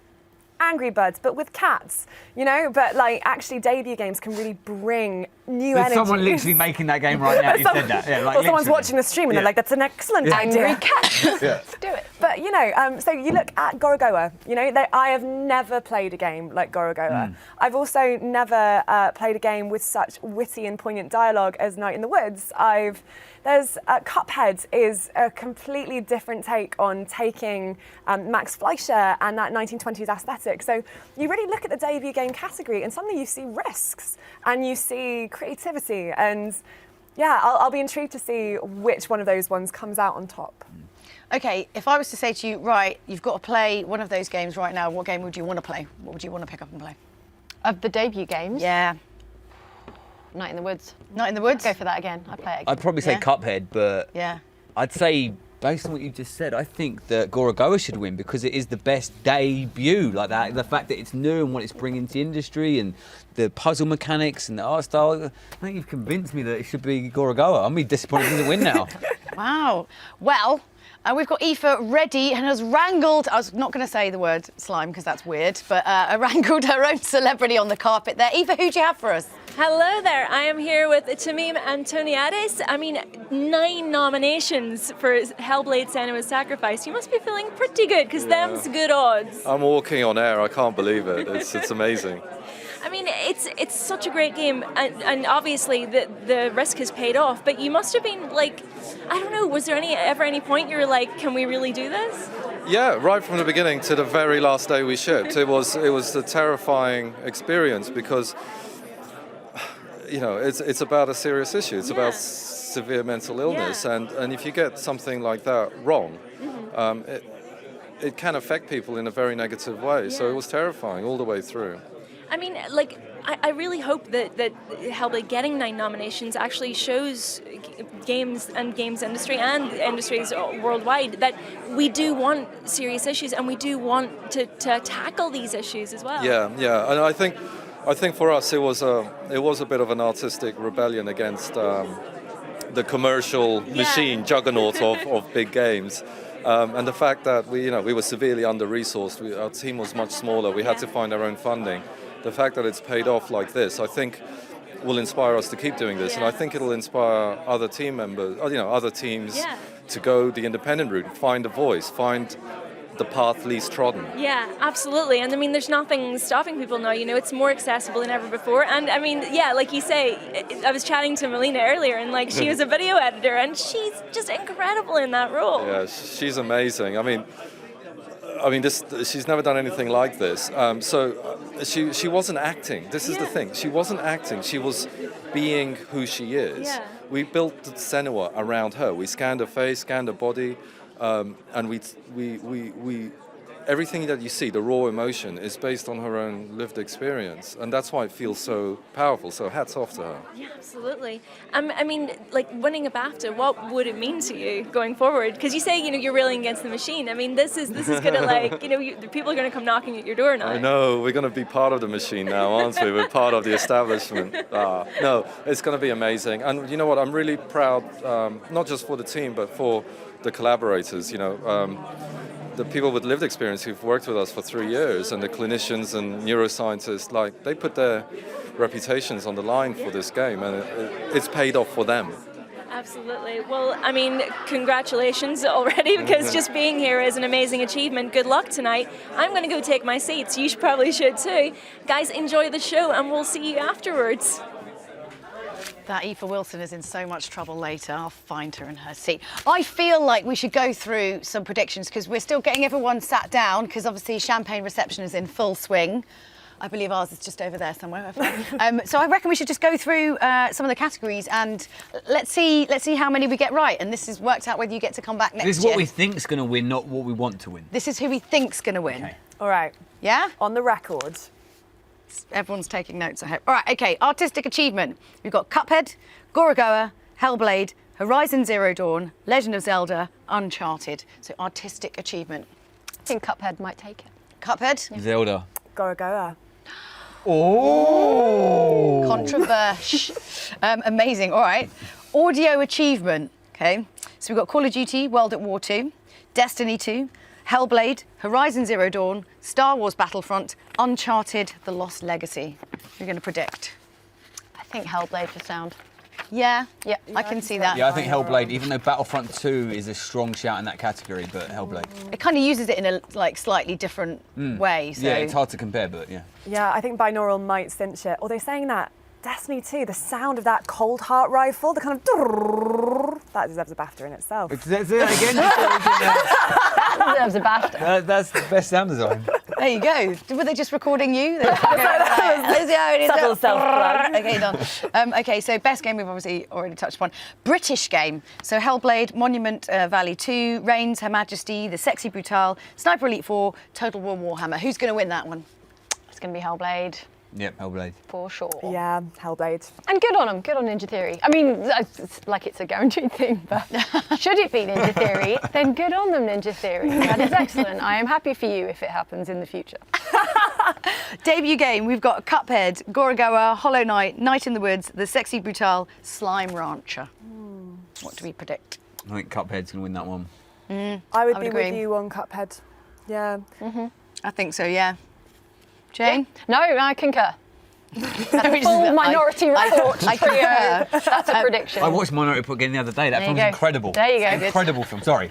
Angry Birds, but with cats, you know? But like actually debut games can really bring new There's energy. someone literally making that game right now. You said that. Yeah, like or someone's literally. watching the stream and they're like, that's an excellent idea. Angry cat. Yeah. Do it. But you know, so you look at Gorogoa, you know, I have never played a game like Gorogoa. I've also never played a game with such witty and poignant dialogue as Night in the Woods. Cuphead is a completely different take on taking Max Fleischer and that 1920s aesthetic. So you really look at the debut game category and suddenly you see risks and you see creativity. And yeah, I'll be intrigued to see which one of those ones comes out on top. Okay, if I was to say to you, right, you've got to play one of those games right now, what game would you want to play? What would you want to pick up and play? Of the debut games? Yeah. Night in the Woods. Night in the Woods? Go for that again. I'd play it again. I'd probably say Yeah. Cuphead, but Yeah. I'd say, based on what you just said, I think that Gorogoa should win because it is the best debut. Like that, the fact that it's new and what it's bringing to the industry and the puzzle mechanics and the art style. I think you've convinced me that it should be Gorogoa. I'm really disappointed it doesn't win now. Wow. Well, we've got Aoife ready and has wrangled, I was not going to say the word slime because that's weird, but wrangled her own celebrity on the carpet there. Aoife, who do you have for us? Hello there, I am here with Tamim Antoniadis. I mean, 9 nominations for Hellblade Senua's Sacrifice. You must be feeling pretty good, because them's good odds. I'm walking on air, I can't believe it. It's amazing. I mean, it's such a great game, and obviously the risk has paid off, but you must have been like, I don't know, was there ever any point you were like, can we really do this? Yeah, right from the beginning to the very last day we shipped. It was a terrifying experience because, you know, it's about a serious issue. It's about severe mental illness, and if you get something like that wrong, it can affect people in a very negative way. So it was terrifying all the way through. I mean, like, I really hope that Hellblade getting 9 nominations actually shows games and games industry and industries worldwide that we do want serious issues and we do want to tackle these issues as well. Yeah, and I think for us it was a bit of an artistic rebellion against the commercial machine juggernaut of big games. And the fact that we were severely under-resourced, our team was much smaller, we had to find our own funding. The fact that it's paid off like this, I think, will inspire us to keep doing this, and I think it'll inspire other team members, other teams to go the independent route, find a voice, find the path least trodden. Yeah, absolutely. And I mean, there's nothing stopping people now, it's more accessible than ever before. And I mean, yeah, like you say, I was chatting to Melina earlier and like she was a video editor and she's just incredible in that role. Yeah, she's amazing. I mean, she's never done anything like this. She wasn't acting. This is the thing. She wasn't acting. She was being who she is. Yeah. We built Senua around her. We scanned her face, scanned her body, and we everything that you see, the raw emotion, is based on her own lived experience, and that's why it feels so powerful. So hats off to her. Yeah, absolutely. I mean, like winning a BAFTA, what would it mean to you going forward? Because you say, you're railing against the machine. I mean, this is gonna like, the people are gonna come knocking at your door now. I know, we're going to be part of the machine now, aren't we? We're part of the establishment. No, it's going to be amazing. And you know what? I'm really proud, not just for the team, but for the collaborators. The people with lived experience who've worked with us for 3 years, and the clinicians and neuroscientists, like they put their reputations on the line for this game, and it's paid off for them. Absolutely. Well, I mean, congratulations already, because just being here is an amazing achievement. Good luck tonight. I'm going to go take my seat, so you probably should too. Guys, enjoy the show, and we'll see you afterwards. That Aoife Wilson is in so much trouble later. I'll find her in her seat. I feel like we should go through some predictions because we're still getting everyone sat down because obviously champagne reception is in full swing. I believe ours is just over there somewhere. So I reckon we should just go through some of the categories and let's see how many we get right. And this has worked out whether you get to come back next year. This is what we think's going to win, not what we want to win. This is who we think's going to win. Okay. All right. Yeah? On the record. Everyone's taking notes, I hope. All right, okay, artistic achievement. We've got Cuphead, Gorogoa, Hellblade, Horizon Zero Dawn, Legend of Zelda, Uncharted. So artistic achievement. I think Cuphead might take it. Cuphead? Zelda. Gora. Oh! Controversial. Amazing. All right. Audio achievement. Okay. So we've got Call of Duty, World at War 2, Destiny 2, Hellblade, Horizon Zero Dawn, Star Wars Battlefront, Uncharted, The Lost Legacy. You're going to predict? I think Hellblade for sound. Yeah, I can see that. Yeah, I think Hellblade, even though Battlefront 2 is a strong shout in that category, but Hellblade. It kind of uses it in a slightly different way. So. Yeah, it's hard to compare, but yeah. Yeah, I think binaural might cinch it. Although saying that, Destiny 2, the sound of that cold heart rifle, the kind of that deserves a BAFTA in itself. Say that again. That deserves a BAFTA. That's the best sound design. There you go. Were they just recording you? Subtle self-plug. Okay, done. Okay, so best game we've obviously already touched upon. British game. So Hellblade, Monument Valley 2, Reigns, Her Majesty, The Sexy Brutale, Sniper Elite 4, Total War Warhammer. Who's going to win that one? It's going to be Hellblade. Yep, Hellblade. For sure. Yeah, Hellblade. And good on them, good on Ninja Theory. I mean, it's like it's a guaranteed thing, but should it be Ninja Theory, then good on them, Ninja Theory. That is excellent. I am happy for you if it happens in the future. Debut game, we've got Cuphead, Gorogoa, Hollow Knight, Night in the Woods, The Sexy Brutale, Slime Rancher. What do we predict? I think Cuphead's going to win that one. I would be agree. with you on Cuphead. Yeah. I think so, yeah. Jane? No, I concur. Full Minority Report I trio. That's a prediction. I watched Minority Report again the other day. That film's incredible. There you go. Incredible film. Sorry.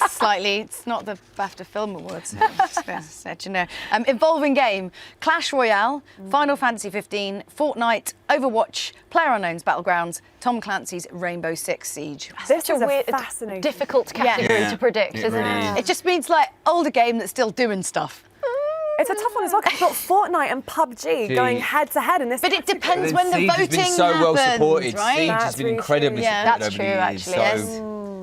Slightly. It's not the BAFTA Film Awards. Just let you know. Evolving game. Clash Royale, Final Fantasy 15, Fortnite, Overwatch, PlayerUnknown's Battlegrounds, Tom Clancy's Rainbow Six Siege. This is a weird, fascinating, difficult category to predict, isn't it? It just means like older game that's still doing stuff. It's a tough one as well because you've got Fortnite and PUBG going head to head in this. But it depends when the Siege voting has been so well happens, supported. right? Siege has been incredibly supported That's over true, the years. actually. So, Yes.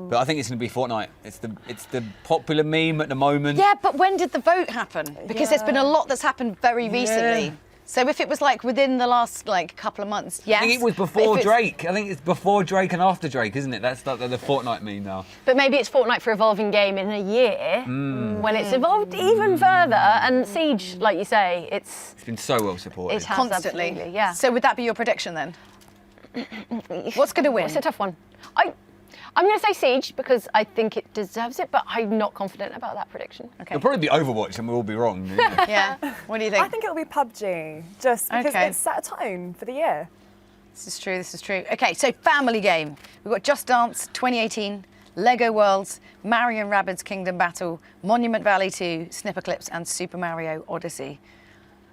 But I think it's going to be Fortnite. It's the popular meme at the moment. Yeah, but when did the vote happen? Because there's been a lot that's happened very recently. So if it was like within the last couple of months, yes. I think it was before Drake. I think it's before Drake and after Drake, isn't it? That's like the Fortnite meme now. But maybe it's Fortnite for evolving game in a year when it's evolved even further. And Siege, like you say, it's been so well supported. It has Constantly. absolutely, yeah. So would that be your prediction then? What's going to win? It's a tough one. I'm going to say Siege because I think it deserves it, but I'm not confident about that prediction. Okay. It'll probably be Overwatch and we'll all be wrong. Yeah. What do you think? I think it'll be PUBG, just because it's set a tone for the year. This is true, this is true. Okay, so family game. We've got Just Dance 2018, Lego Worlds, Mario & Rabbids Kingdom Battle, Monument Valley 2, Snipperclips, and Super Mario Odyssey.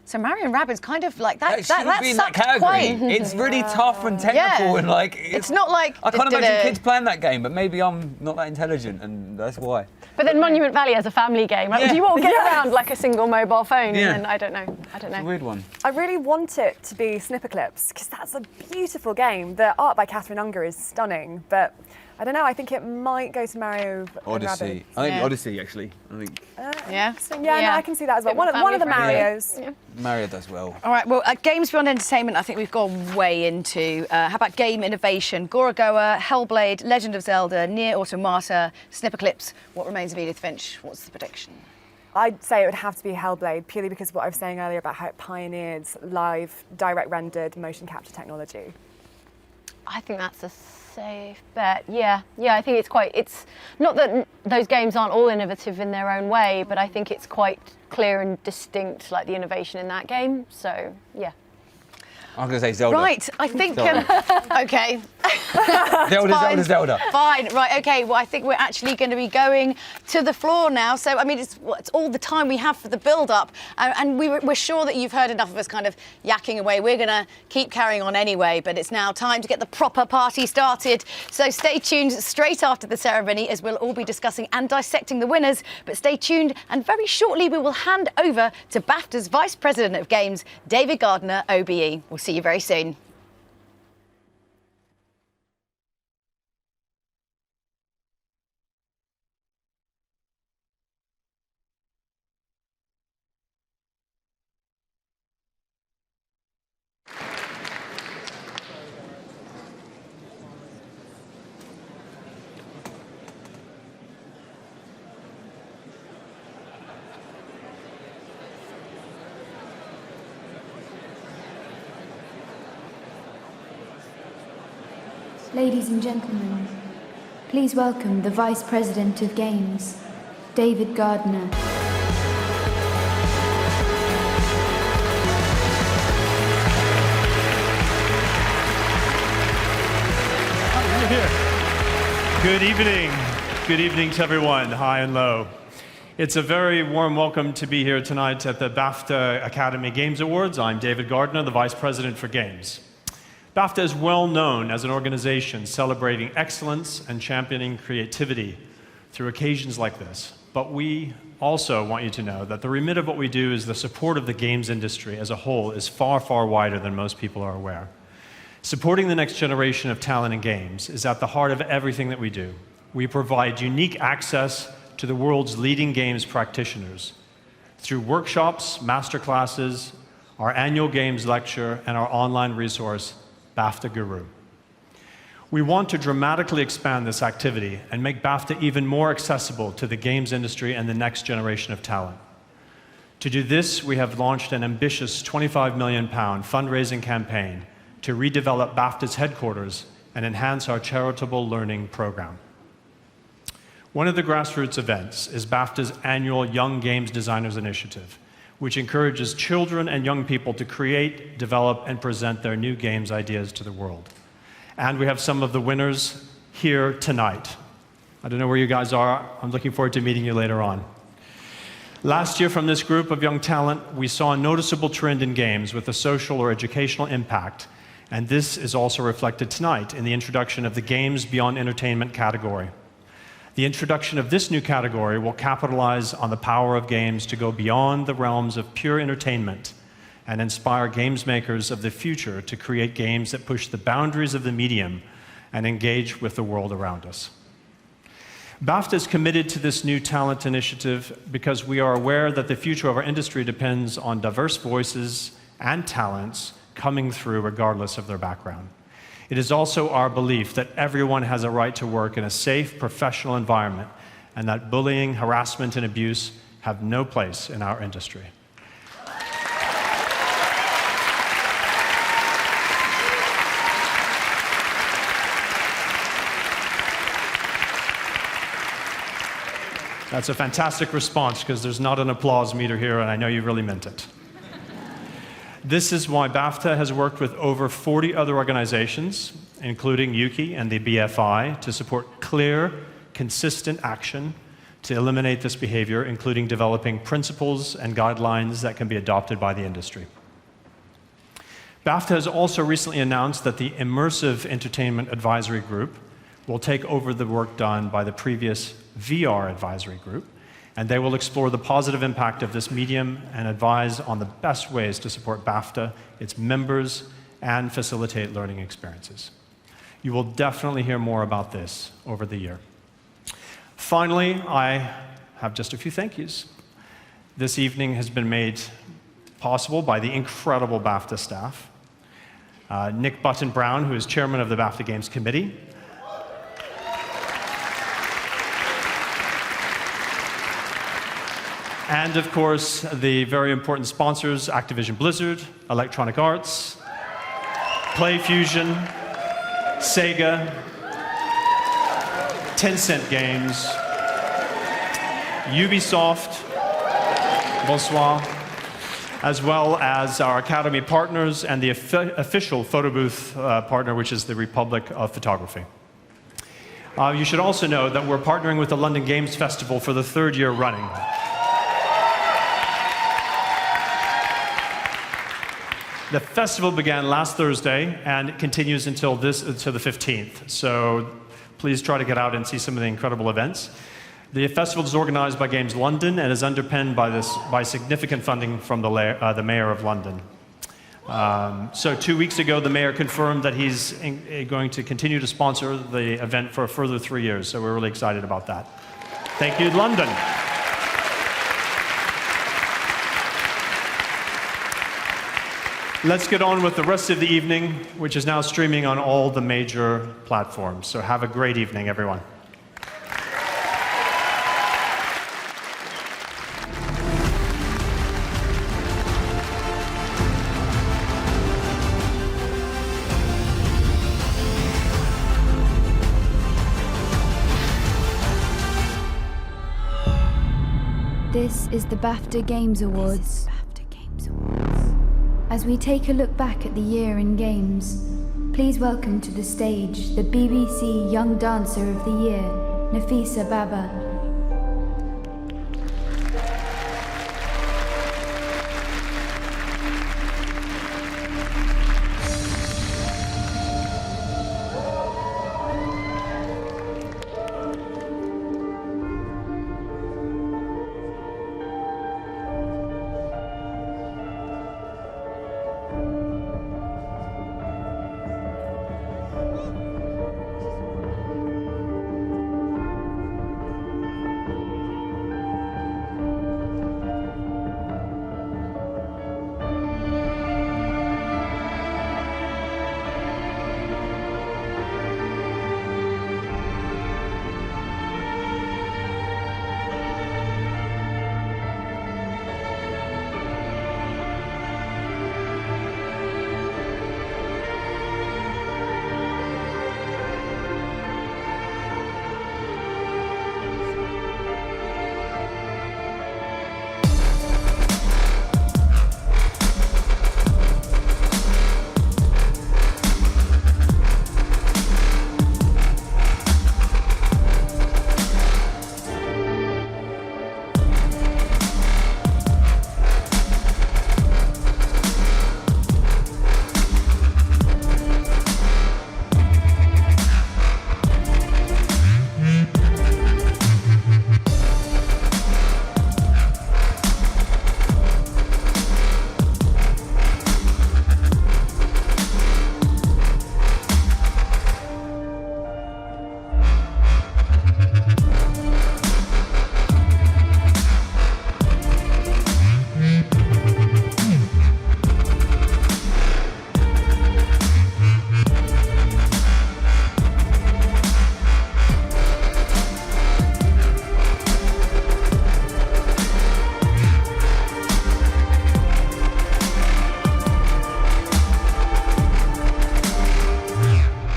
So Mario & Rabbids kind of like that. That be in that category. It's really tough and technical and like. It's not like. I can't imagine kids playing that game, but maybe I'm not that intelligent, and that's why. But then Monument Valley as a family game, like, do you all get around like a single mobile phone? Yeah. And I don't know. It's a weird one. I really want it to be Snipperclips because that's a beautiful game. The art by Catherine Unger is stunning, but I don't know. I think it might go to Mario Odyssey. and Rabbids. I think Odyssey actually. I think Yeah. No, I can see that as well. One of the Marios. Yeah. Mario does well. All right, well, Games Beyond Entertainment, I think we've gone way into. How about game innovation? Gorogoa, Hellblade, Legend of Zelda, Nier Automata, Snipperclips. What remains of Edith Finch? What's the prediction? I'd say it would have to be Hellblade, purely because of what I was saying earlier about how it pioneered live, direct rendered motion capture technology. I think that's a safe bet. Yeah, I think it's not that those games aren't all innovative in their own way, but I think it's quite clear and distinct, like the innovation in that game. So, yeah. I'm going to say Zelda. Right, I think. Okay. Zelda. Fine, right, okay. Well, I think we're actually going to be going to the floor now. So, I mean, it's all the time we have for the build-up. And we're sure that you've heard enough of us kind of yakking away. We're going to keep carrying on anyway, but it's now time to get the proper party started. So stay tuned straight after the ceremony as we'll all be discussing and dissecting the winners. But stay tuned, and very shortly we will hand over to BAFTA's Vice President of Games, David Gardner, OBE. We'll see you very soon. Ladies and gentlemen, please welcome the Vice President of Games, David Gardner. Good evening. Good evening to everyone, high and low. It's a very warm welcome to be here tonight at the BAFTA Academy Games Awards. I'm David Gardner, the Vice President for Games. BAFTA is well known as an organization celebrating excellence and championing creativity through occasions like this. But we also want you to know that the remit of what we do is the support of the games industry as a whole is far, far wider than most people are aware. Supporting the next generation of talent in games is at the heart of everything that we do. We provide unique access to the world's leading games practitioners through workshops, masterclasses, our annual games lecture, and our online resource, BAFTA Guru. We want to dramatically expand this activity and make BAFTA even more accessible to the games industry and the next generation of talent. To do this, we have launched an ambitious £25 million fundraising campaign to redevelop BAFTA's headquarters and enhance our charitable learning program. One of the grassroots events is BAFTA's annual Young Games Designers Initiative, which encourages children and young people to create, develop, and present their new games ideas to the world. And we have some of the winners here tonight. I don't know where you guys are. I'm looking forward to meeting you later on. Last year, from this group of young talent, we saw a noticeable trend in games with a social or educational impact, and this is also reflected tonight in the introduction of the Games Beyond Entertainment category. The introduction of this new category will capitalize on the power of games to go beyond the realms of pure entertainment and inspire games makers of the future to create games that push the boundaries of the medium and engage with the world around us. BAFTA is committed to this new talent initiative because we are aware that the future of our industry depends on diverse voices and talents coming through regardless of their background. It is also our belief that everyone has a right to work in a safe, professional environment and that bullying, harassment, and abuse have no place in our industry. That's a fantastic response because there's not an applause meter here, and I know you really meant it. This is why BAFTA has worked with over 40 other organizations, including Yuki and the BFI, to support clear, consistent action to eliminate this behavior, including developing principles and guidelines that can be adopted by the industry. BAFTA has also recently announced that the Immersive Entertainment Advisory Group will take over the work done by the previous VR Advisory Group, and they will explore the positive impact of this medium and advise on the best ways to support BAFTA, its members, and facilitate learning experiences. You will definitely hear more about this over the year. Finally, I have just a few thank yous. This evening has been made possible by the incredible BAFTA staff. Nick Button-Brown, who is chairman of the BAFTA Games Committee. And of course, the very important sponsors, Activision Blizzard, Electronic Arts, PlayFusion, Sega, Tencent Games, Ubisoft, bonsoir, as well as our Academy partners and the official photo booth partner, which is the Republic of Photography. You should also know that we're partnering with the London Games Festival for the 3rd year running. The festival began last Thursday and it continues until the 15th. So please try to get out and see some of the incredible events. The festival is organized by Games London and is underpinned by significant funding from the Mayor of London. So 2 weeks ago, the Mayor confirmed that he's going to continue to sponsor the event for a further 3 years. So we're really excited about that. Thank you, London. Let's get on with the rest of the evening, which is now streaming on all the major platforms. So have a great evening, everyone. This is the BAFTA Games Awards. As we take a look back at the year in games, please welcome to the stage the BBC Young Dancer of the Year, Nafisa Baba.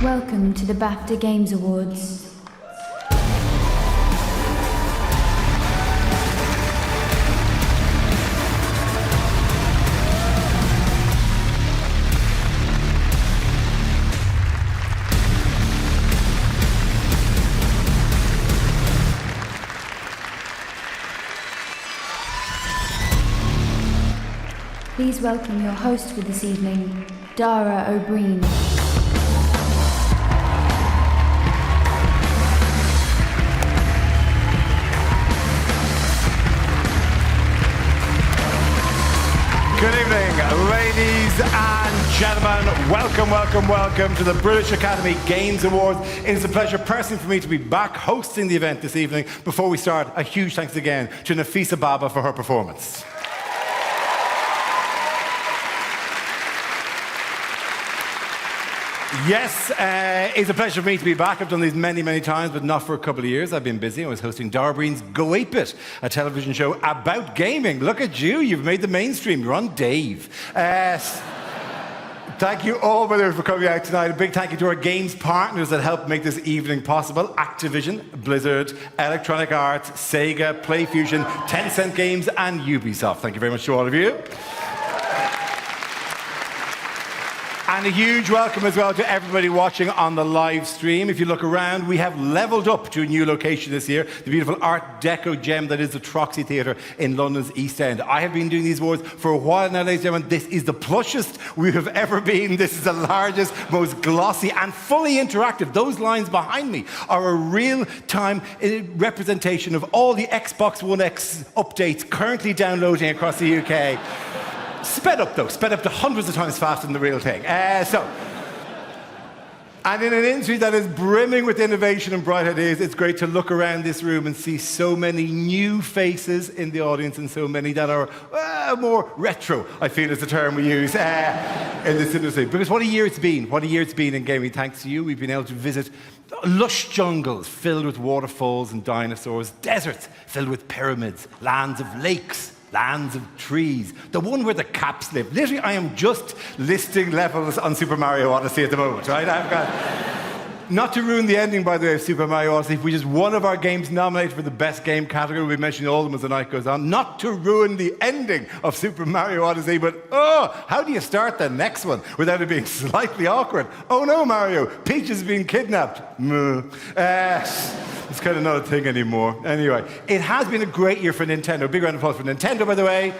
Welcome to the BAFTA Games Awards. Please welcome your host for this evening, Dara O'Brien. Good evening, ladies and gentlemen. Welcome to the British Academy Games Awards. It is a pleasure personally for me to be back hosting the event this evening. Before we start, a huge thanks again to Nafisa Baba for her performance. Yes, it's a pleasure for me to be back. I've done these many times, but not for a couple of years. I've been busy. I was hosting Dara Breen's Go 8-Bit, a television show about gaming. Look at you. You've made the mainstream. You're on Dave. Thank you all, brothers, for coming out tonight. A big thank you to our games partners that helped make this evening possible. Activision, Blizzard, Electronic Arts, Sega, PlayFusion, Tencent Games, and Ubisoft. Thank you very much to all of you. And a huge welcome as well to everybody watching on the live stream. If you look around, we have leveled up to a new location this year, the beautiful Art Deco gem that is the Troxy Theatre in London's East End. I have been doing these awards for a while now, ladies and gentlemen. This is the plushest we have ever been. This is the largest, most glossy and fully interactive. Those lines behind me are a real-time representation of all the Xbox One X updates currently downloading across the UK. Sped up to hundreds of times faster than the real thing. And in an industry that is brimming with innovation and bright ideas, it's great to look around this room and see so many new faces in the audience and so many that are more retro, I feel is the term we use in this industry. Because what a year it's been. What a year it's been in gaming. Thanks to you, we've been able to visit lush jungles filled with waterfalls and dinosaurs, deserts filled with pyramids, lands of lakes, lands of trees, the one where the caps live. Literally, I am just listing levels on Super Mario Odyssey at the moment, right? Not to ruin the ending, by the way, of Super Mario Odyssey, which is one of our games nominated for the best game category. We'll be mentioning all of them as the night goes on. Not to ruin the ending of Super Mario Odyssey, but how do you start the next one without it being slightly awkward? Oh no, Mario, Peach has been kidnapped. It's kind of not a thing anymore. Anyway, it has been a great year for Nintendo. Big round of applause for Nintendo, by the way.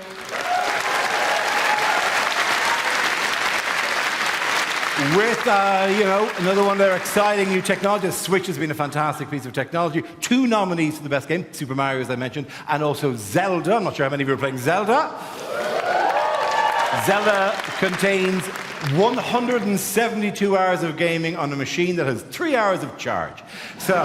With, another one of their exciting new technologies. Switch has been a fantastic piece of technology. 2 nominees for the best game, Super Mario, as I mentioned, and also Zelda. I'm not sure how many of you are playing Zelda. Zelda contains 172 hours of gaming on a machine that has 3 hours of charge. So...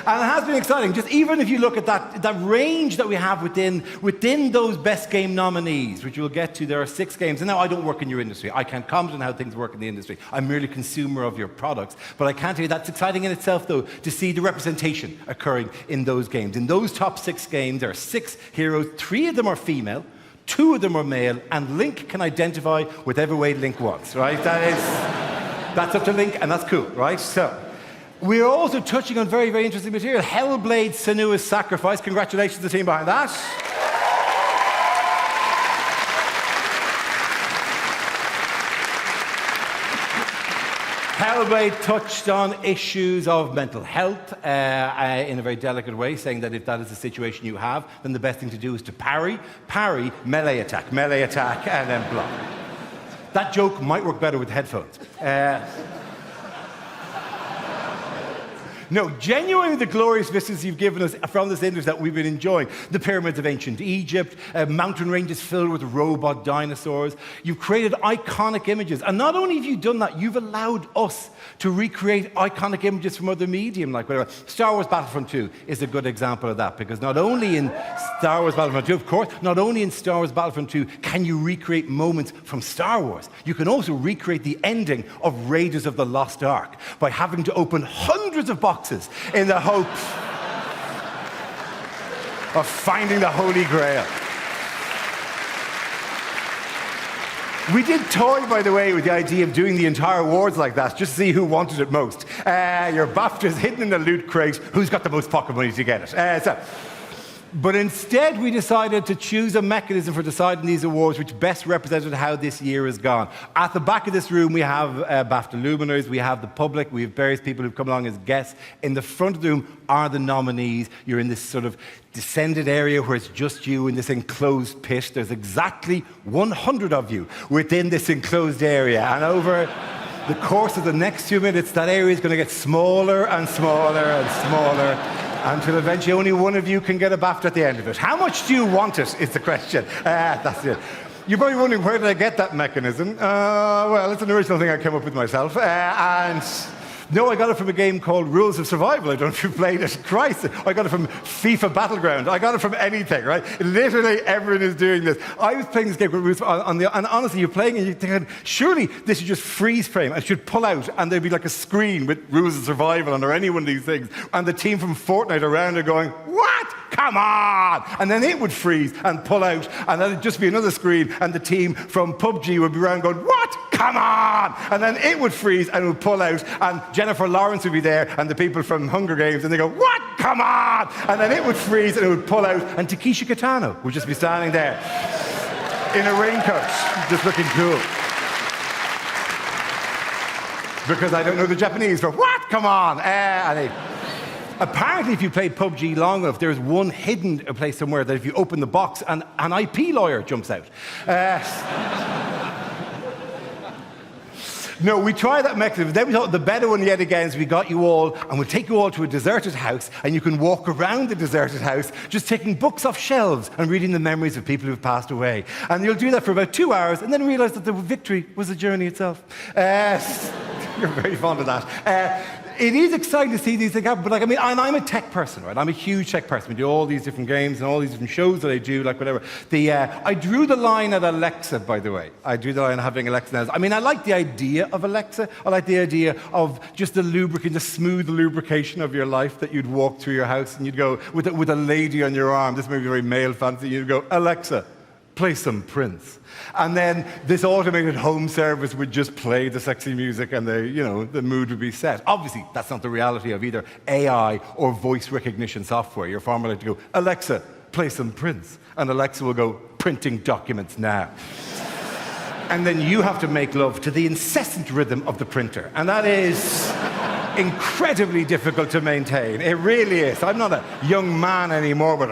And it has been exciting. Just even if you look at that range that we have within those best game nominees, which we'll get to, there are 6 games. And now I don't work in your industry. I can't comment on how things work in the industry. I'm merely a consumer of your products. But I can tell you that's exciting in itself, though, to see the representation occurring in those games. In those top 6 games, there are 6 heroes. 3 of them are female. 2 of them are male. And Link can identify whichever way Link wants, right? That's up to Link, and that's cool, right? So... we're also touching on very, very interesting material. Hellblade: Senua's Sacrifice. Congratulations to the team behind that. Hellblade touched on issues of mental health in a very delicate way, saying that if that is the situation you have, then the best thing to do is to parry, melee attack, and then block. That joke might work better with headphones. No, genuinely the glorious vistas you've given us from this industry that we've been enjoying. The pyramids of ancient Egypt, mountain ranges filled with robot dinosaurs. You've created iconic images. And not only have you done that, you've allowed us to recreate iconic images from other medium, like whatever. Star Wars Battlefront 2 is a good example of that, because not only in Star Wars Battlefront 2, of course, not only in Star Wars Battlefront 2 can you recreate moments from Star Wars, you can also recreate the ending of Raiders of the Lost Ark by having to open hundreds of boxes in the hope of finding the Holy Grail. We did toy, by the way, with the idea of doing the entire awards like that, just to see who wanted it most. Your BAFTA's hidden in the loot crate. Who's got the most pocket money to get it? But instead, we decided to choose a mechanism for deciding these awards which best represented how this year has gone. At the back of this room, we have BAFTA luminaries, we have the public, we have various people who've come along as guests. In the front of the room are the nominees. You're in this sort of descended area where it's just you in this enclosed pit. There's exactly 100 of you within this enclosed area. And over the course of the next few minutes, that area is going to get smaller and smaller and smaller, until eventually only one of you can get a BAFTA at the end of it. How much do you want it, is the question. That's it. You're probably wondering, where did I get that mechanism? Well, it's an original thing I came up with myself. No, I got it from a game called Rules of Survival. I don't know if you've played it. Christ, I got it from FIFA Battlegrounds. I got it from anything, right? Literally everyone is doing this. I was playing this game called Rules and honestly, you're playing and you think, surely this should just freeze frame and it should pull out and there'd be like a screen with Rules of Survival under any one of these things. And the team from Fortnite around are going, what? Come on! And then it would freeze and pull out, and then it'd just be another screen, and the team from PUBG would be around going, what? Come on! And then it would freeze and it would pull out, and Jennifer Lawrence would be there, and the people from Hunger Games, and they go, what? Come on! And then it would freeze and it would pull out, and Takeshi Kitano would just be standing there in a raincoat, just looking cool. Because I don't know the Japanese for what? Come on! Apparently, if you played PUBG long enough, there's one hidden place somewhere that if you open the box, an IP lawyer jumps out. No, we tried that mechanism. Then we thought the better one yet again is we got you all, and we'll take you all to a deserted house, and you can walk around the deserted house just taking books off shelves and reading the memories of people who've passed away. And you'll do that for about 2 hours, and then realize that the victory was the journey itself. You're very fond of that. It is exciting to see these things happen, but and I'm a tech person, right? I'm a huge tech person. We do all these different games and all these different shows that I do, like whatever. I drew the line at Alexa, by the way. I drew the line at having Alexa now. I like the idea of Alexa. I like the idea of just the lubricant, the smooth lubrication of your life, that you'd walk through your house and you'd go with a lady on your arm. This may be very male fancy. You'd go, Alexa, play some Prince. And then this automated home service would just play the sexy music and the mood would be set. Obviously, that's not the reality of either AI or voice recognition software. You're far more likely to go, Alexa, play some Prince. And Alexa will go, printing documents now. And then you have to make love to the incessant rhythm of the printer. And that is incredibly difficult to maintain. It really is. I'm not a young man anymore, but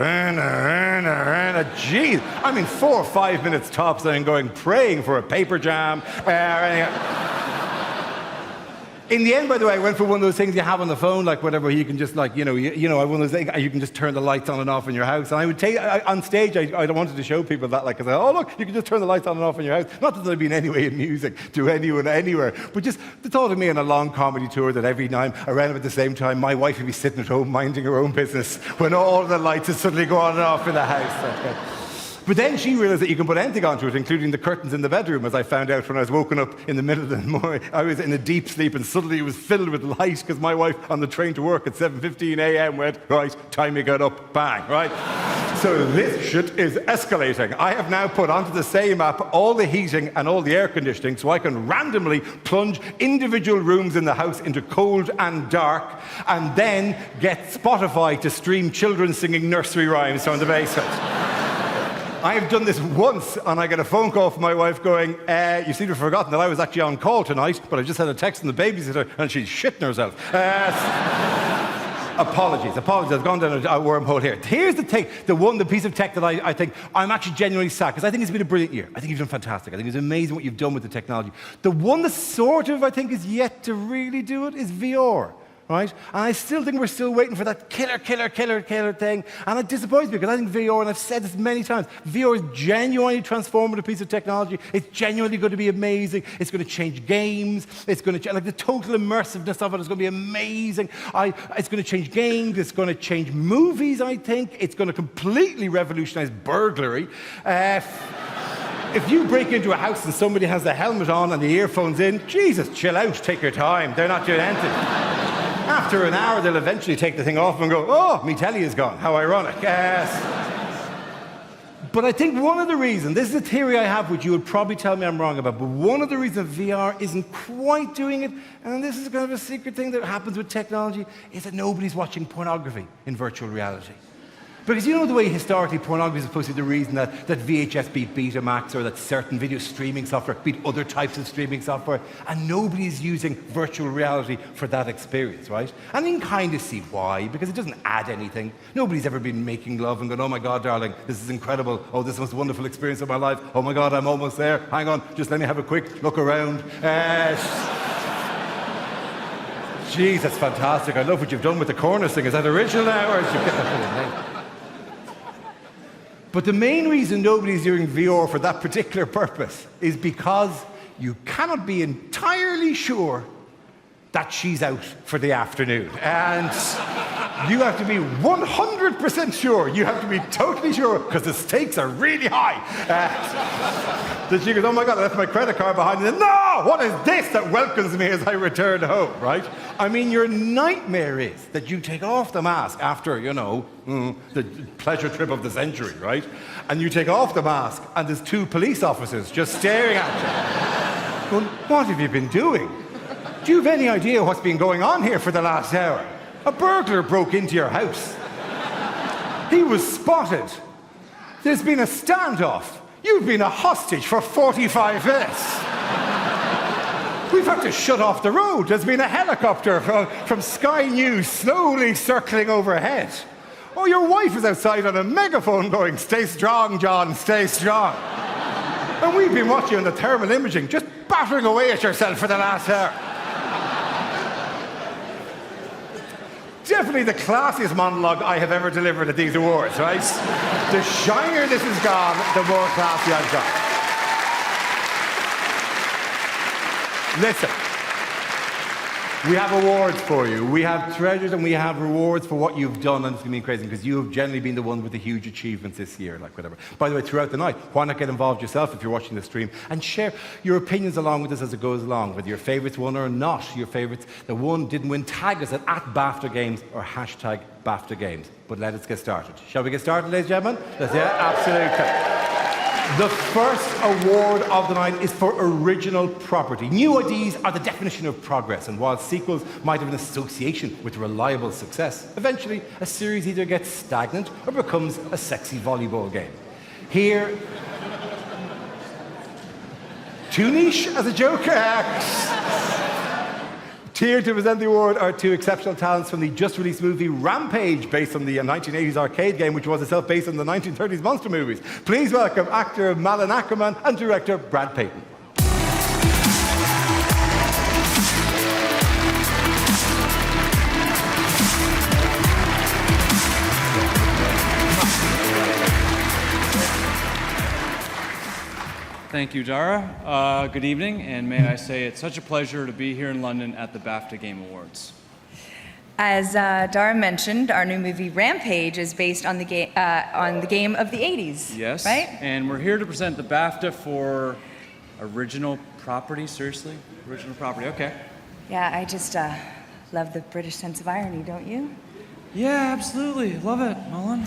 geez. I mean, 4 or 5 minutes tops, and I'm going praying for a paper jam. In the end, by the way, I went for one of those things you have on the phone, like whatever, you can just like, one of those things, you can just turn the lights on and off in your house. And I would take, on stage, I wanted to show people that, like, I said, oh, look, you can just turn the lights on and off in your house. Not that there'd be in any way in music to anyone, anywhere, but just the thought of me on a long comedy tour that every night, around at the same time, my wife would be sitting at home minding her own business when all the lights would suddenly go on and off in the house. But then she realized that you can put anything onto it, including the curtains in the bedroom, as I found out when I was woken up in the middle of the morning. I was in a deep sleep and suddenly it was filled with light because my wife on the train to work at 7:15 a.m. went, right, time you got up, bang, right? So this shit is escalating. I have now put onto the same app all the heating and all the air conditioning so I can randomly plunge individual rooms in the house into cold and dark and then get Spotify to stream children singing nursery rhymes from the basement. I have done this once, and I get a phone call from my wife going, you seem to have forgotten that I was actually on call tonight, but I just had a text from the babysitter, and she's shitting herself. Apologies. I've gone down a wormhole here. Here's the thing, the piece of tech that I think I'm actually genuinely sad, because I think it's been a brilliant year. I think you've done fantastic. I think it's amazing what you've done with the technology. The one that sort of, I think, is yet to really do it is VR. Right? And I still think we're still waiting for that killer thing. And it disappoints me because I think VR, and I've said this many times, VR is genuinely transformative piece of technology. It's genuinely going to be amazing. It's going to change games. It's going to, like, the total immersiveness of it is going to be amazing. It's going to change games. It's going to change movies, I think. It's going to completely revolutionize burglary. If you break into a house and somebody has the helmet on and the earphones in, Jesus, chill out, take your time. They're not doing anything. After an hour, they'll eventually take the thing off and go, oh, me telly is gone. How ironic. But I think one of the reasons, this is a theory I have, which you would probably tell me I'm wrong about, but one of the reasons VR isn't quite doing it, and this is kind of a secret thing that happens with technology, is that nobody's watching pornography in virtual reality. Because you know the way historically pornography is supposed to be the reason that VHS beat Betamax or that certain video streaming software beat other types of streaming software, and nobody is using virtual reality for that experience, right? And you can kind of see why, because it doesn't add anything. Nobody's ever been making love and going, oh my God, darling, this is incredible. Oh, this is the most wonderful experience of my life. Oh my God, I'm almost there. Hang on, just let me have a quick look around. Jeez, that's fantastic. I love what you've done with the corner thing. Is that original now, or is you... But the main reason nobody's doing VR for that particular purpose is because you cannot be entirely sure that she's out for the afternoon. And you have to be 100% sure. You have to be totally sure, because the stakes are really high. That she goes, oh my God, I left my credit card behind. And no, what is this that welcomes me as I return home, right? I mean, your nightmare is that you take off the mask after, the pleasure trip of the century, right? And you take off the mask, and there's 2 police officers just staring at you. Going, what have you been doing? Do you have any idea what's been going on here for the last hour? A burglar broke into your house. He was spotted. There's been a standoff. You've been a hostage for 45 minutes. We've had to shut off the road. There's been a helicopter from Sky News slowly circling overhead. Oh, your wife is outside on a megaphone going, stay strong, John, stay strong. And we've been watching on the thermal imaging, just battering away at yourself for the last hour. Definitely the classiest monologue I have ever delivered at these awards, right? The shinier this has gone, the more classy I've got. Listen, we have awards for you. We have treasures and we have rewards for what you've done, and it's going to be crazy because you have generally been the one with the huge achievements this year, like whatever. By the way, throughout the night, why not get involved yourself if you're watching the stream and share your opinions along with us as it goes along, whether your favourites won or not. Your favourites that won, didn't win, tag us at BAFTA Games or hashtag BAFTA Games. But let us get started. Shall we get started, ladies and gentlemen? Absolutely. The first award of the night is for original property. New ideas are the definition of progress, and while sequels might have an association with reliable success, eventually a series either gets stagnant or becomes a sexy volleyball game. Here, too niche as a joke. Here to present the award are two exceptional talents from the just-released movie Rampage, based on the 1980s arcade game, which was itself based on the 1930s monster movies. Please welcome actor Melina Juergens and director Brad Payton. Thank you, Dara. Good evening, and may I say it's such a pleasure to be here in London at the BAFTA Game Awards. As Dara mentioned, our new movie Rampage is based on the game of the 80s. Yes. Right? And we're here to present the BAFTA for original property. Seriously? Original property, okay. Yeah, I just love the British sense of irony, don't you? Yeah, absolutely. Love it, Mullen.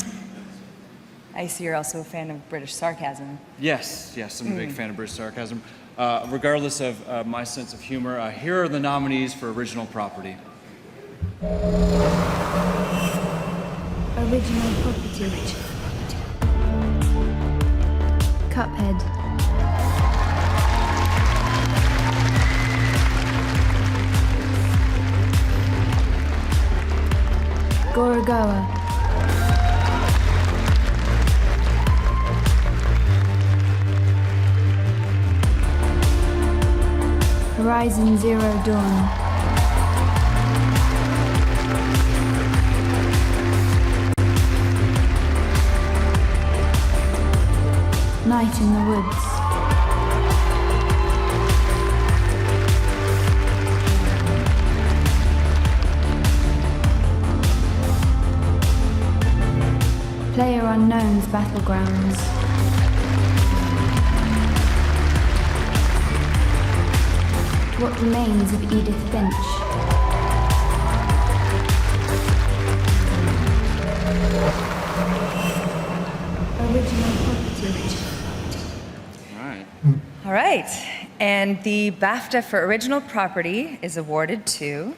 I see you're also a fan of British sarcasm. Yes, I'm a big fan of British sarcasm. Regardless of my sense of humor, here are the nominees for original property. Original property. Cuphead. Gorogoa. Horizon Zero Dawn. Night in the Woods. PlayerUnknown's Battlegrounds. What Remains of Edith Finch. Original property. All right. And the BAFTA for original property is awarded to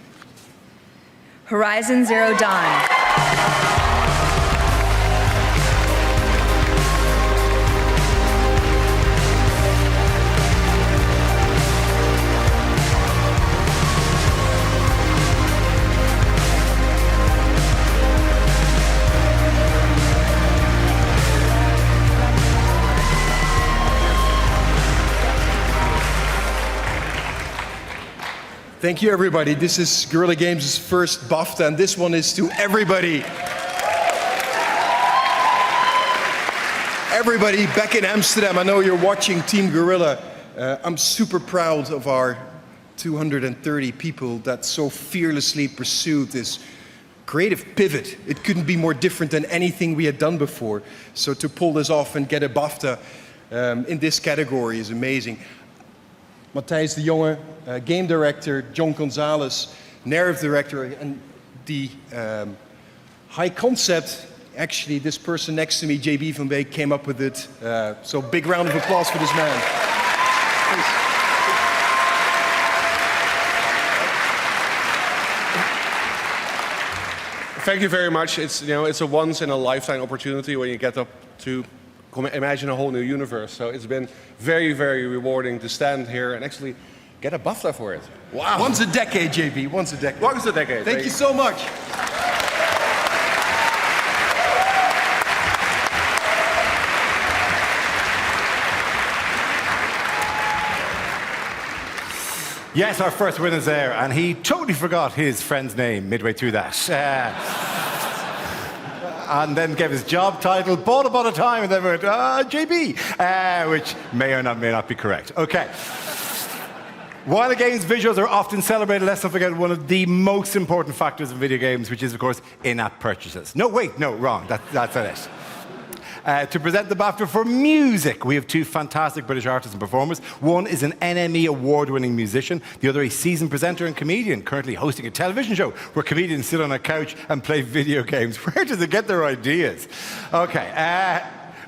Horizon Zero Dawn. Thank you, everybody. This is Guerrilla Games' first BAFTA, and this one is to everybody. Everybody back in Amsterdam, I know you're watching Team Guerrilla. I'm super proud of our 230 people that so fearlessly pursued this creative pivot. It couldn't be more different than anything we had done before. So to pull this off and get a BAFTA in this category is amazing. Matthijs de Jonge, game director, John Gonzalez, narrative director, and the high concept, actually this person next to me, JB van Beek, came up with it. So big round of applause for this man. Please. Thank you very much. It's a once in a lifetime opportunity when you get up to imagine a whole new universe. So it's been very, very rewarding to stand here and actually get a BAFTA for it. Wow. Once a decade, JB, once a decade. Once a decade. Thank you so much. Yes, our first winner's there, and he totally forgot his friend's name midway through that. And then gave his job title, bought about a time, and then went, JB, which may or may not be correct. Okay. While a game's visuals are often celebrated, let's not forget one of the most important factors in video games, which is, of course, in-app purchases. No, wait, no, wrong. That's not it. To present the BAFTA for music, we have two fantastic British artists and performers. One is an NME award-winning musician. The other a seasoned presenter and comedian, currently hosting a television show where comedians sit on a couch and play video games. Where do they get their ideas? Okay.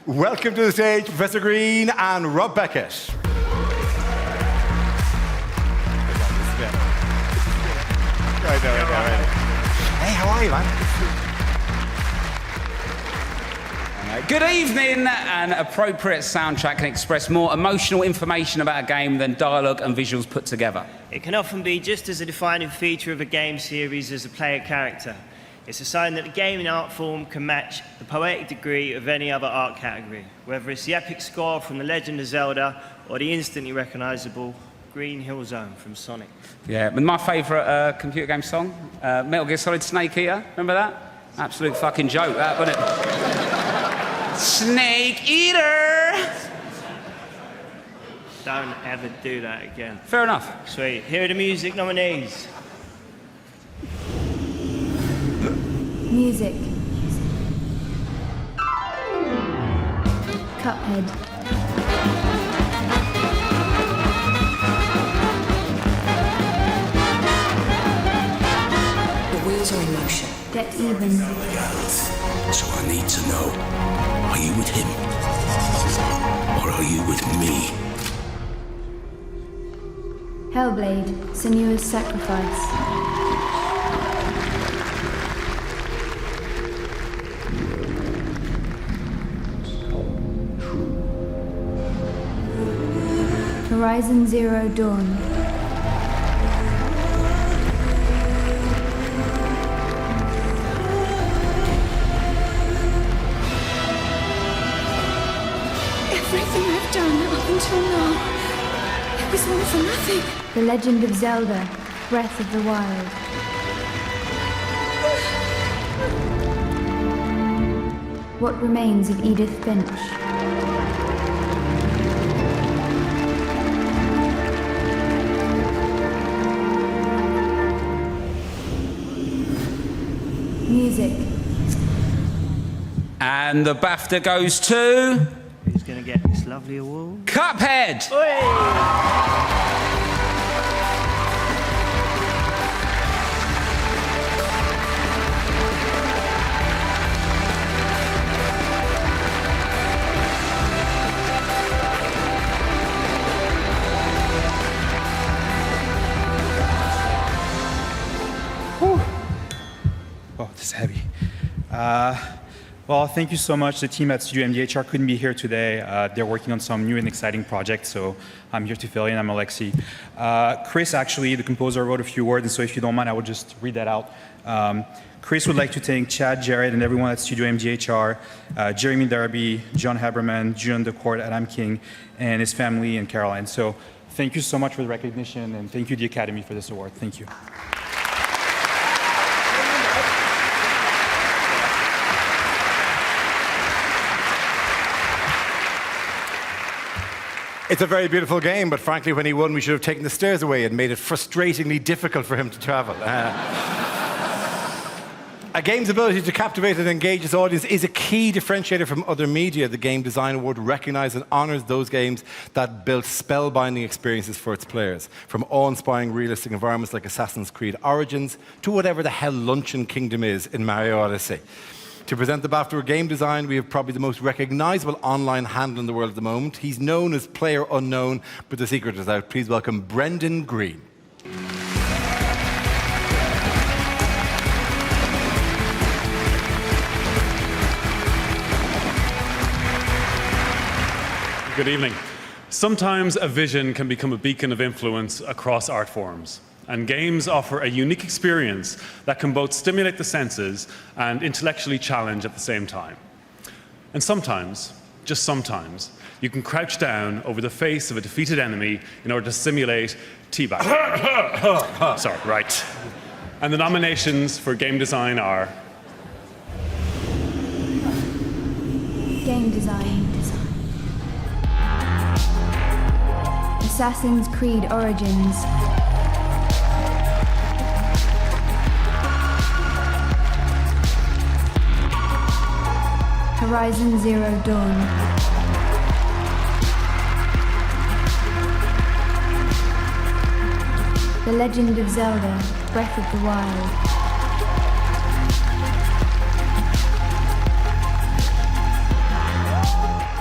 welcome to the stage Professor Green and Rob Beckett. Hey, how are you, man? Good evening. An appropriate soundtrack can express more emotional information about a game than dialogue and visuals put together. It can often be just as a defining feature of a game series as a player character. It's a sign that the gaming art form can match the poetic degree of any other art category, whether it's the epic score from The Legend of Zelda or the instantly recognisable Green Hill Zone from Sonic. Yeah, but my favourite computer game song, Metal Gear Solid Snake Eater. Remember that? Absolute fucking joke, that, wasn't it? Snake Eater! Don't ever do that again. Fair enough. Sweet. Here are the music nominees. Music. Cuphead. The wheels are in motion. Get even. So I need to know, are you with him? Or are you with me? Hellblade. Senua's Sacrifice. Horizon Zero Dawn. Everything I've done up until now, it was all for nothing. The Legend of Zelda, Breath of the Wild. What Remains of Edith Finch. Music. And the BAFTA goes to... Who's going to get this lovely award? Cuphead! Oh, this is heavy. Well, thank you so much. The team at Studio MDHR couldn't be here today. They're working on some new and exciting projects, so I'm here to fill in. I'm Alexi. Chris, actually, the composer, wrote a few words, and so if you don't mind, I will just read that out. Chris would like to thank Chad, Jared, and everyone at Studio MDHR, Jeremy Darby, John Haberman, Julian DeCourt, Adam King, and his family, and Caroline. So thank you so much for the recognition, and thank you, the Academy, for this award. Thank you. It's a very beautiful game, but frankly, when he won, we should have taken the stairs away and made it frustratingly difficult for him to travel. A game's ability to captivate and engage its audience is a key differentiator from other media. The Game Design Award recognizes and honors those games that built spellbinding experiences for its players, from awe-inspiring realistic environments like Assassin's Creed Origins to whatever the hell Luncheon Kingdom is in Mario Odyssey. To present the BAFTA Game Design, we have probably the most recognizable online handle in the world at the moment. He's known as PlayerUnknown, but the secret is out. Please welcome Brendan Green. Good evening. Sometimes a vision can become a beacon of influence across art forms. And games offer a unique experience that can both stimulate the senses and intellectually challenge at the same time. And sometimes, just sometimes, you can crouch down over the face of a defeated enemy in order to simulate teabag. Sorry, right. And the nominations for game design are... Game Design. Assassin's Creed Origins. Horizon Zero Dawn. The Legend of Zelda, Breath of the Wild.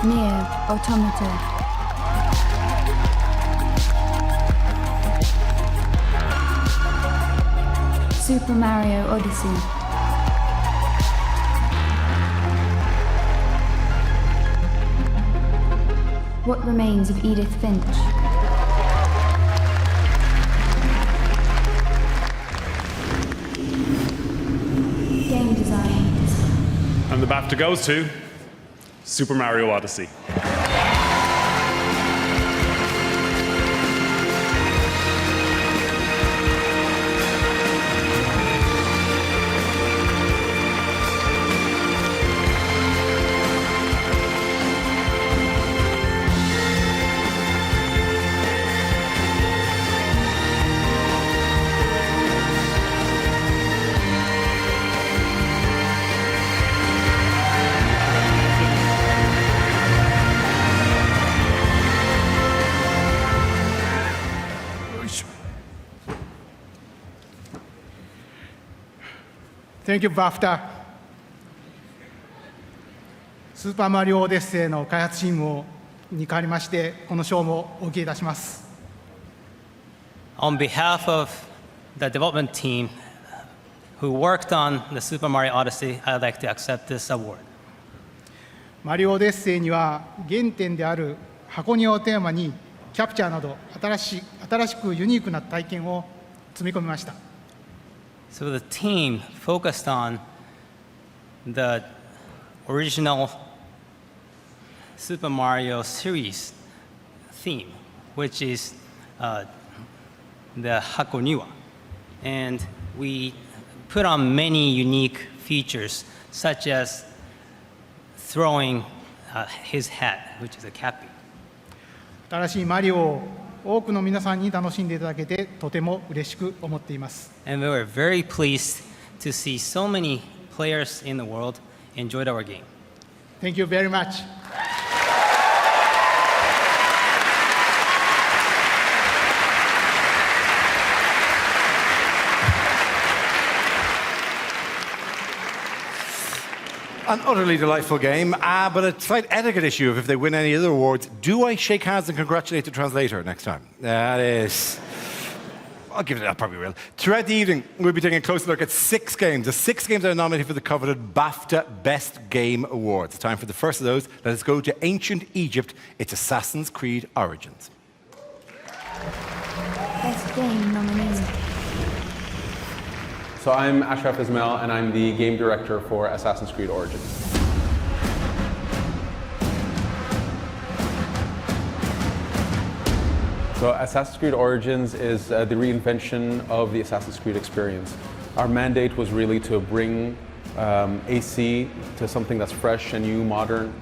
Nier Automata. Super Mario Odyssey. What Remains of Edith Finch. Game design. And the BAFTA goes to Super Mario Odyssey. Thank you, BAFTA. スーパーマリオオデッセイの開発チームに代わりまして、この賞もお受けいたします。On behalf of the development team who worked on the Super Mario Odyssey, I'd like to accept this award. マリオオデッセイには原点である箱庭をテーマにキャプチャーなど新しくユニークな体験を積み込みました。So the team focused on the original Super Mario series theme, which is the Hakoniwa. And we put on many unique features, such as throwing his hat, which is a cappy. 新しいマリオを多くの皆さんに楽しんでいただけてとても嬉しく思っています。And we were very pleased to see so many players in the world enjoyed our game. Thank you very much. An utterly delightful game, but a slight etiquette issue if they win any other awards. Do I shake hands and congratulate the translator next time? That is... I'll give it, I probably will. Throughout the evening, we'll be taking a closer look at 6 games. The 6 games that are nominated for the coveted BAFTA Best Game Awards. It's time for the first of those. Let us go to ancient Egypt. It's Assassin's Creed Origins. Best Game nominee. So I'm Ashraf Ismail, and I'm the game director for Assassin's Creed Origins. So Assassin's Creed Origins is the reinvention of the Assassin's Creed experience. Our mandate was really to bring AC to something that's fresh and new, modern.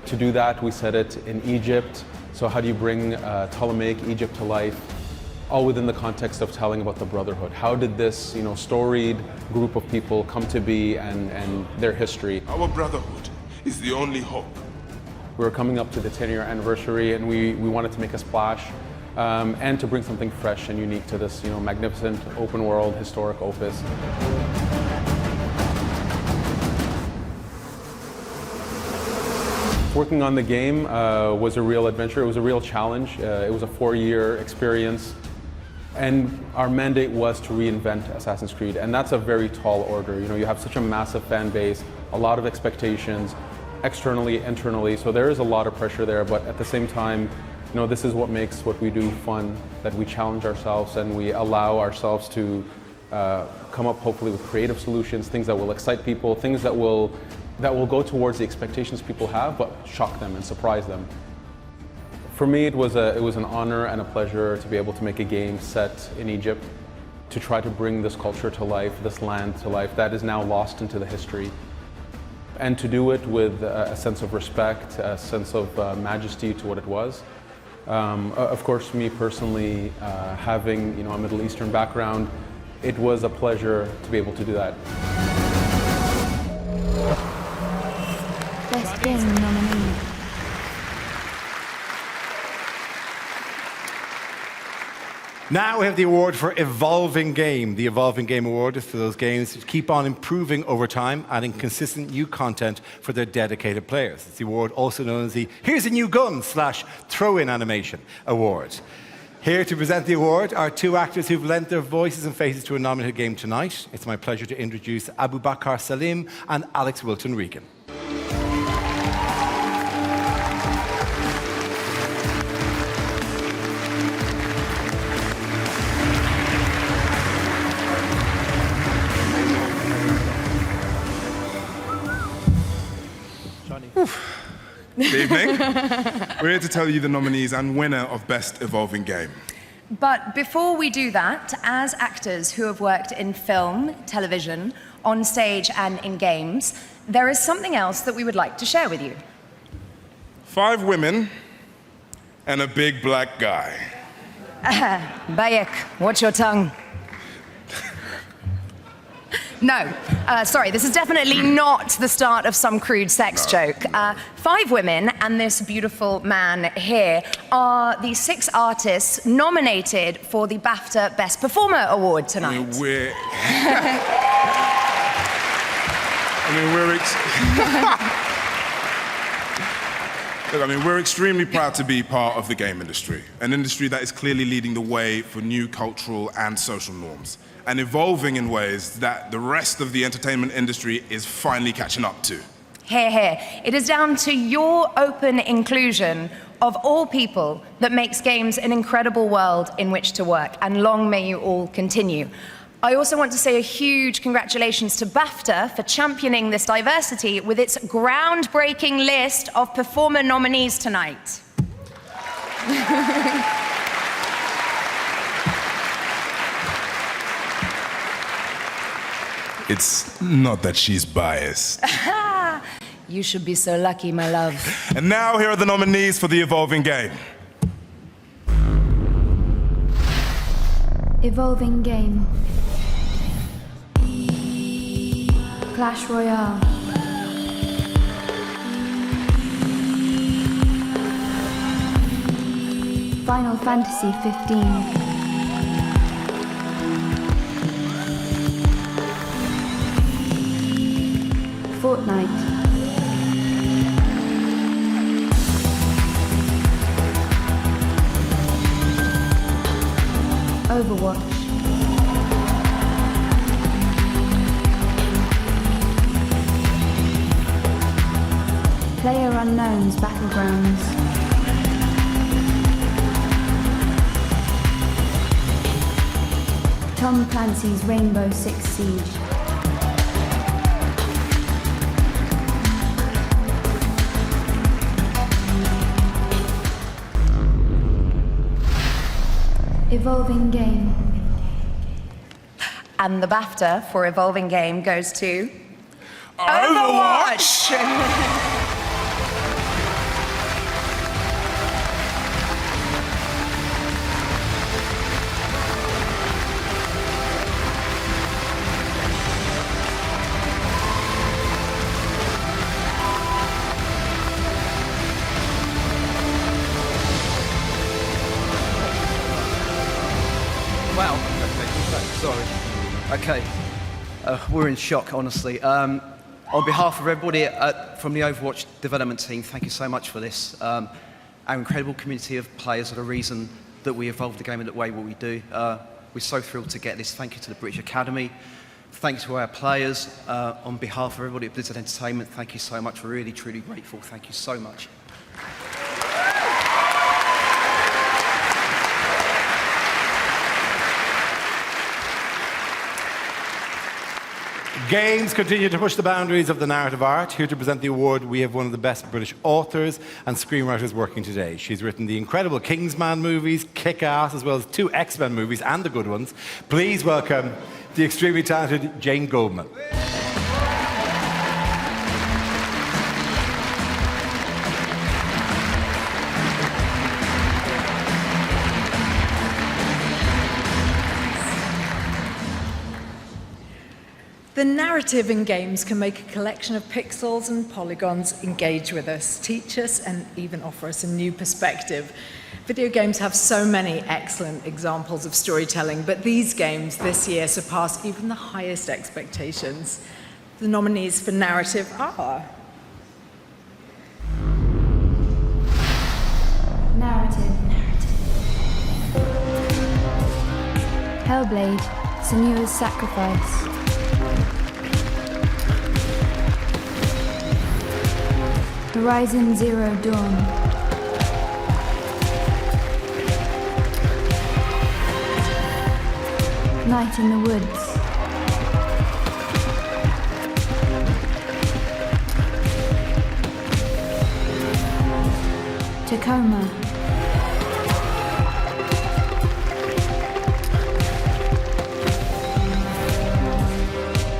To do that, we set it in Egypt. So how do you bring Ptolemaic Egypt to life? All within the context of telling about the Brotherhood. How did this, storied group of people come to be and their history? Our Brotherhood is the only hope. We were coming up to the 10-year anniversary, and we wanted to make a splash and to bring something fresh and unique to this, magnificent open world historic opus. Working on the game was a real adventure. It was a real challenge. It was a 4-year experience. And our mandate was to reinvent Assassin's Creed, and that's a very tall order. You have such a massive fan base, a lot of expectations, externally, internally, so there is a lot of pressure there, but at the same time, this is what makes what we do fun, that we challenge ourselves and we allow ourselves to come up hopefully with creative solutions, things that will excite people, things that will go towards the expectations people have, but shock them and surprise them. For me, it was an honor and a pleasure to be able to make a game set in Egypt, to try to bring this culture to life, this land to life that is now lost into the history, and to do it with a sense of respect, a sense of majesty to what it was. Of course, me personally, having a Middle Eastern background, it was a pleasure to be able to do that. Best Game nominee. Now we have the award for Evolving Game. The Evolving Game Award is for those games that keep on improving over time, adding consistent new content for their dedicated players. It's the award also known as the Here's a New Gun / Throw-In Animation Award. Here to present the award are two actors who've lent their voices and faces to a nominated game tonight. It's my pleasure to introduce Abu Bakr Salim and Alex Wilton Regan. Good evening. We're here to tell you the nominees and winner of Best Evolving Game. But before we do that, as actors who have worked in film, television, on stage and in games, there is something else that we would like to share with you. 5 women and a big black guy. Bayek, watch your tongue. No, sorry, this is definitely not the start of some crude sex joke. 5 women and this beautiful man here are the 6 artists nominated for the BAFTA Best Performer Award tonight. We're extremely proud to be part of the game industry, an industry that is clearly leading the way for new cultural and social norms, and evolving in ways that the rest of the entertainment industry is finally catching up to. Hear, hear. It is down to your open inclusion of all people that makes games an incredible world in which to work, and long may you all continue. I also want to say a huge congratulations to BAFTA for championing this diversity with its groundbreaking list of performer nominees tonight. It's not that she's biased. You should be so lucky, my love. And now here are the nominees for the Evolving Game. Evolving Game. Clash Royale. Final Fantasy 15. Fortnite. Overwatch. PlayerUnknown's Battlegrounds. Tom Clancy's Rainbow Six Siege. Evolving Game. And the BAFTA for Evolving Game goes to... Overwatch! Wow. Okay, sorry. Okay. We're in shock, honestly. On behalf of everybody from the Overwatch development team, thank you so much for this. Our incredible community of players are the reason that we evolved the game in the way what we do. We're so thrilled to get this. Thank you to the British Academy. Thanks to our players. On behalf of everybody at Blizzard Entertainment, thank you so much. We're really, truly grateful. Thank you so much. Games continue to push the boundaries of the narrative art. Here to present the award, we have one of the best British authors and screenwriters working today. She's written the incredible Kingsman movies, Kick-Ass, as well as 2 X-Men movies and the good ones. Please welcome the extremely talented Jane Goldman. The narrative in games can make a collection of pixels and polygons engage with us, teach us, and even offer us a new perspective. Video games have so many excellent examples of storytelling, but these games this year surpass even the highest expectations. The nominees for narrative are... Narrative. Hellblade, Senua's Sacrifice. Horizon Zero Dawn. Night in the Woods. Tacoma.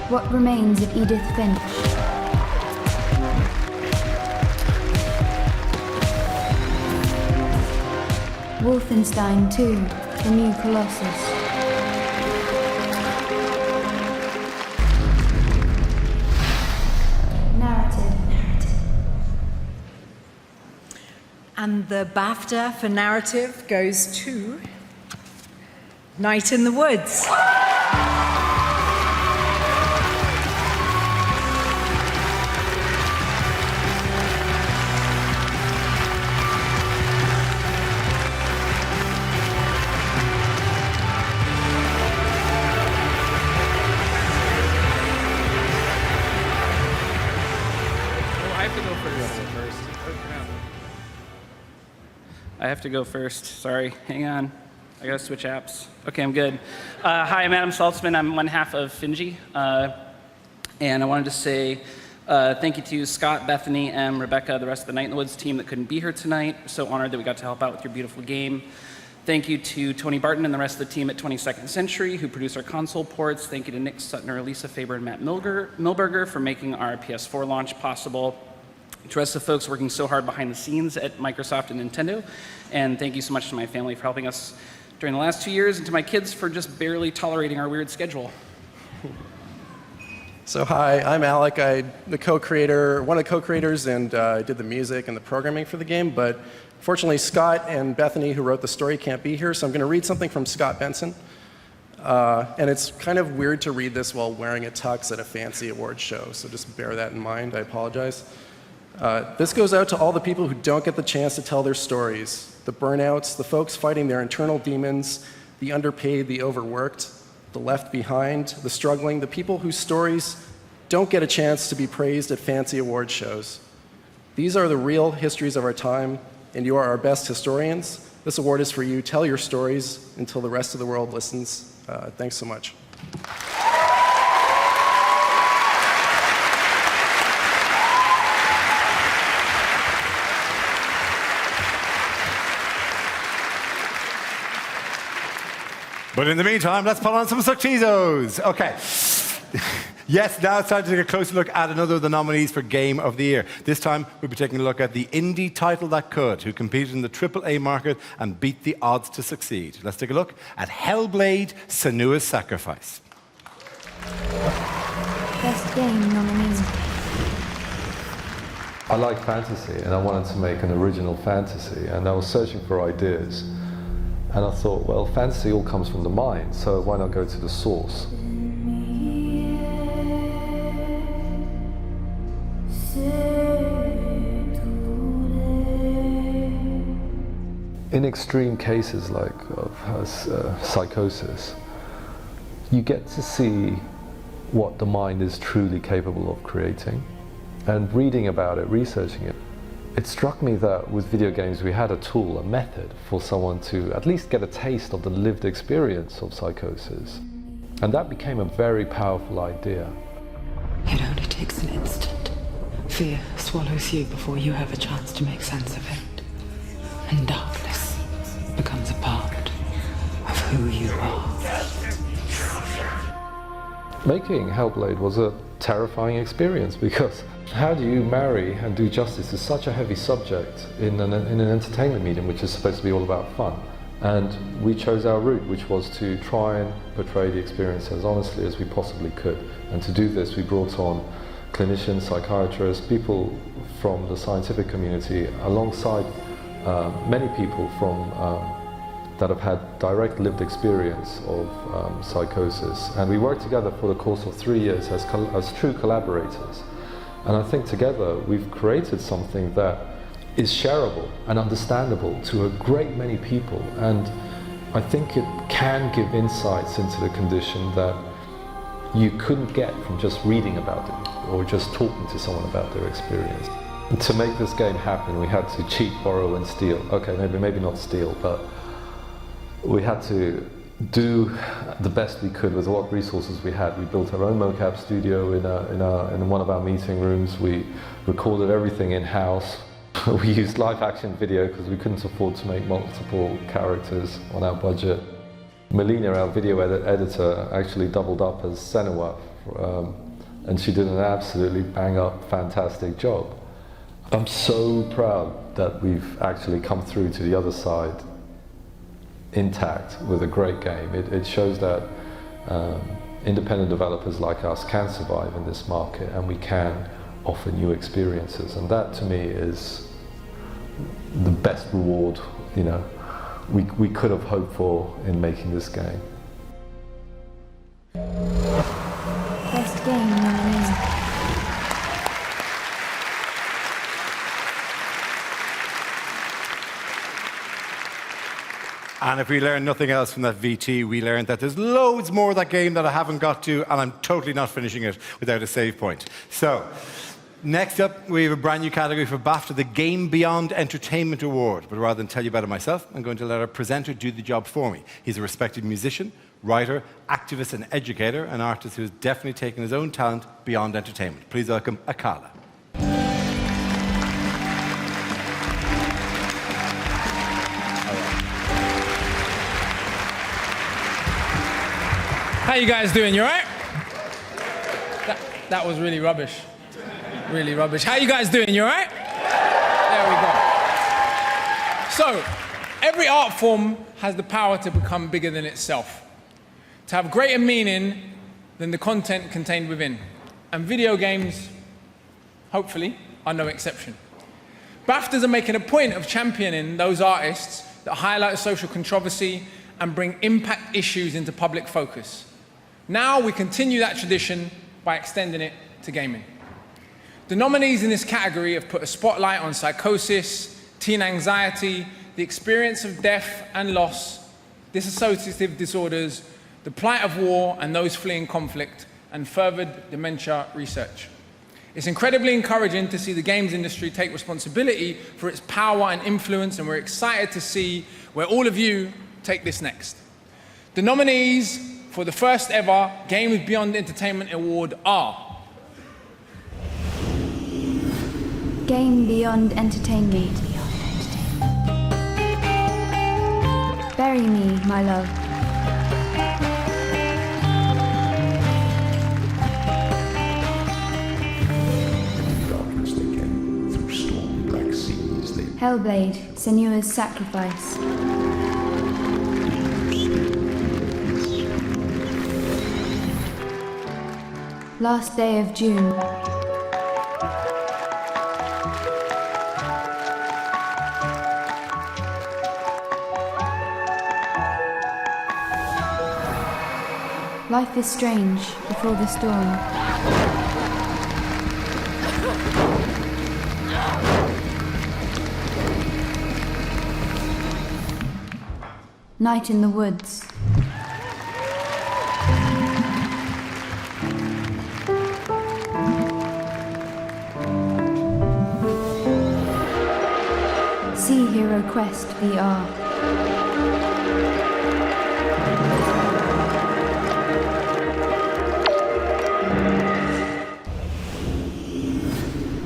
What Remains of Edith Finch. Wolfenstein 2, The New Colossus. Narrative. And the BAFTA for narrative goes to Night in the Woods. I have to go first. Sorry, hang on. I gotta switch apps. Okay, I'm good. Hi, I'm Adam Saltzman. I'm one half of Finji. And I wanted to say thank you to Scott, Bethany, and Rebecca, the rest of the Night in the Woods team that couldn't be here tonight. So honored that we got to help out with your beautiful game. Thank you to Tony Barton and the rest of the team at 22nd Century who produced our console ports. Thank you to Nick Suttner, Lisa Faber, and Matt Milberger for making our PS4 launch possible. To the rest of the folks working so hard behind the scenes at Microsoft and Nintendo. And thank you so much to my family for helping us during the last 2 years, and to my kids for just barely tolerating our weird schedule. So hi, I'm Alec. I'm the co-creator, one of the co-creators, and I did the music and the programming for the game. But fortunately, Scott and Bethany, who wrote the story, can't be here. So I'm going to read something from Scott Benson. And it's kind of weird to read this while wearing a tux at a fancy awards show. So just bear that in mind. I apologize. This goes out to all the people who don't get the chance to tell their stories, the burnouts, the folks fighting their internal demons, the underpaid, the overworked, the left behind, the struggling, the people whose stories don't get a chance to be praised at fancy award shows. These are the real histories of our time, and you are our best historians. This award is for you. Tell your stories until the rest of the world listens. Thanks so much. But in the meantime, let's put on some Succhizos. Okay. Yes, now it's time to take a closer look at another of the nominees for Game of the Year. This time, we'll be taking a look at the indie title that could, who competed in the AAA market and beat the odds to succeed. Let's take a look at Hellblade: Senua's Sacrifice. Best Game nominee. I like fantasy, and I wanted to make an original fantasy, and I was searching for ideas. And I thought, well, fantasy all comes from the mind, so why not go to the source? In extreme cases like of psychosis, you get to see what the mind is truly capable of creating. And reading about it, researching it, it struck me that with video games we had a tool, a method for someone to at least get a taste of the lived experience of psychosis. And that became a very powerful idea. It only takes an instant. Fear swallows you before you have a chance to make sense of it. And darkness becomes a part of who you are. Making Hellblade was a terrifying experience because how do you marry and do justice to such a heavy subject in an entertainment medium which is supposed to be all about fun? And we chose our route, which was to try and portray the experience as honestly as we possibly could. And to do this, we brought on clinicians, psychiatrists, people from the scientific community, alongside many people from that have had direct lived experience of psychosis. And we worked together for the course of 3 years as true collaborators. And I think together we've created something that is shareable and understandable to a great many people. And I think it can give insights into the condition that you couldn't get from just reading about it or just talking to someone about their experience. To make this game happen, we had to cheat, borrow and steal. Okay, maybe not steal, but we had to do the best we could with what resources we had. We built our own mocap studio in one of our meeting rooms. We recorded everything in-house. We used live action video because we couldn't afford to make multiple characters on our budget. Melina, our video editor, actually doubled up as Senua, and she did an absolutely bang-up, fantastic job. I'm so proud that we've actually come through to the other side intact with a great game. It shows that independent developers like us can survive in this market, and we can offer new experiences, and that to me is the best reward, you know, we could have hoped for in making this game. Best game nominee. And if we learn nothing else from that VT, we learned that there's loads more of that game that I haven't got to, and I'm totally not finishing it without a save point. So, next up, we have a brand new category for BAFTA, the Game Beyond Entertainment Award. But rather than tell you about it myself, I'm going to let our presenter do the job for me. He's a respected musician, writer, activist and educator, an artist who has definitely taken his own talent beyond entertainment. Please welcome Akala. How you guys doing? You all right? That was really rubbish. Really rubbish. How you guys doing? You all right? There we go. So, every art form has the power to become bigger than itself, to have greater meaning than the content contained within. And video games, hopefully, are no exception. BAFTAs are making a point of championing those artists that highlight social controversy and bring impact issues into public focus. Now we continue that tradition by extending it to gaming. The nominees in this category have put a spotlight on psychosis, teen anxiety, the experience of death and loss, dissociative disorders, the plight of war and those fleeing conflict, and furthered dementia research. It's incredibly encouraging to see the games industry take responsibility for its power and influence, and we're excited to see where all of you take this next. The nominees for the first ever Games Beyond Entertainment Award are Game Beyond Entertainment. Bury Me, My Love. Hellblade, Senua's Sacrifice. Last Day of June. Life is Strange, Before the Storm. Night in the Woods. Sea Hero Quest VR.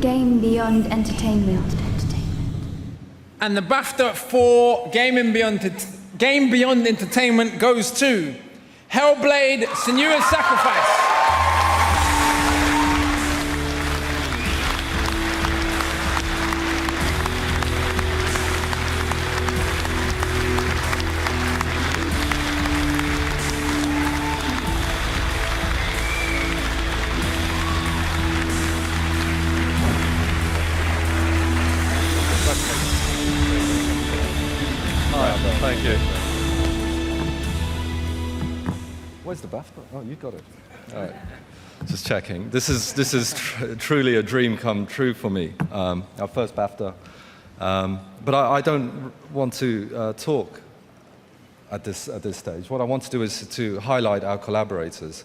Game Beyond Entertainment. And the BAFTA for Game Beyond Entertainment goes to Hellblade, Senua's Sacrifice. Thank you. Where's the BAFTA? Oh, you got it. All right. Just checking. This is truly a dream come true for me. Our first BAFTA. But I don't want to talk at this stage. What I want to do is to highlight our collaborators.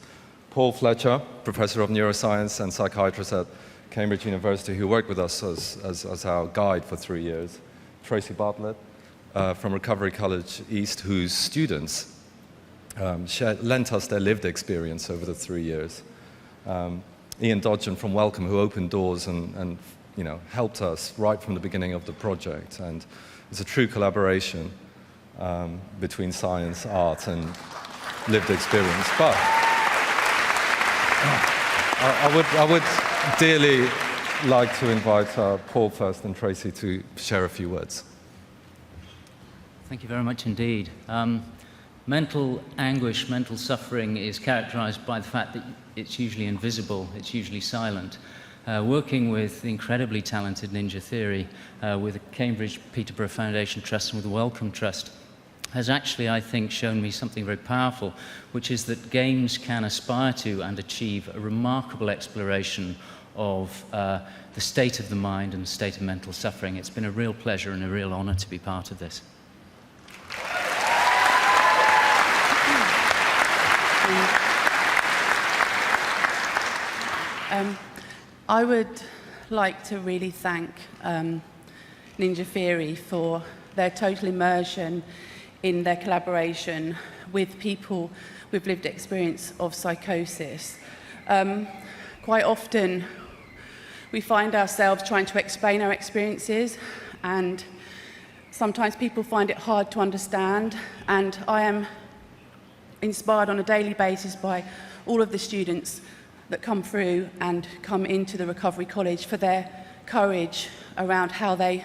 Paul Fletcher, Professor of Neuroscience and Psychiatrist at Cambridge University, who worked with us as our guide for 3 years. Tracy Bartlett from Recovery College East, whose students lent us their lived experience over the 3 years. Ian Dodgen from Wellcome, who opened doors and helped us right from the beginning of the project. And it's a true collaboration between science, art, and lived experience. But I would dearly like to invite Paul first and Tracy to share a few words. Thank you very much indeed. Mental anguish, mental suffering is characterized by the fact that it's usually invisible, it's usually silent. Working with the incredibly talented Ninja Theory, with the Cambridge Peterborough Foundation Trust and with the Wellcome Trust, has actually, I think, shown me something very powerful, which is that games can aspire to and achieve a remarkable exploration of the state of the mind and the state of mental suffering. It's been a real pleasure and a real honor to be part of this. I would like to really thank Ninja Theory for their total immersion in their collaboration with people with lived experience of psychosis. Quite often, we find ourselves trying to explain our experiences, and sometimes people find it hard to understand, and I am inspired on a daily basis by all of the students that come through and come into the Recovery College for their courage around how they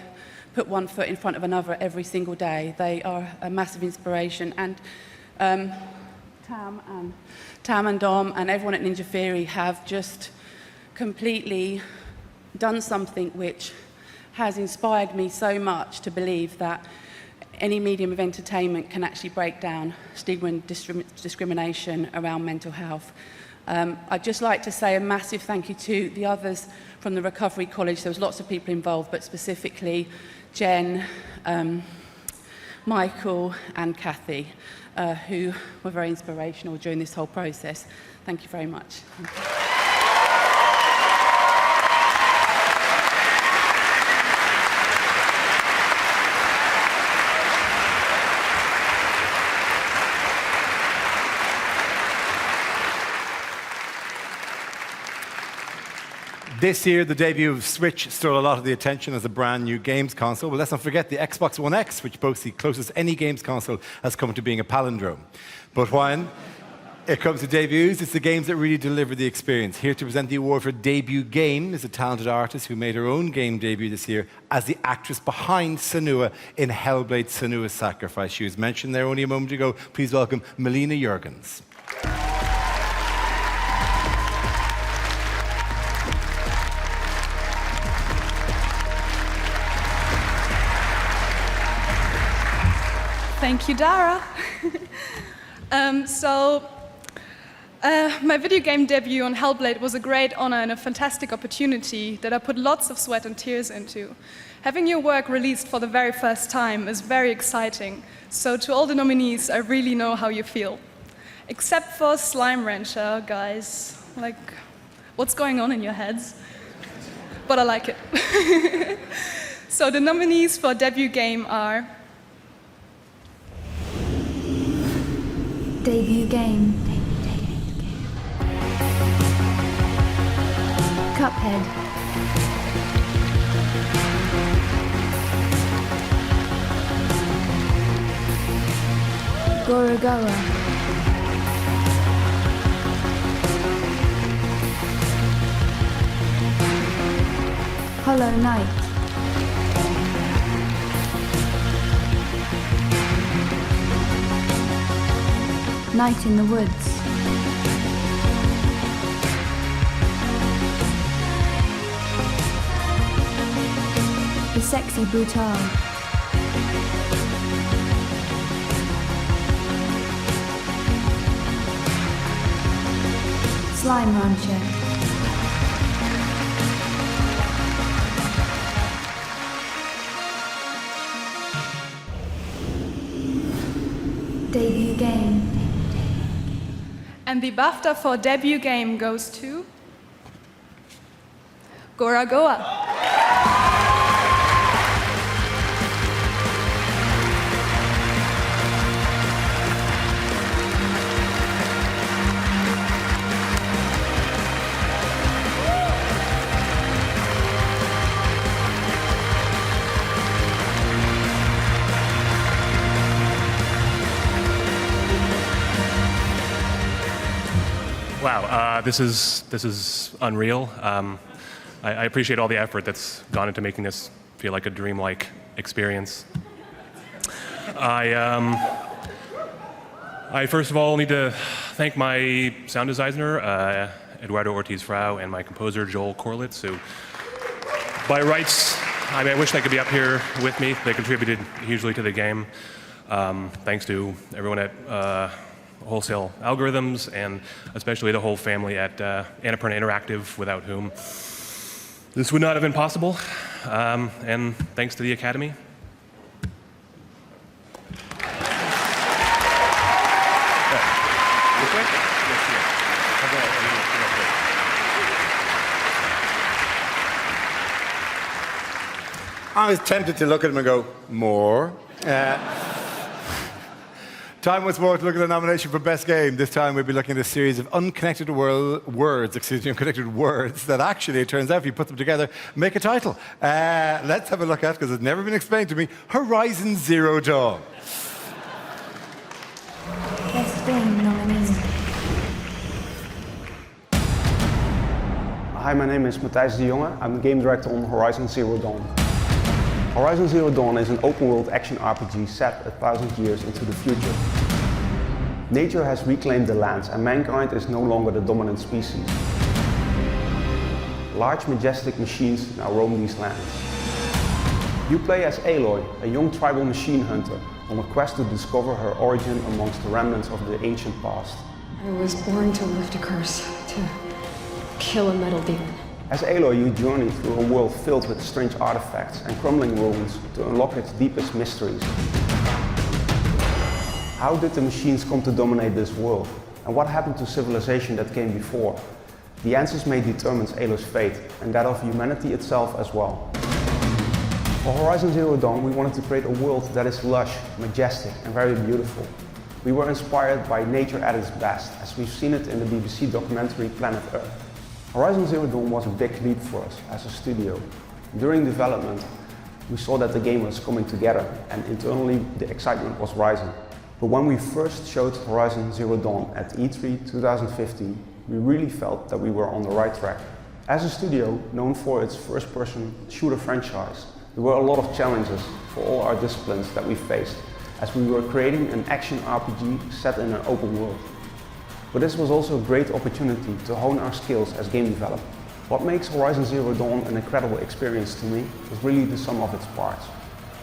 put one foot in front of another every single day. They are a massive inspiration. And Tam and Dom and everyone at Ninja Theory have just completely done something which has inspired me so much to believe that any medium of entertainment can actually break down stigma and discrimination around mental health. I'd just like to say a massive thank you to the others from the Recovery College. There was lots of people involved, but specifically Jen, Michael and Kathy, who were very inspirational during this whole process. Thank you very much. This year, the debut of Switch stole a lot of the attention as a brand new games console. But let's not forget the Xbox One X, which boasts the closest any games console has come to being a palindrome. But when it comes to debuts, it's the games that really deliver the experience. Here to present the award for debut game is a talented artist who made her own game debut this year as the actress behind Senua in Hellblade: Senua's Sacrifice. She was mentioned there only a moment ago. Please welcome Melina Juergens. Thank you, Dara. My video game debut on Hellblade was a great honor and a fantastic opportunity that I put lots of sweat and tears into. Having your work released for the very first time is very exciting. So to all the nominees, I really know how you feel. Except for Slime Rancher, guys. Like, what's going on in your heads? But I like it. So the nominees for debut game are Debut game. Cuphead. Gorogoa. Hollow Knight. Night in the Woods. The Sexy Brutale. Slime Rancher. Debut game. And the BAFTA for debut game goes to Gora Goa. Wow, this is unreal. I appreciate all the effort that's gone into making this feel like a dreamlike experience. I first of all need to thank my sound designer, Eduardo Ortiz-Frau, and my composer, Joel Korlitz, who, by rights, I wish they could be up here with me. They contributed hugely to the game. Thanks to everyone at Wholesale Algorithms, and especially the whole family at Annapurna Interactive, without whom this would not have been possible. And thanks to the Academy. I was tempted to look at him and go, more. Time once more to look at the nomination for Best Game. This time we'll be looking at a series of unconnected words that actually, it turns out, if you put them together, make a title. Let's have a look at, because it's never been explained to me, Horizon Zero Dawn. Best Game nominees. Hi, my name is Matthijs de Jonge. I'm the game director on Horizon Zero Dawn. Horizon Zero Dawn is an open-world action RPG set 1,000 years into the future. Nature has reclaimed the lands and mankind is no longer the dominant species. Large, majestic machines now roam these lands. You play as Aloy, a young tribal machine hunter on a quest to discover her origin amongst the remnants of the ancient past. I was born to lift a curse, to kill a metal demon. As Aloy, you journey through a world filled with strange artifacts and crumbling ruins to unlock its deepest mysteries. How did the machines come to dominate this world? And what happened to civilization that came before? The answers may determine Aloy's fate, and that of humanity itself as well. For Horizon Zero Dawn, we wanted to create a world that is lush, majestic, and very beautiful. We were inspired by nature at its best, as we've seen it in the BBC documentary Planet Earth. Horizon Zero Dawn was a big leap for us as a studio. During development, we saw that the game was coming together, and internally the excitement was rising. But when we first showed Horizon Zero Dawn at E3 2015, we really felt that we were on the right track. As a studio known for its first-person shooter franchise, there were a lot of challenges for all our disciplines that we faced, as we were creating an action RPG set in an open world. But this was also a great opportunity to hone our skills as game developers. What makes Horizon Zero Dawn an incredible experience to me is really the sum of its parts.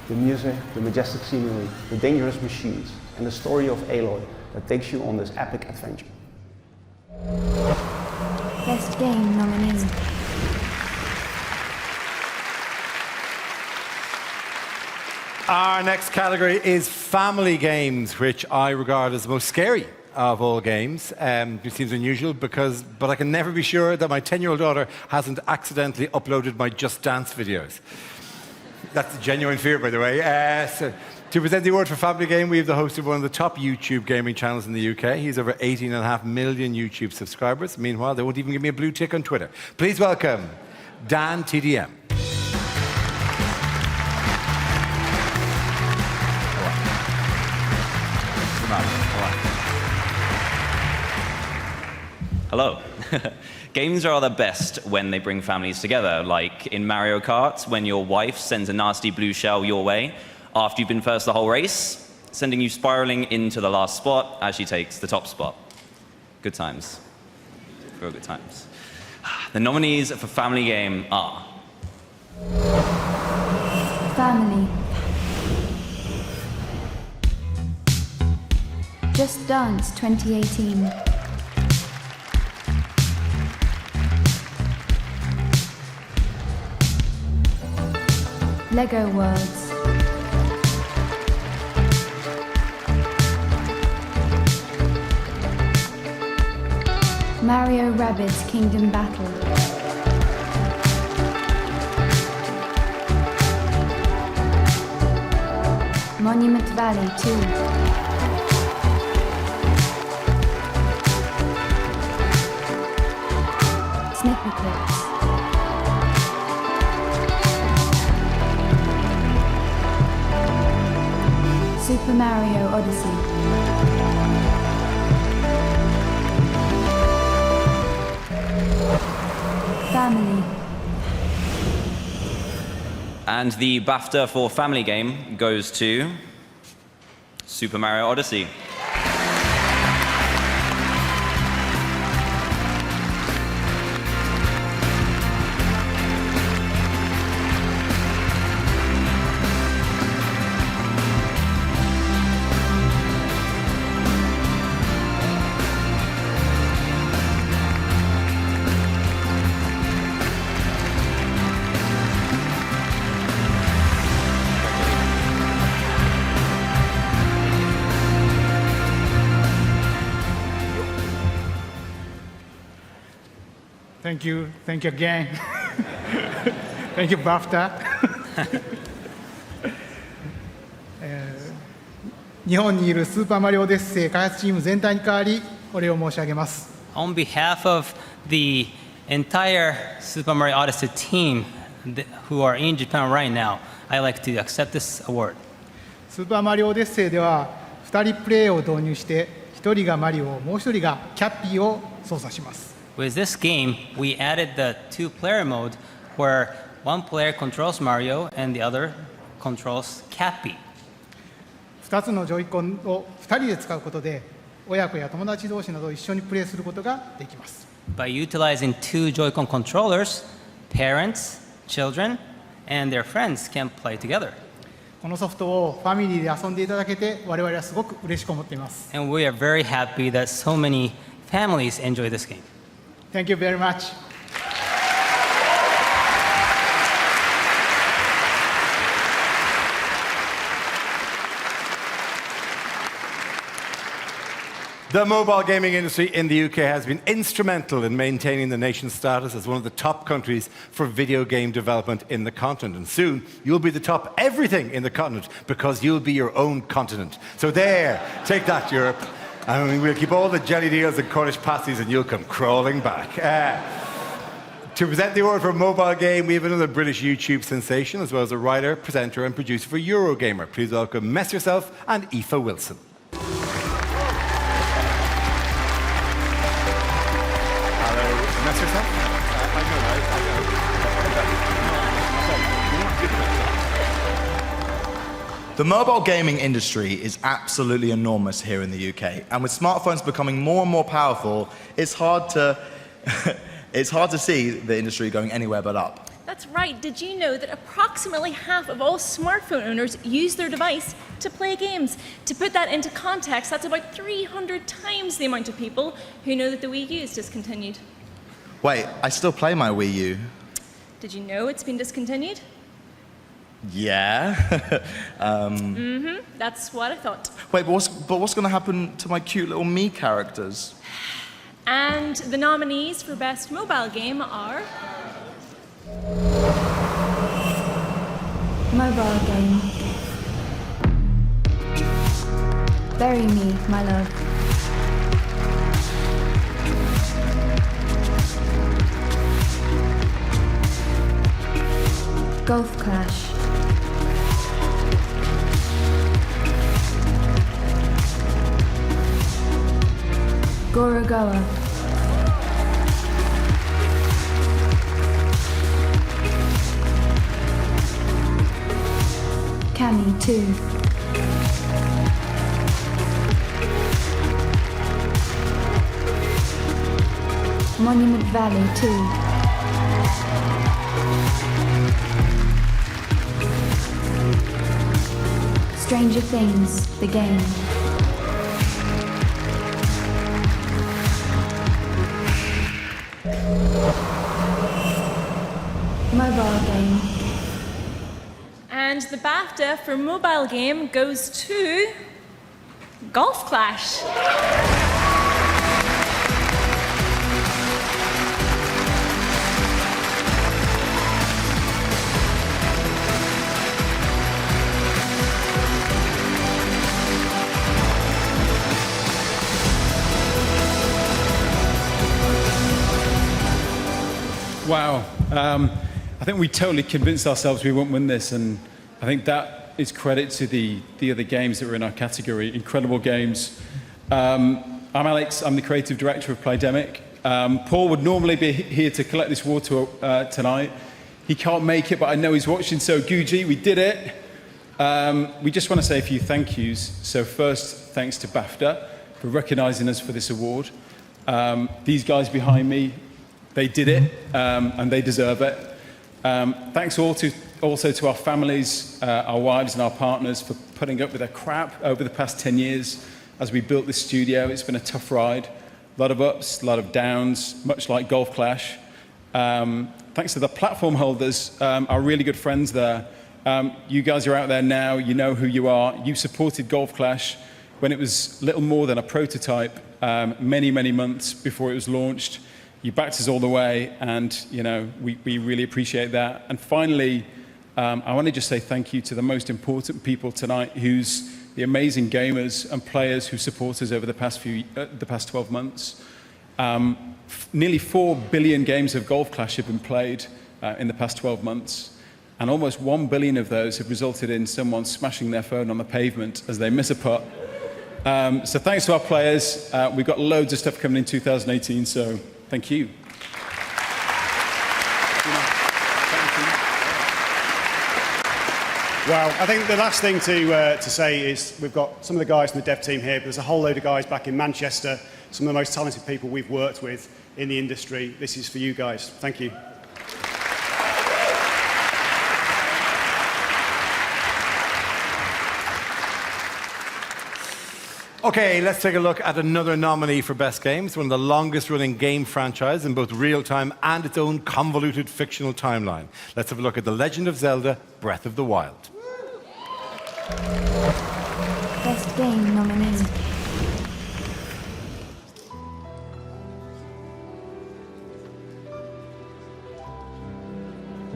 The music, the majestic scenery, the dangerous machines, and the story of Aloy that takes you on this epic adventure. Best Game nominees. Our next category is family games, which I regard as the most scary of all games. It seems unusual, but I can never be sure that my 10-year-old daughter hasn't accidentally uploaded my Just Dance videos. That's a genuine fear, by the way. So, to present the award for family game, we have the host of one of the top YouTube gaming channels in the UK. He's over 18.5 million YouTube subscribers. Meanwhile, they won't even give me a blue tick on Twitter. Please welcome Dan TDM. Hello. Games are the best when they bring families together, like in Mario Kart, when your wife sends a nasty blue shell your way after you've been first the whole race, sending you spiraling into the last spot as she takes the top spot. Good times. Real good times. The nominees for Family Game are... Family. Just Dance 2018. Lego Worlds. Mario Rabbids Kingdom Battle. Monument Valley 2. Snipper Clips. Super Mario Odyssey. Family. And the BAFTA for Family Game goes to Super Mario Odyssey. Thank you again. Thank you, BAFTA. 日本にいるスーパーマリオオデッセイ開発チーム全体に代わりお礼を申し上げます。On behalf of the entire Super Mario Odyssey team who are in Japan right now, I'd like to accept this award. スーパーマリオオデッセイでは2人プレイを導入して1人がマリオ、もう1人がキャッピーを操作します。With this game, we added the two-player mode where one player controls Mario and the other controls Cappy. 2つのジョイコンを2人で使うことで親子や友達同士など一緒にプレイすることができます。By utilizing two Joy-Con controllers, parents, children, and their friends can play together. このソフトをファミリーで遊んでいただけて我々はすごく嬉しく思っています。And we are very happy that so many families enjoy this game. Thank you very much. The mobile gaming industry in the UK has been instrumental in maintaining the nation's status as one of the top countries for video game development in the continent. And soon, you'll be the top everything in the continent because you'll be your own continent. So there, take that, Europe. And we'll keep all the jelly deals and Cornish pasties and you'll come crawling back. To present the award for mobile game, we have another British YouTube sensation, as well as a writer, presenter and producer for Eurogamer. Please welcome Mess Yourself and Aoife Wilson. The mobile gaming industry is absolutely enormous here in the UK, and with smartphones becoming more and more powerful, it's hard to see the industry going anywhere but up. That's right. Did you know that approximately half of all smartphone owners use their device to play games? To put that into context, that's about 300 times the amount of people who know that the Wii U is discontinued. Wait, I still play my Wii U. Did you know it's been discontinued? Yeah. That's what I thought. Wait, but what's going to happen to my cute little me characters? And the nominees for Best Mobile Game are... Mobile Game. Bury Me, My Love. Golf Clash. Gorogoa. Cammy 2. Monument Valley 2. Stranger Things, the game. Mobile game. And the BAFTA for mobile game goes to Golf Clash. Wow. I think we totally convinced ourselves we wouldn't win this, and I think that is credit to the other games that were in our category. Incredible games. I'm Alex. I'm the creative director of Playdemic. Paul would normally be here to collect this award tonight. He can't make it, but I know he's watching, so Guji, we did it. We just want to say a few thank yous. So first, thanks to BAFTA for recognizing us for this award. These guys behind me, they did it, and they deserve it. Thanks also to our families, our wives and our partners for putting up with our crap over the past 10 years as we built this studio. It's been a tough ride. A lot of ups, a lot of downs, much like Golf Clash. Thanks to the platform holders, our really good friends there. You guys are out there now, you know who you are. You supported Golf Clash when it was little more than a prototype, many, many months before it was launched. You backed us all the way, and you know we really appreciate that. And finally, I want to just say thank you to the most important people tonight, who's the amazing gamers and players who support us over the past 12 months. Nearly 4 billion games of Golf Clash have been played in the past 12 months, and almost 1 billion of those have resulted in someone smashing their phone on the pavement as they miss a putt. So thanks to our players. We've got loads of stuff coming in 2018, so thank you. Well, I think the last thing to say is we've got some of the guys from the dev team here, but there's a whole load of guys back in Manchester, some of the most talented people we've worked with in the industry. This is for you guys. Thank you. Okay, let's take a look at another nominee for Best Games, one of the longest-running game franchise in both real-time and its own convoluted fictional timeline. Let's have a look at The Legend of Zelda: Breath of the Wild. Best Game nominee.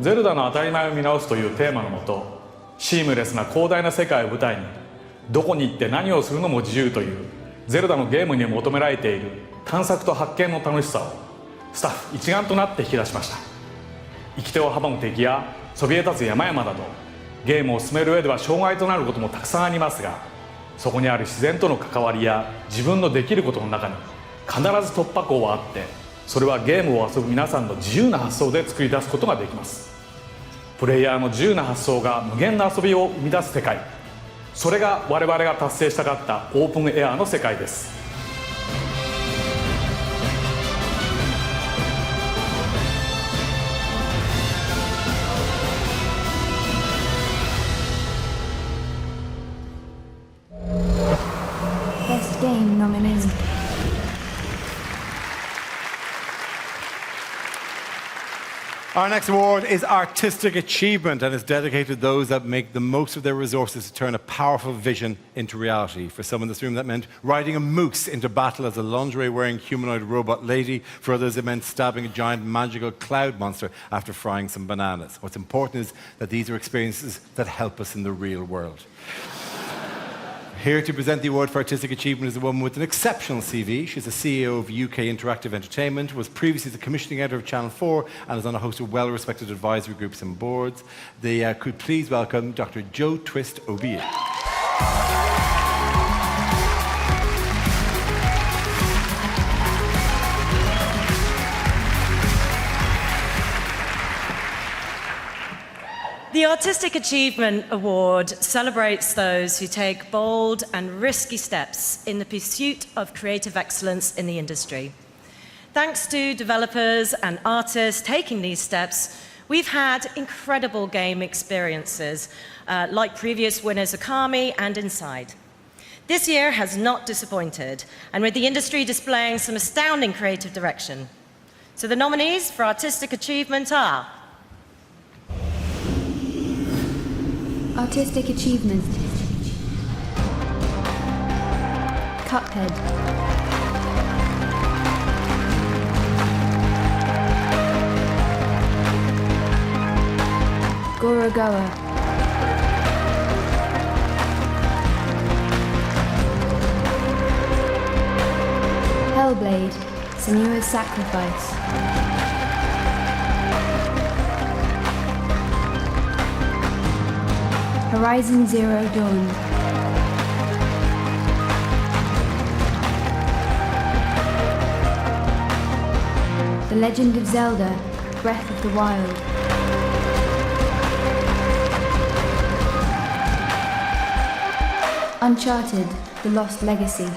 ゼルダの当たり前を見直すというテーマのもと、シームレスな広大な世界を舞台にどこに行って何をするのも自由というゼルダのゲームに求められている探索と発見の楽しさをスタッフ一丸となって引き出しました。生き手を阻む敵やそびえ立つ山々などゲームを進める上では障害となることもたくさんありますが、そこにある自然との関わりや自分のできることの中に必ず突破口はあって、それはゲームを遊ぶ皆さんの自由な発想で作り出すことができます。プレイヤーの自由な発想が無限な遊びを生み出す世界、それが我々が達成したかったオープンエアの世界です。Best Game nominee. Our next award is Artistic Achievement, and it's dedicated to those that make the most of their resources to turn a powerful vision into reality. For some in this room, that meant riding a moose into battle as a lingerie-wearing humanoid robot lady. For others, it meant stabbing a giant magical cloud monster after frying some bananas. What's important is that these are experiences that help us in the real world. Here to present the award for Artistic Achievement is a woman with an exceptional CV. She's the CEO of UK Interactive Entertainment, was previously the commissioning editor of Channel 4, and is on a host of well-respected advisory groups and boards. They could please welcome Dr. Joe Twist Obiye. The Artistic Achievement Award celebrates those who take bold and risky steps in the pursuit of creative excellence in the industry. Thanks to developers and artists taking these steps, we've had incredible game experiences, like previous winners Okami and Inside. This year has not disappointed, and with the industry displaying some astounding creative direction. So the nominees for Artistic Achievement are Artistic achievement. Cuphead. Gorogoa. Hellblade, Senua's Sacrifice. Horizon Zero Dawn. The Legend of Zelda, Breath of the Wild. Uncharted, The Lost Legacy.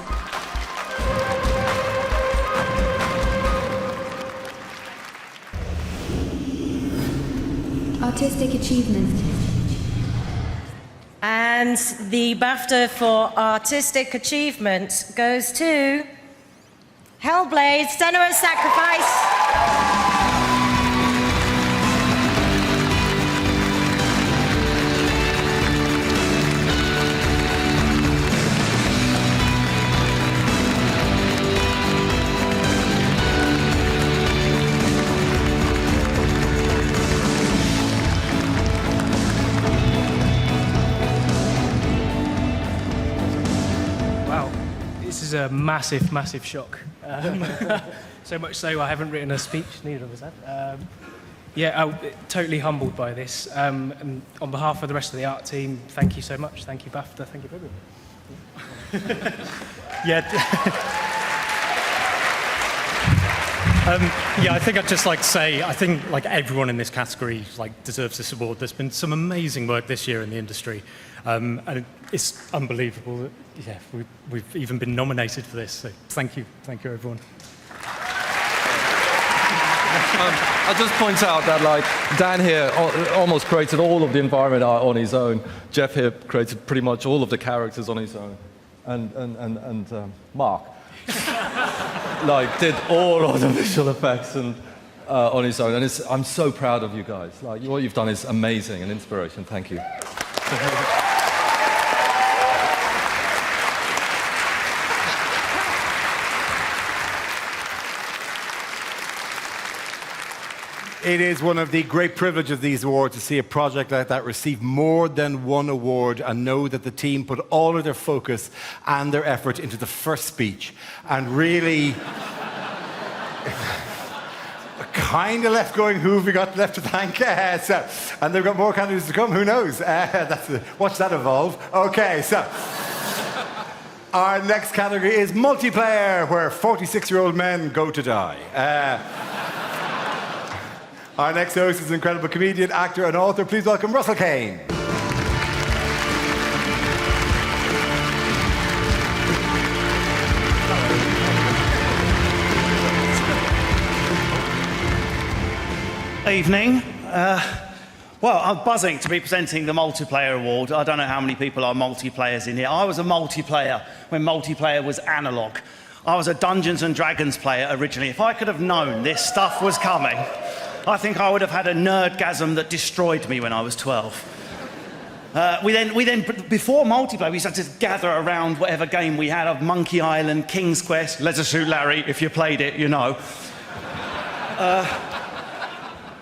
Artistic achievement. And the BAFTA for Artistic Achievement goes to Hellblade, Senua's Sacrifice. This is a massive, massive shock. So much so I haven't written a speech, neither of us have. I'm totally humbled by this. And on behalf of the rest of the art team, thank you so much. Thank you, BAFTA. Thank you, everyone. I think I'd just like to say, I think like everyone in this category deserves this award. There's been some amazing work this year in the industry, and it's unbelievable that we've even been nominated for this. So thank you everyone. I'll just point out that Dan here almost created all of the environment art on his own. Jeff here created pretty much all of the characters on his own, and Mark did all of the visual effects and on his own. And I'm so proud of you guys. What you've done is amazing and inspiration. Thank you. It is one of the great privileges of these awards to see a project like that receive more than one award and know that the team put all of their focus and their effort into the first speech and really kind of left going, who have we got left to thank? And they've got more candidates to come, who knows? Watch that evolve. Okay, so our next category is multiplayer, where 46-year-old men go to die. Our next host is an incredible comedian, actor, and author. Please welcome Russell Kane. Evening. Well, I'm buzzing to be presenting the Multiplayer Award. I don't know how many people are multiplayers in here. I was a multiplayer when multiplayer was analog. I was a Dungeons and Dragons player originally. If I could have known this stuff was coming, I think I would have had a nerdgasm that destroyed me when I was 12. We then, before multiplayer, we used to just gather around whatever game we had of Monkey Island, King's Quest, Leisure Suit Larry. If you played it, you know.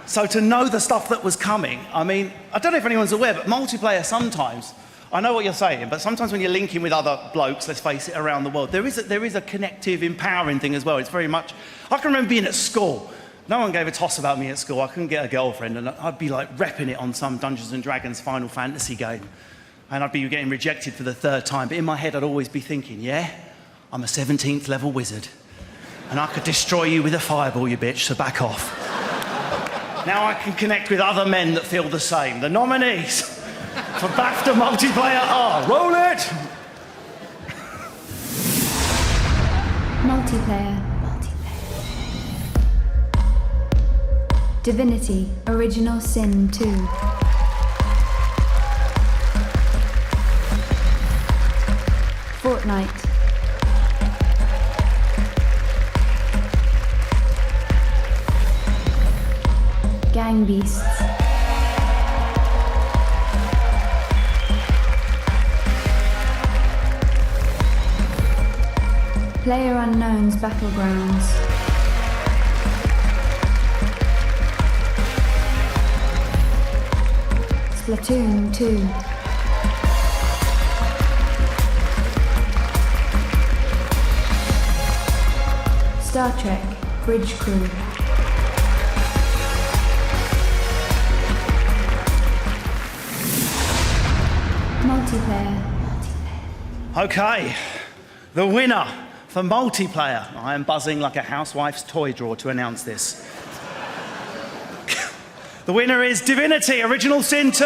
So to know the stuff that was coming, I mean, I don't know if anyone's aware, but multiplayer sometimes, I know what you're saying, but sometimes when you're linking with other blokes, let's face it, around the world, there is a connective, empowering thing as well. It's very much, I can remember being at school. No one gave a toss about me at school. I couldn't get a girlfriend, and I'd be repping it on some Dungeons and Dragons Final Fantasy game. And I'd be getting rejected for the third time. But in my head, I'd always be thinking, yeah, I'm a 17th level wizard. And I could destroy you with a fireball, you bitch, so back off. Now I can connect with other men that feel the same. The nominees for BAFTA Multiplayer are, roll it! Multiplayer. Divinity, Original Sin 2. Fortnite. Gang Beasts. PlayerUnknown's Battlegrounds. Splatoon 2. Star Trek Bridge Crew. Multiplayer. Okay, the winner for multiplayer. I am buzzing like a housewife's toy drawer to announce this. The winner is Divinity Original Sin 2.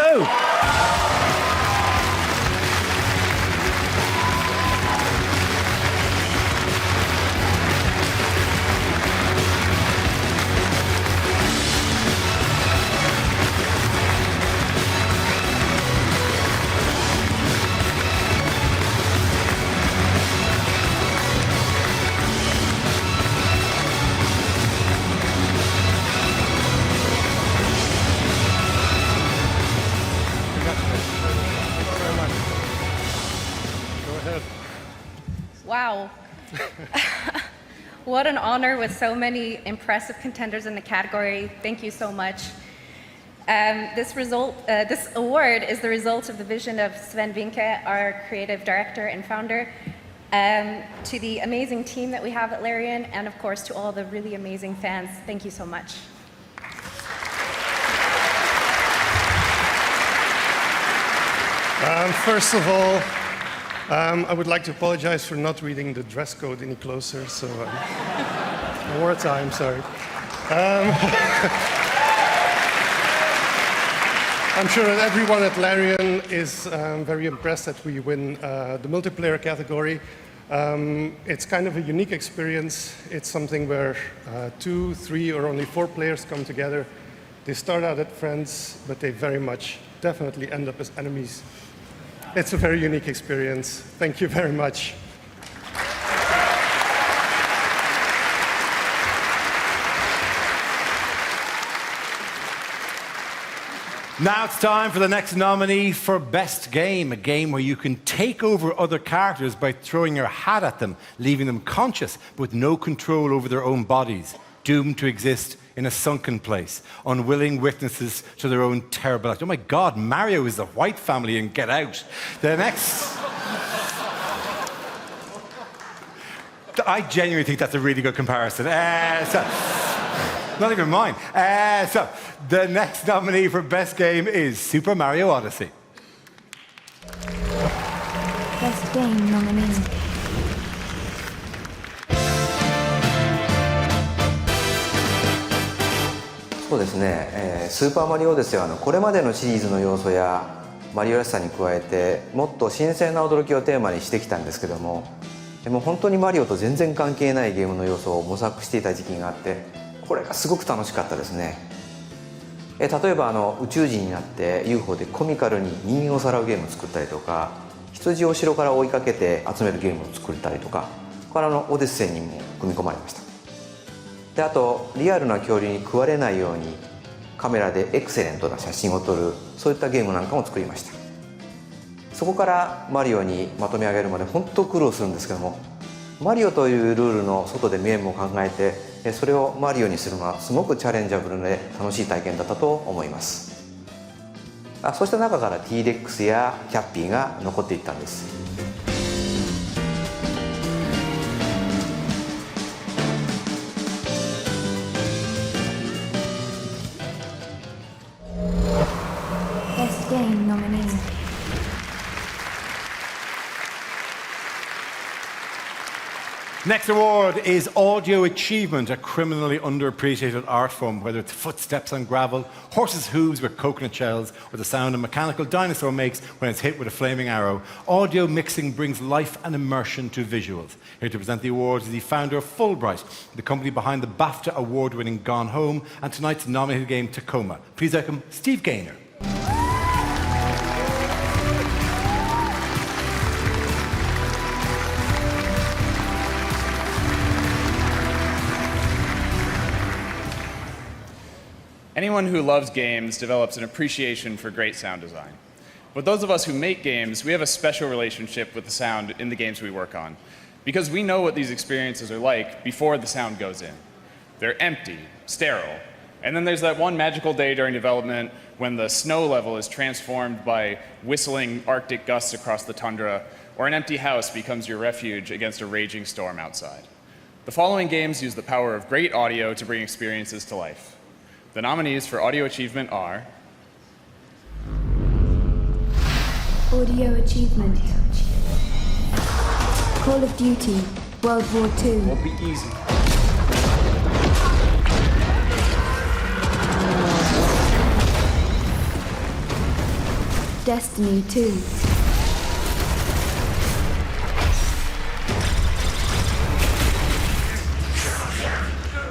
Wow. What an honor with so many impressive contenders in the category. Thank you so much. This award is the result of the vision of Sven Vinke, our creative director and founder, to the amazing team that we have at Larian, and of course to all the really amazing fans. Thank you so much. First of all, I would like to apologize for not reading the dress code any closer, so more time, sorry. I'm sure that everyone at Larian is very impressed that we win the multiplayer category. It's kind of a unique experience. It's something where 2, 3, or only 4 players come together. They start out as friends, but they very much definitely end up as enemies. It's a very unique experience. Thank you very much. Now it's time for the next nominee for Best Game, a game where you can take over other characters by throwing your hat at them, leaving them conscious but with no control over their own bodies, doomed to exist in a sunken place, unwilling witnesses to their own terrible act. Oh my God, Mario is the White family in Get Out. The next... I genuinely think that's a really good comparison. Not even mine. So, the next nominee for Best Game is Super Mario Odyssey. Best Game nominee.そうですね、スーパーマリオオデッセイはこれまでのシリーズの要素やマリオらしさに加えてもっと新鮮な驚きをテーマにしてきたんですけども、でも本当にマリオと全然関係ないゲームの要素を模索していた時期があって、これがすごく楽しかったですね。例えば宇宙人になって UFO でコミカルに人間をさらうゲームを作ったりとか、羊を後ろから追いかけて集めるゲームを作ったりとか、これオデッセイにも組み込まれました。であとリアルな恐竜に食われないようにカメラでエクセレントな写真を撮る、そういったゲームなんかも作りました。そこからマリオにまとめ上げるまで本当苦労するんですけども、マリオというルールの外でゲームを考えてそれをマリオにするのはすごくチャレンジャブルで楽しい体験だったと思います。そうした中から T-Rex やキャッピーが残っていったんです。Best Game nominee. Next award is Audio Achievement, a criminally underappreciated art form, whether it's footsteps on gravel, horses' hooves with coconut shells, or the sound a mechanical dinosaur makes when it's hit with a flaming arrow. Audio mixing brings life and immersion to visuals. Here to present the awards is the founder of Fulbright, the company behind the BAFTA award-winning Gone Home, and tonight's nominated game Tacoma. Please welcome Steve Gaynor. Anyone who loves games develops an appreciation for great sound design. But those of us who make games, we have a special relationship with the sound in the games we work on. because we know what these experiences are like before the sound goes in. They're empty, sterile, and then there's that one magical day during development when the snow level is transformed by whistling Arctic gusts across the tundra, or an empty house becomes your refuge against a raging storm outside. The following games use the power of great audio to bring experiences to life. The nominees for Audio Achievement are Audio Achievement. Call of Duty, World War II. Won't be easy. Destiny 2.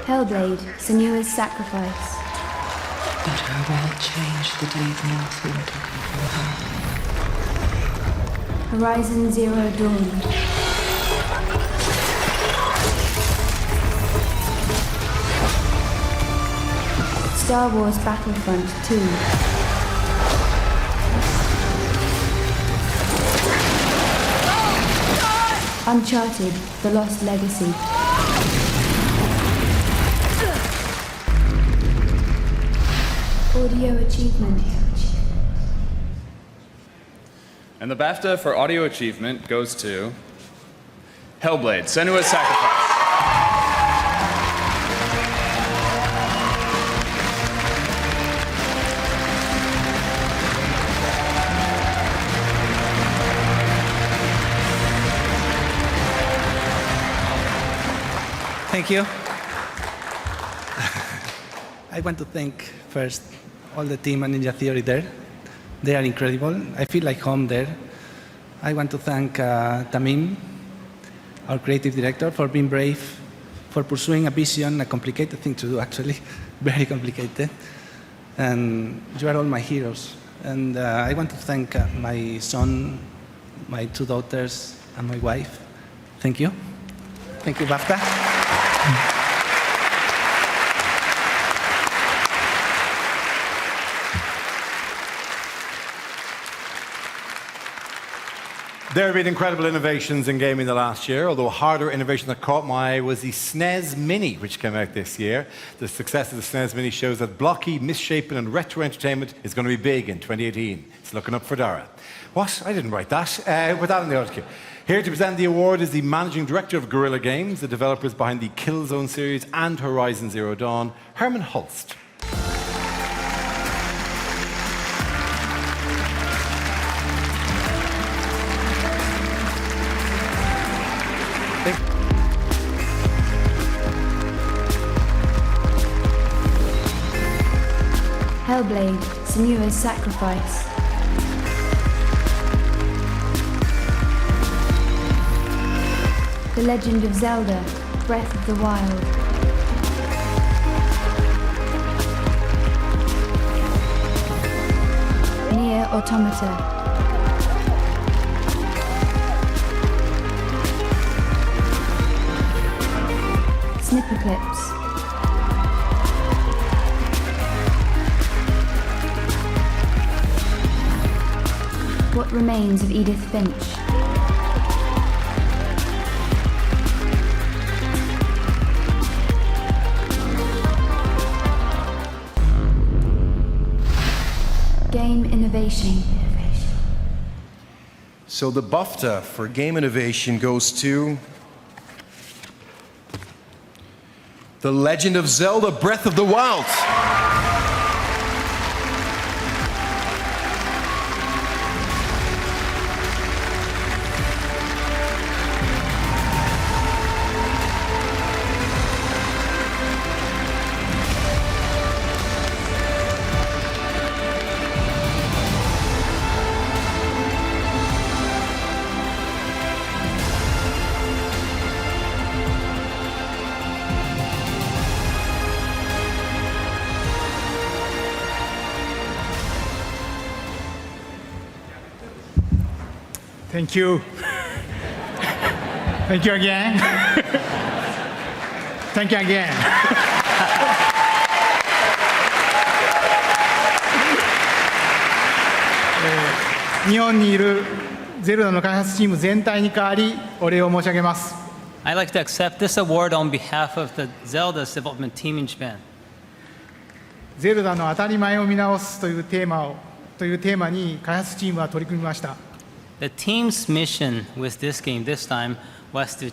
Hellblade, Senua's Sacrifice. But her world changed the day the North were taken from her. Horizon Zero Dawn. Star Wars Battlefront 2. Uncharted, The Lost Legacy. Audio Achievement. And the BAFTA for Audio Achievement goes to Hellblade, Senua's Sacrifice. Thank you. I want to thank first all the team at Ninja Theory there. They are incredible. I feel like home there. I want to thank Tamim, our creative director, for being brave, for pursuing a vision, a complicated thing to do actually, very complicated. And you are all my heroes. And I want to thank my son, my 2 daughters, and my wife. Thank you. Thank you, BAFTA. There have been incredible innovations in gaming the last year, although a harder innovation that caught my eye was the SNES Mini, which came out this year. The success of the SNES Mini shows that blocky, misshapen and retro entertainment is going to be big in 2018. It's looking up for Dara. What? I didn't write that. Put that in the article. Here to present the award is the managing director of Guerrilla Games, the developers behind the Killzone series and Horizon Zero Dawn, Herman Holst. Hellblade, Senua's Sacrifice. The Legend of Zelda, Breath of the Wild. Nier Automata. Snipper Clips. What Remains of Edith Finch. Game Innovation. So the BAFTA for Game Innovation goes to The Legend of Zelda Breath of the Wild. Thank you. Thank you again. Thank you again. 日本にいるゼルダの開発チーム全体に代わりお礼を申し上げます。I'd like to accept this award on behalf of the Zelda's development team in Japan. ゼルダの当たり前を見直すというテーマに開発チームは取り組みました。The team's mission with this game this time was to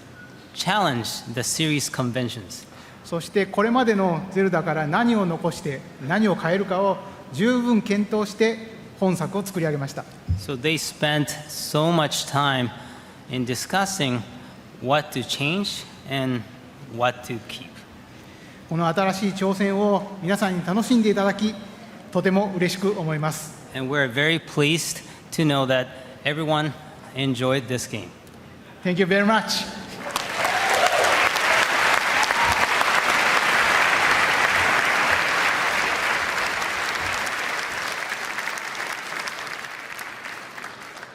challenge the series conventions. そしてこれまでのゼルダから何を残して何を変えるかを十分検討して本作を作り上げました。So they spent so much time in discussing what to change and what to keep. この新しい挑戦を皆さんに楽しんでいただき、とても嬉しく思います。And we're very pleased to know that everyone enjoyed this game. Thank you very much.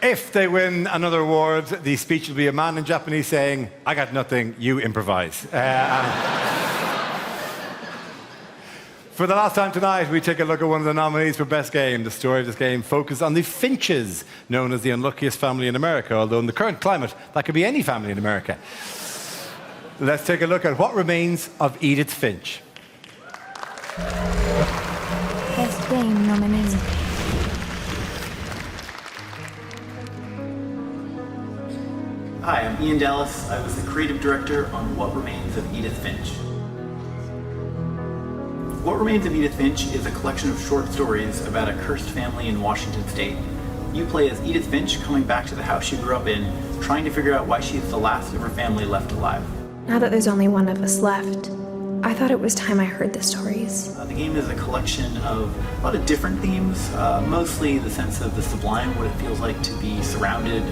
If they win another award, the speech will be a man in Japanese saying, "I got nothing, you improvise." For the last time tonight, we take a look at one of the nominees for Best Game. The story of this game focuses on the Finches, known as the unluckiest family in America, although in the current climate, that could be any family in America. Let's take a look at what remains of Edith Finch. Best Game nominee. Hi, I'm Ian Dallas. I was the creative director on What Remains of Edith Finch. What Remains of Edith Finch is a collection of short stories about a cursed family in Washington state. You play as Edith Finch coming back to the house she grew up in, trying to figure out why she's the last of her family left alive. Now that there's only one of us left, I thought it was time I heard the stories. The game is a collection of a lot of different themes, mostly the sense of the sublime, what it feels like to be surrounded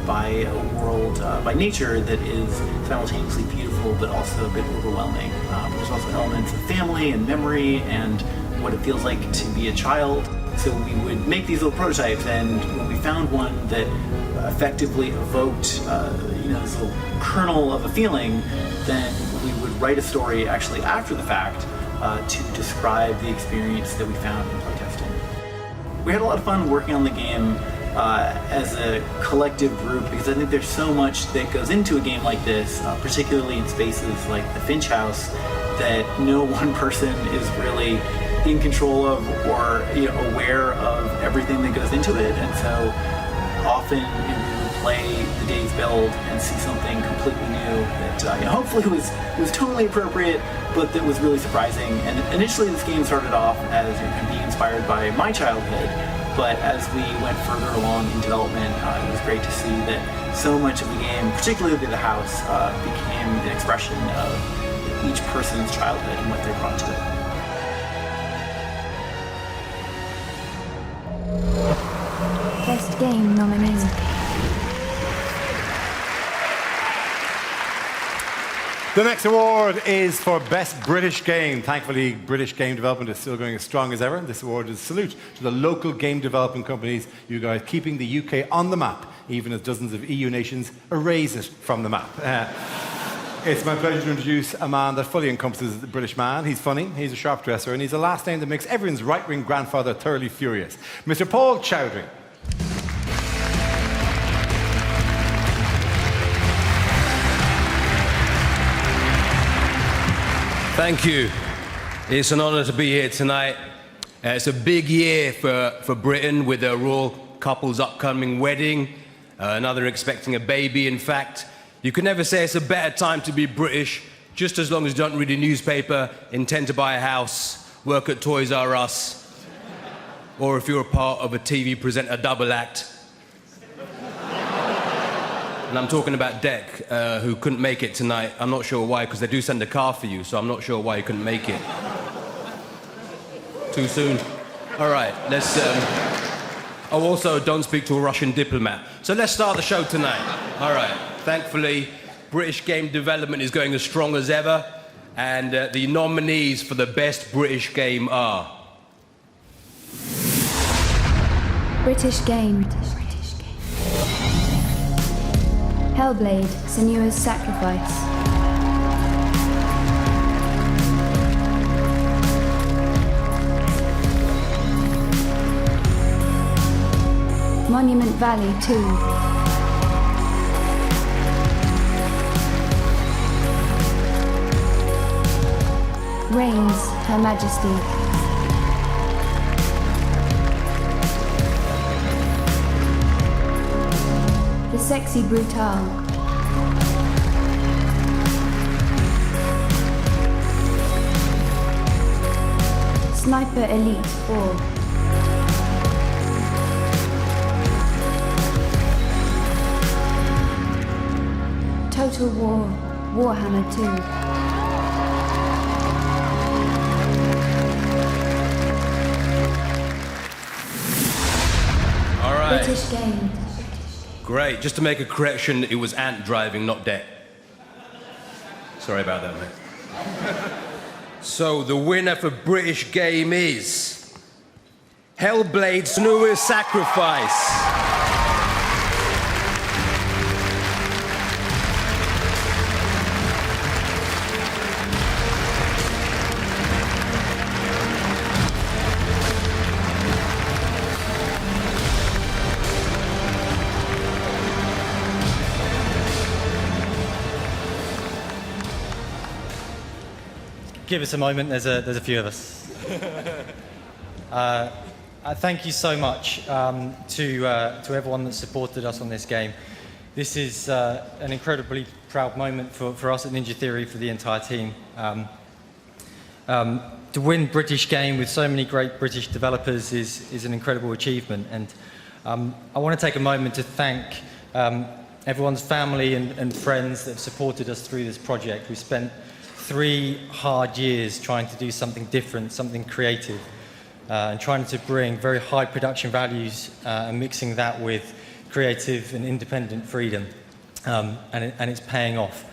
by a world, by nature that is simultaneously beautiful but also a bit overwhelming. There's also elements of family and memory and what it feels like to be a child. So we would make these little prototypes, and when we found one that effectively evoked this little kernel of a feeling, then we would write a story actually after the fact to describe the experience that we found in playtesting. We had a lot of fun working on the game as a collective group, because I think there's so much that goes into a game like this, particularly in spaces like the Finch house, that no one person is really in control of or aware of everything that goes into it. And so often we would play the day's build and see something completely new that hopefully was totally appropriate, but that was really surprising. And initially this game started off as being inspired by my childhood, but as we went further along in development, it was great to see that so much of the game, particularly the house, became an expression of each person's childhood and what they brought to it. Best Game nominee. The next award is for Best British Game. Thankfully, British game development is still going as strong as ever. This award is a salute to the local game development companies, you guys keeping the UK on the map, even as dozens of EU nations erase it from the map. It's my pleasure to introduce a man that fully encompasses the British man. He's funny, he's a sharp dresser, and he's a last name that makes everyone's right-wing grandfather thoroughly furious. Mr. Paul Chowdhury. Thank you. It's an honour to be here tonight. It's a big year for Britain, with a royal couple's upcoming wedding, another expecting a baby. In fact, you can never say it's a better time to be British, just as long as you don't read a newspaper, intend to buy a house, work at Toys R Us, or if you're a part of a TV presenter double act. And I'm talking about Deck, who couldn't make it tonight. I'm not sure why, because they do send a car for you, so I'm not sure why you couldn't make it. Too soon? All right, let's... Oh, also, don't speak to a Russian diplomat. So let's start the show tonight. All right. Thankfully, British game development is going as strong as ever, and the nominees for the Best British Game are... British Game. Hellblade, Senua's Sacrifice. Monument Valley 2. reigns Her Majesty. The sexy Brutale. Sniper Elite 4. Total War Warhammer 2. All right. British game. Great. Just to make a correction, it was Ant driving, not Det. Sorry about that, mate. So the winner for British game is Hellblade: Senua's Sacrifice. Give us a moment, there's a few of us. Thank you so much to everyone that supported us on this game. This is an incredibly proud moment for us at Ninja Theory, for the entire team. To win British game with so many great British developers is an incredible achievement, and I want to take a moment to thank everyone's family and friends that have supported us through this project. We spent 3 hard years trying to do something different, something creative, and trying to bring very high production values and mixing that with creative and independent freedom, and it's paying off.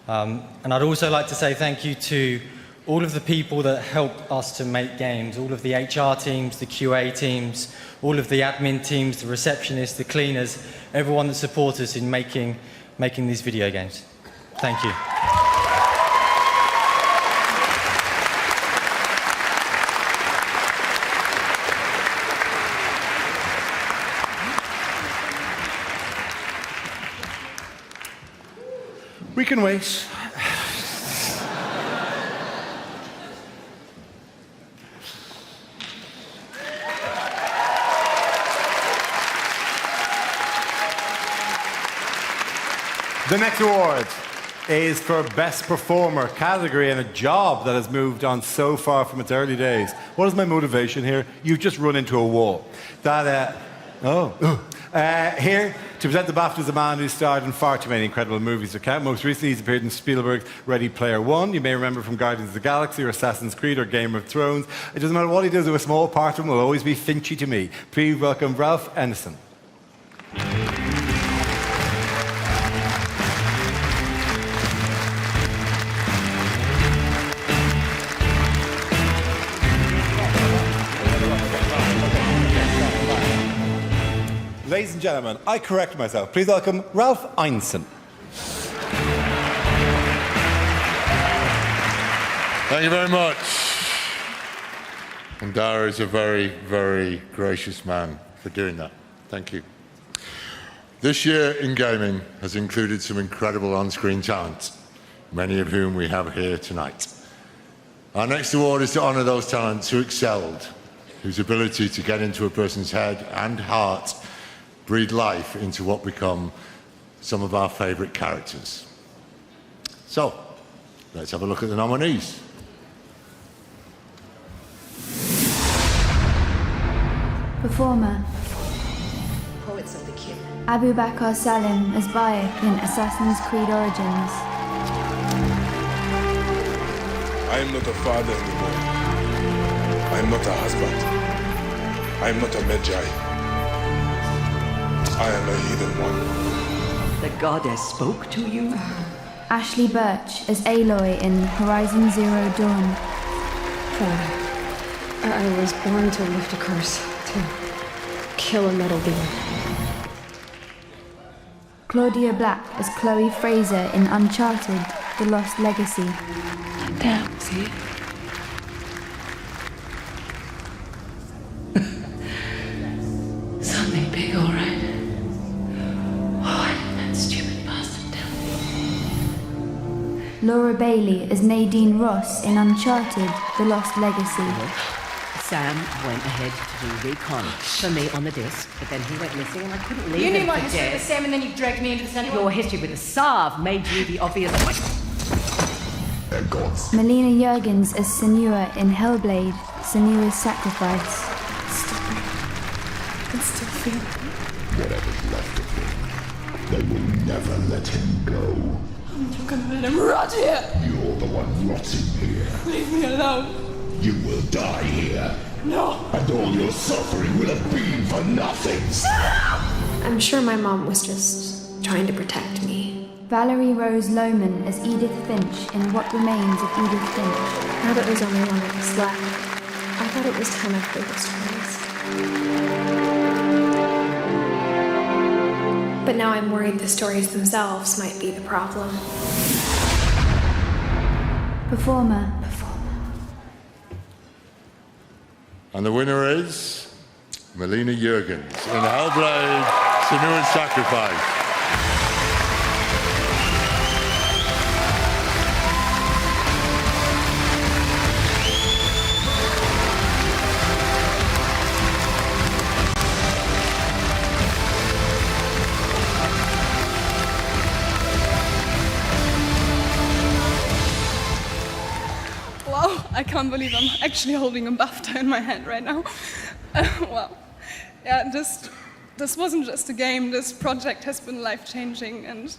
And I'd also like to say thank you to all of the people that helped us to make games, all of the HR teams, the QA teams, all of the admin teams, the receptionists, the cleaners, everyone that supports us in making these video games. Thank you. We can wait. The next award is for Best Performer category, and a job that has moved on so far from its early days. What is my motivation here? You've just run into a wall. Here to present the BAFTA is a man who starred in far too many incredible movies to count. Most recently, he's appeared in Spielberg's Ready Player One. You may remember from Guardians of the Galaxy or Assassin's Creed or Game of Thrones. It doesn't matter what he does, a small part of him will always be Finchy to me. Please welcome Ralph Ineson. Ladies and gentlemen, I correct myself. Please welcome Ralph Ineson. Thank you very much. And Dara is a very, very gracious man for doing that. Thank you. This year in gaming has included some incredible on-screen talent, many of whom we have here tonight. Our next award is to honour those talents who excelled, whose ability to get into a person's head and heart breathe life into what become some of our favourite characters. So, let's have a look at the nominees. Performer. Poets of the Kid. Abu Bakr Salim as Bayek in Assassin's Creed Origins. I am not a father anymore. I am not a husband. I am not a Magi. I am a heathen one. The goddess spoke to you? Ashley Birch as Aloy in Horizon Zero Dawn. I was born to lift a curse, to kill a metal demon. Claudia Black as Chloe Fraser in Uncharted: The Lost Legacy. Damn, see? Something big, all right. Laura Bailey as Nadine Ross in Uncharted: The Lost Legacy. Sam went ahead to do recon for me on the disc, but then he went missing and I couldn't leave You him knew my for history dead. with Sam and then you dragged me into this anyway. Your history with the Sav made you the obvious... Melina Juergens as Senua in Hellblade: Senua's Sacrifice. I can still feel it. Whatever's left of him, they will never let him go. I'm not gonna let him rot here. You're the one rotting here. Leave me alone. You will die here. No. And all your suffering will have been for nothing. I'm sure my mom was just trying to protect me. Valerie Rose Lohman as Edith Finch in What Remains of Edith Finch. Now that there's only one of us left, I thought it was time I heard the stories. But now I'm worried the stories themselves might be the problem. Performer. And the winner is Melina Juergens in Hellblade: Senua's Sacrifice. Wow, I can't believe I'm actually holding a BAFTA in my hand right now. Wow. Yeah, this wasn't just a game. This project has been life-changing, and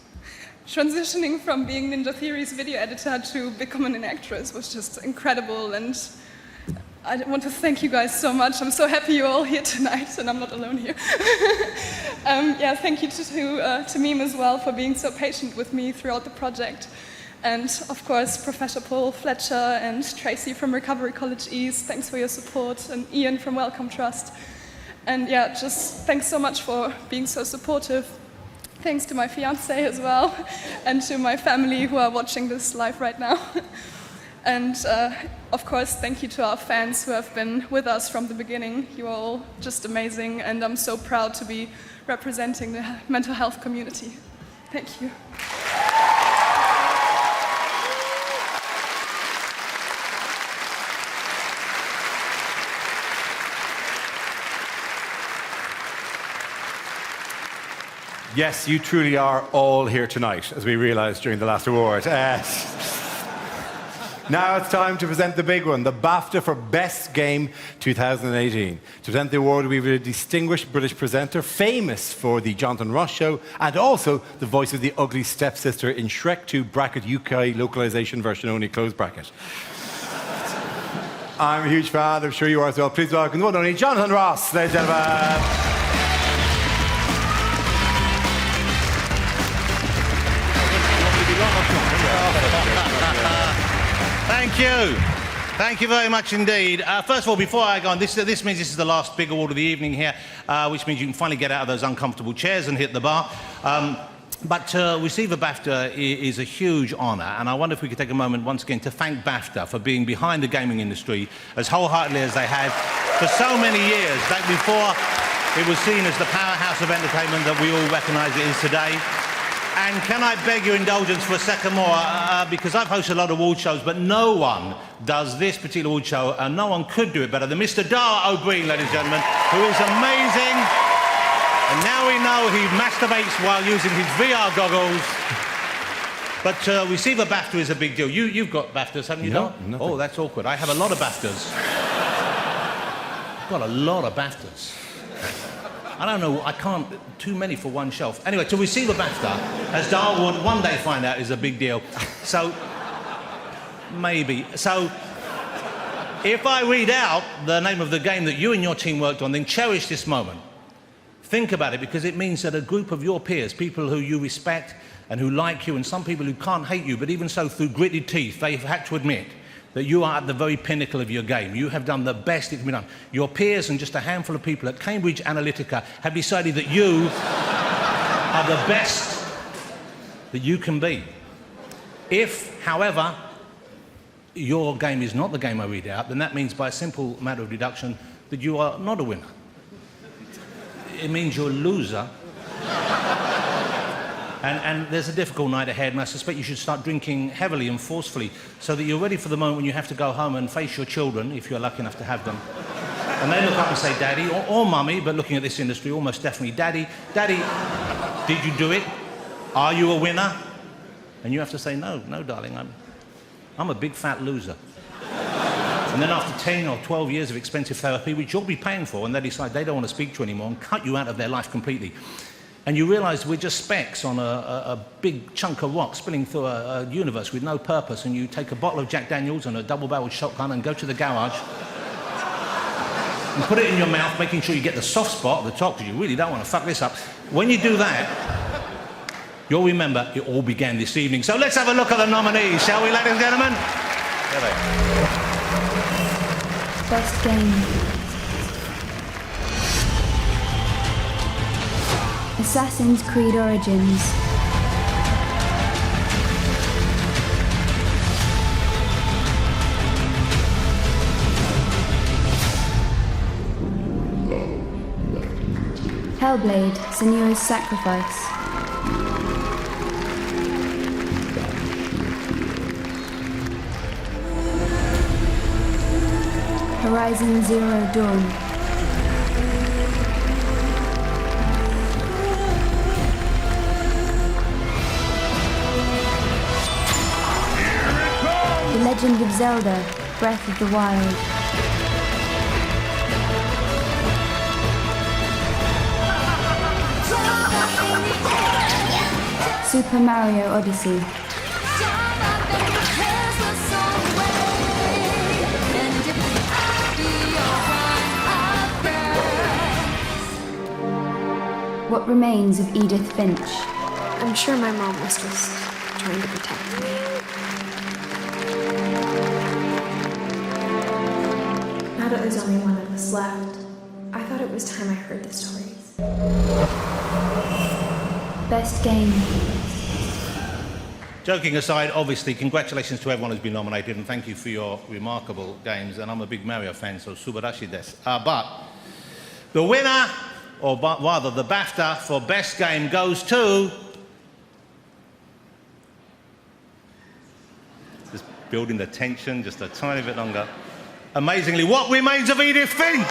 transitioning from being Ninja Theory's video editor to becoming an actress was just incredible, and I want to thank you guys so much. I'm so happy you're all here tonight, and I'm not alone here. Yeah, thank you to Meme as well for being so patient with me throughout the project. And of course, Professor Paul Fletcher and Tracy from Recovery College East, thanks for your support, and Ian from Wellcome Trust. And yeah, just thanks so much for being so supportive. Thanks to my fiance as well, and to my family who are watching this live right now. And of course, thank you to our fans who have been with us from the beginning. You are all just amazing, and I'm so proud to be representing the mental health community. Thank you. Yes, you truly are all here tonight, as we realised during the last award. Now it's time to present the big one, the BAFTA for Best Game 2018. To present the award, we have a distinguished British presenter, famous for the Jonathan Ross Show, and also the voice of the ugly stepsister in Shrek 2 bracket UK localisation version only, close bracket. I'm a huge fan, I'm sure you are as well. Please welcome the one and only Jonathan Ross, ladies and gentlemen. Thank you. Thank you very much indeed. First of all, before I go on, this means this is the last big award of the evening here, which means you can finally get out of those uncomfortable chairs and hit the bar. But to receive a BAFTA is a huge honour, and I wonder if we could take a moment once again to thank BAFTA for being behind the gaming industry as wholeheartedly as they have for so many years, back before it was seen as the powerhouse of entertainment that we all recognise it is today. And can I beg your indulgence for a second more, because I've hosted a lot of award shows, but no one does this particular award show, and no one could do it better than Mr. Dara O'Brien, ladies and gentlemen, who is amazing. And now we know he masturbates while using his VR goggles. But to receive a BAFTA is a big deal. You've got BAFTAs, haven't you, Dara? No. Oh, that's awkward. I have a lot of BAFTAs. I've got a lot of BAFTAs. I don't know, I can't, too many for one shelf. Anyway, to receive a BAFTA, as Dara would one day find out, is a big deal. So, maybe. So, if I read out the name of the game that you and your team worked on, then cherish this moment. Think about it, because it means that a group of your peers, people who you respect and who like you, and some people who can't hate you, but even so, through gritted teeth, they've had to admit that you are at the very pinnacle of your game. You have done the best it can be done. Your peers and just a handful of people at Cambridge Analytica have decided that you are the best that you can be. If, however, your game is not the game I read out, then that means by a simple matter of deduction that you are not a winner. It means you're a loser. And there's a difficult night ahead, and I suspect you should start drinking heavily and forcefully so that you're ready for the moment when you have to go home and face your children, if you're lucky enough to have them. And they look up and say, Daddy, or Mummy, but looking at this industry, almost definitely, Daddy, did you do it? Are you a winner? And you have to say, no, darling, I'm a big fat loser. And then after 10 or 12 years of expensive therapy, which you'll be paying for, and they decide they don't want to speak to you anymore and cut you out of their life completely. And you realise we're just specks on a big chunk of rock spinning through a universe with no purpose, and you take a bottle of Jack Daniels and a double-barreled shotgun and go to the garage and put it in your mouth, making sure you get the soft spot at the top, because you really don't want to fuck this up. When you do that, you'll remember it all began this evening. So let's have a look at the nominees, shall we, ladies and gentlemen? There they are. Best game. Assassin's Creed Origins. Hellblade, Senua's Sacrifice. Horizon Zero Dawn. The Legend of Zelda, Breath of the Wild. Super Mario Odyssey. What Remains of Edith Finch. I'm sure my mom was just trying to protect me. Now that there's only one of us left, I thought it was time I heard the stories. Best game. Joking aside, obviously, congratulations to everyone who's been nominated, and thank you for your remarkable games. And I'm a big Mario fan, so subarashi desu. But the winner, or rather the BAFTA for Best Game, goes to... Just building the tension just a tiny bit longer. Amazingly, What Remains of Edith Finch?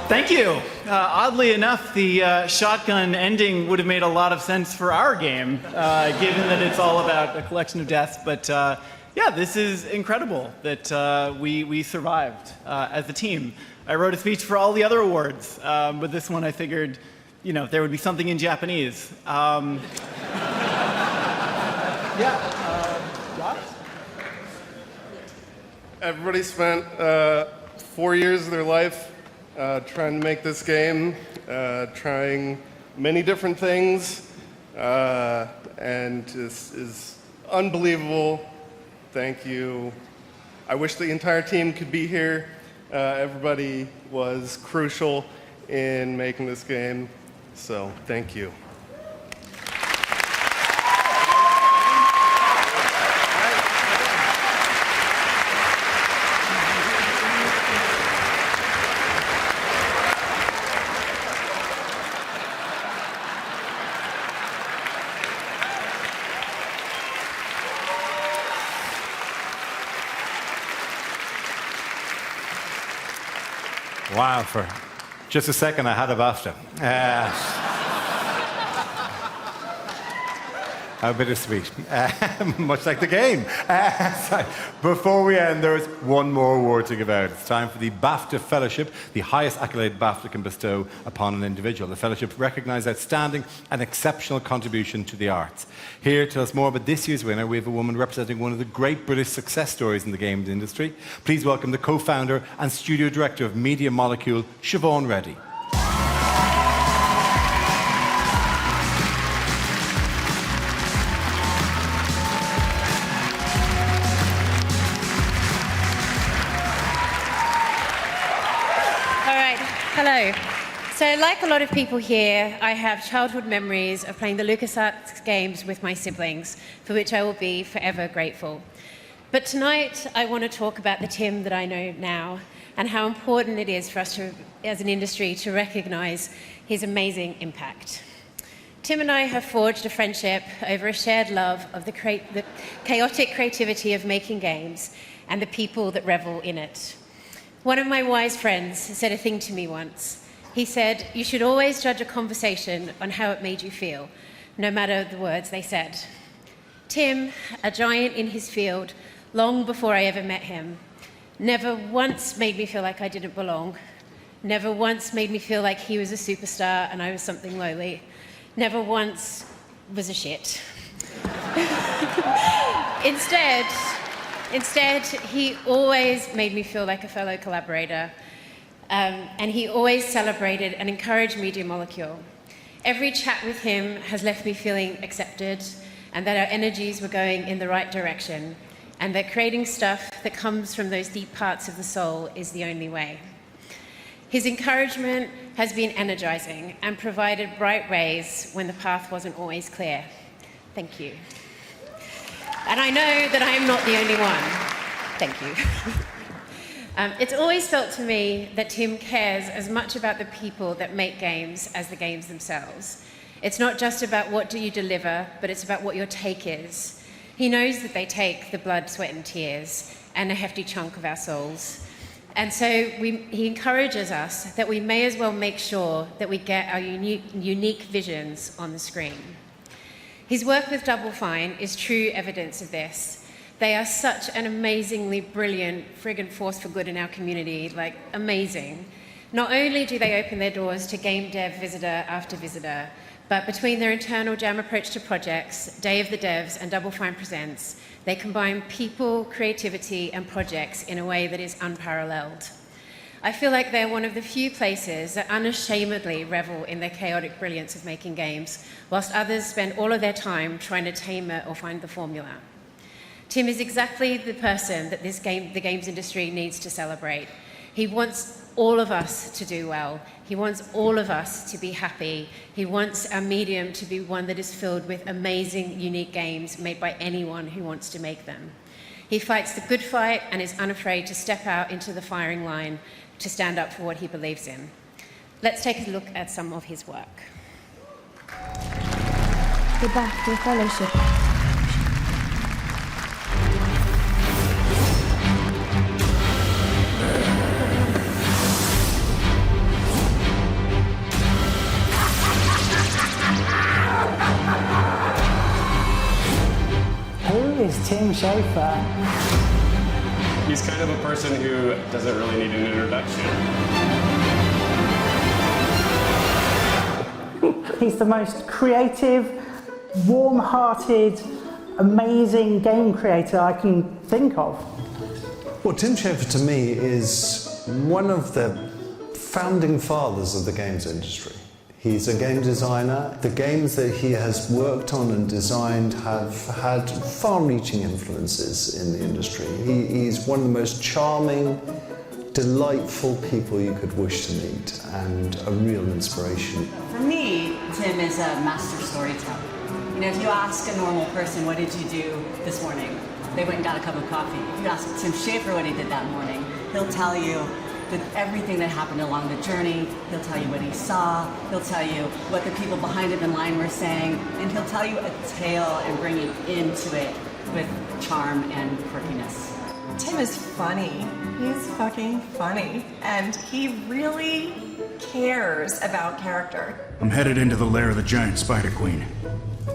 Thank you. Oddly enough, the shotgun ending would have made a lot of sense for our game, given that it's all about a collection of deaths. But yeah, this is incredible that we survived as a team. I wrote a speech for all the other awards, but this one I figured, you know, there would be something in Japanese. Josh? Everybody spent 4 years of their life trying to make this game, trying many different things, and this is unbelievable. Thank you. I wish the entire team could be here. Everybody was crucial in making this game, so thank you. Wow, for just a second I had a BAFTA. How bittersweet. Much like the game. Before we end, there is one more award to give out. It's time for the BAFTA Fellowship, the highest accolade BAFTA can bestow upon an individual. The fellowship recognises outstanding and exceptional contribution to the arts. Here to tell us more about this year's winner, we have a woman representing one of the great British success stories in the games industry. Please welcome the co-founder and studio director of Media Molecule, Siobhan Reddy. Hello. So like a lot of people here, I have childhood memories of playing the LucasArts games with my siblings, for which I will be forever grateful. But tonight, I want to talk about the Tim that I know now and how important it is for us to, as an industry, to recognize his amazing impact. Tim and I have forged a friendship over a shared love of the chaotic creativity of making games and the people that revel in it. One of my wise friends said a thing to me once. He said, "You should always judge a conversation on how it made you feel, no matter the words they said." Tim, a giant in his field, long before I ever met him, never once made me feel like I didn't belong, never once made me feel like he was a superstar and I was something lowly, never once was a shit. Instead, he always made me feel like a fellow collaborator, and he always celebrated and encouraged Media Molecule. Every chat with him has left me feeling accepted and that our energies were going in the right direction, and that creating stuff that comes from those deep parts of the soul is the only way. His encouragement has been energizing and provided bright rays when the path wasn't always clear. Thank you. And I know that I am not the only one. Thank you. It's always felt to me that Tim cares as much about the people that make games as the games themselves. It's not just about what do you deliver, but it's about what your take is. He knows that they take the blood, sweat, and tears, and a hefty chunk of our souls. And so he encourages us that we may as well make sure that we get our unique visions on the screen. His work with Double Fine is true evidence of this. They are such an amazingly brilliant friggin' force for good in our community, like amazing. Not only do they open their doors to game dev visitor after visitor, but between their internal jam approach to projects, Day of the Devs, and Double Fine Presents, they combine people, creativity, and projects in a way that is unparalleled. I feel like they're one of the few places that unashamedly revel in their chaotic brilliance of making games, whilst others spend all of their time trying to tame it or find the formula. Tim is exactly the person that the games industry needs to celebrate. He wants all of us to do well. He wants all of us to be happy. He wants our medium to be one that is filled with amazing, unique games made by anyone who wants to make them. He fights the good fight and is unafraid to step out into the firing line to stand up for what he believes in. Let's take a look at some of his work. The BAFTA Fellowship. Who is Tim Schafer? He's kind of a person who doesn't really need an introduction. He's the most creative, warm-hearted, amazing game creator I can think of. Well, Tim Schafer to me is one of the founding fathers of the games industry. He's a game designer. The games that he has worked on and designed have had far-reaching influences in the industry. He's one of the most charming, delightful people you could wish to meet, and a real inspiration. For me, Tim is a master storyteller. You know, if you ask a normal person, what did you do this morning? They went and got a cup of coffee. If you ask Tim Schafer what he did that morning, he'll tell you everything that happened along the journey. He'll tell you what he saw. He'll tell you what the people behind him in line were saying, and he'll tell you a tale and bring you into it with charm and quirkiness. Tim is funny. He's fucking funny. And he really cares about character. I'm headed into the lair of the giant spider queen.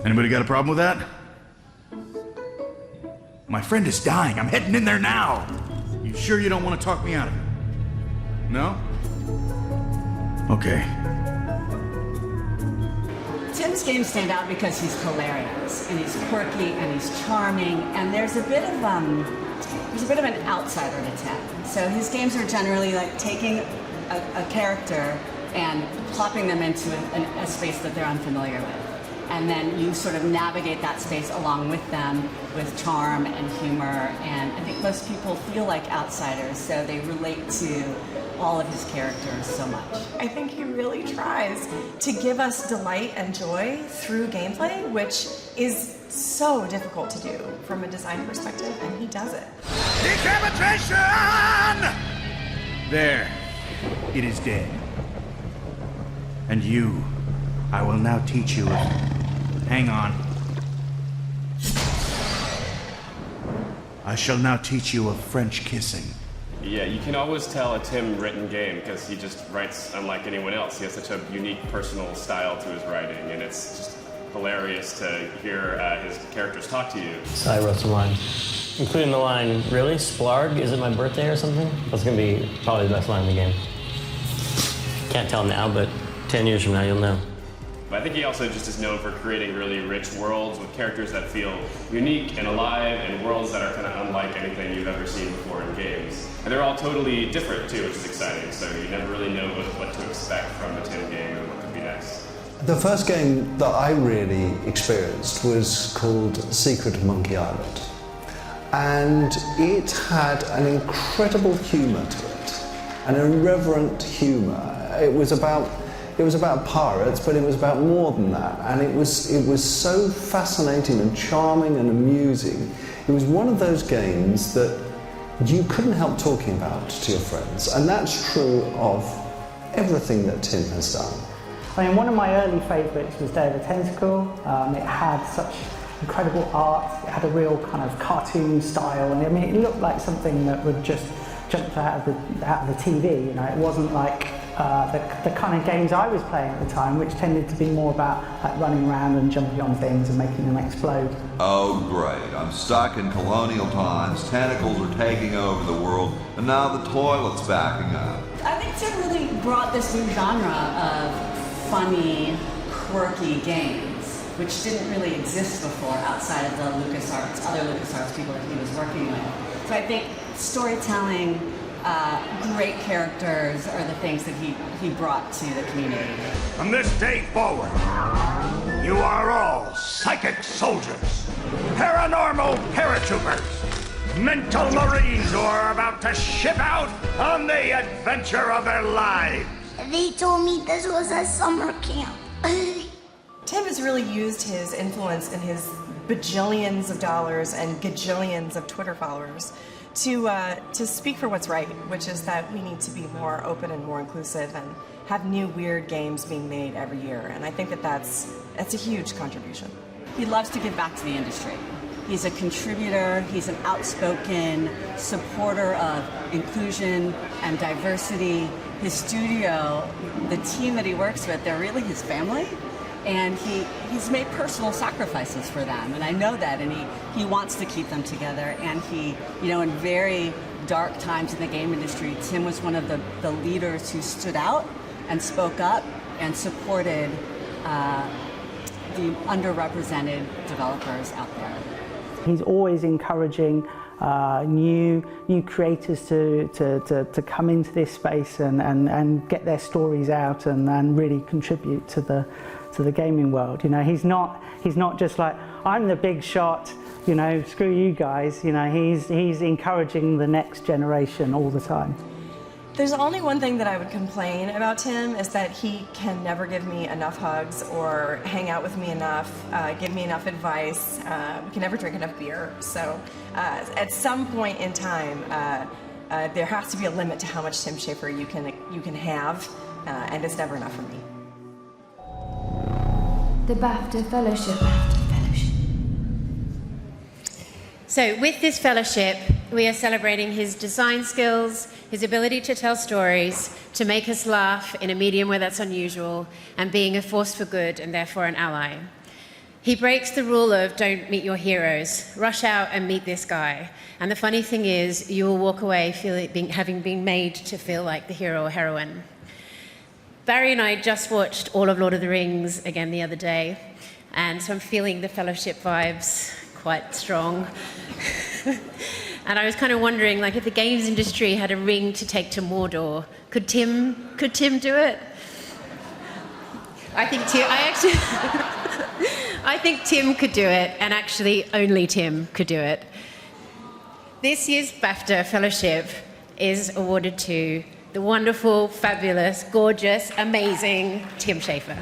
Anybody got a problem with that? My friend is dying. I'm heading in there now. You sure you don't want to talk me out of it? No? Okay. Tim's games stand out because he's hilarious, and he's quirky, and he's charming, and there's a bit of an outsider to Tim. So his games are generally like taking a character and plopping them into a space that they're unfamiliar with. And then you sort of navigate that space along with them with charm and humor. And I think most people feel like outsiders, so they relate to all of his characters so much. I think he really tries to give us delight and joy through gameplay, which is so difficult to do from a design perspective, and he does it. Decapitation! There. It is dead. And you, I will now teach you. Hang on. I shall now teach you of French kissing. Yeah, you can always tell a Tim-written game because he just writes unlike anyone else. He has such a unique personal style to his writing, and it's just hilarious to hear his characters talk to you. So I wrote some lines, including the line, "Really? Splarg? Is it my birthday or something?" That's gonna be probably the best line in the game. Can't tell now, but 10 years from now, you'll know. But I think he also just is known for creating really rich worlds with characters that feel unique and alive, and worlds that are kind of unlike anything you've ever seen before in games. And they're all totally different too, which is exciting, so you never really know what to expect from a Tim game and what could be next. The first game that I really experienced was called Secret of Monkey Island. And it had an incredible humour to it, an irreverent humour. It was about pirates, but it was about more than that. And it was so fascinating and charming and amusing. It was one of those games that you couldn't help talking about to your friends. And that's true of everything that Tim has done. I mean, one of my early favourites was Day of the Tentacle. It had such incredible art. It had a real kind of cartoon style, and I mean, it looked like something that would just jump out of the TV. You know, it wasn't like the kind of games I was playing at the time, which tended to be more about like running around and jumping on things and making them explode. Oh great, I'm stuck in colonial times, tentacles are taking over the world, and now the toilet's backing up. I think Tim really brought this new genre of funny, quirky games, which didn't really exist before outside of the other LucasArts people that he was working with. So I think storytelling, great characters are the things that he brought to the community. From this day forward, you are all psychic soldiers, paranormal paratroopers, mental marines who are about to ship out on the adventure of their lives. They told me this was a summer camp. Tim has really used his influence and his bajillions of dollars and gajillions of Twitter followers to speak for what's right, which is that we need to be more open and more inclusive and have new weird games being made every year. And I think that's a huge contribution. He loves to give back to the industry. He's a contributor, he's an outspoken supporter of inclusion and diversity. His studio, the team that he works with, they're really his family. And he's made personal sacrifices for them, and I know that, and he wants to keep them together. And he, in very dark times in the game industry, Tim was one of the leaders who stood out and spoke up and supported the underrepresented developers out there. He's always encouraging new creators to come into this space and get their stories out and really contribute to the gaming world. He's not just like, I'm the big shot, screw you guys. He's encouraging the next generation all the time. There's only one thing that I would complain about Tim, is that he can never give me enough hugs or hang out with me enough, give me enough advice. We can never drink enough beer. So at some point in time, there has to be a limit to how much Tim Schafer you can have, and it's never enough for me. The BAFTA Fellowship. So with this fellowship, we are celebrating his design skills, his ability to tell stories, to make us laugh in a medium where that's unusual, and being a force for good and therefore an ally. He breaks the rule of don't meet your heroes, rush out and meet this guy. And the funny thing is, you will walk away having been made to feel like the hero or heroine. Barry and I just watched all of Lord of the Rings again the other day, and so I'm feeling the Fellowship vibes quite strong. And I was kind of wondering, like, if the games industry had a ring to take to Mordor, could Tim do it? I think Tim could do it, and actually only Tim could do it. This year's BAFTA Fellowship is awarded to the wonderful, fabulous, gorgeous, amazing Tim Schafer.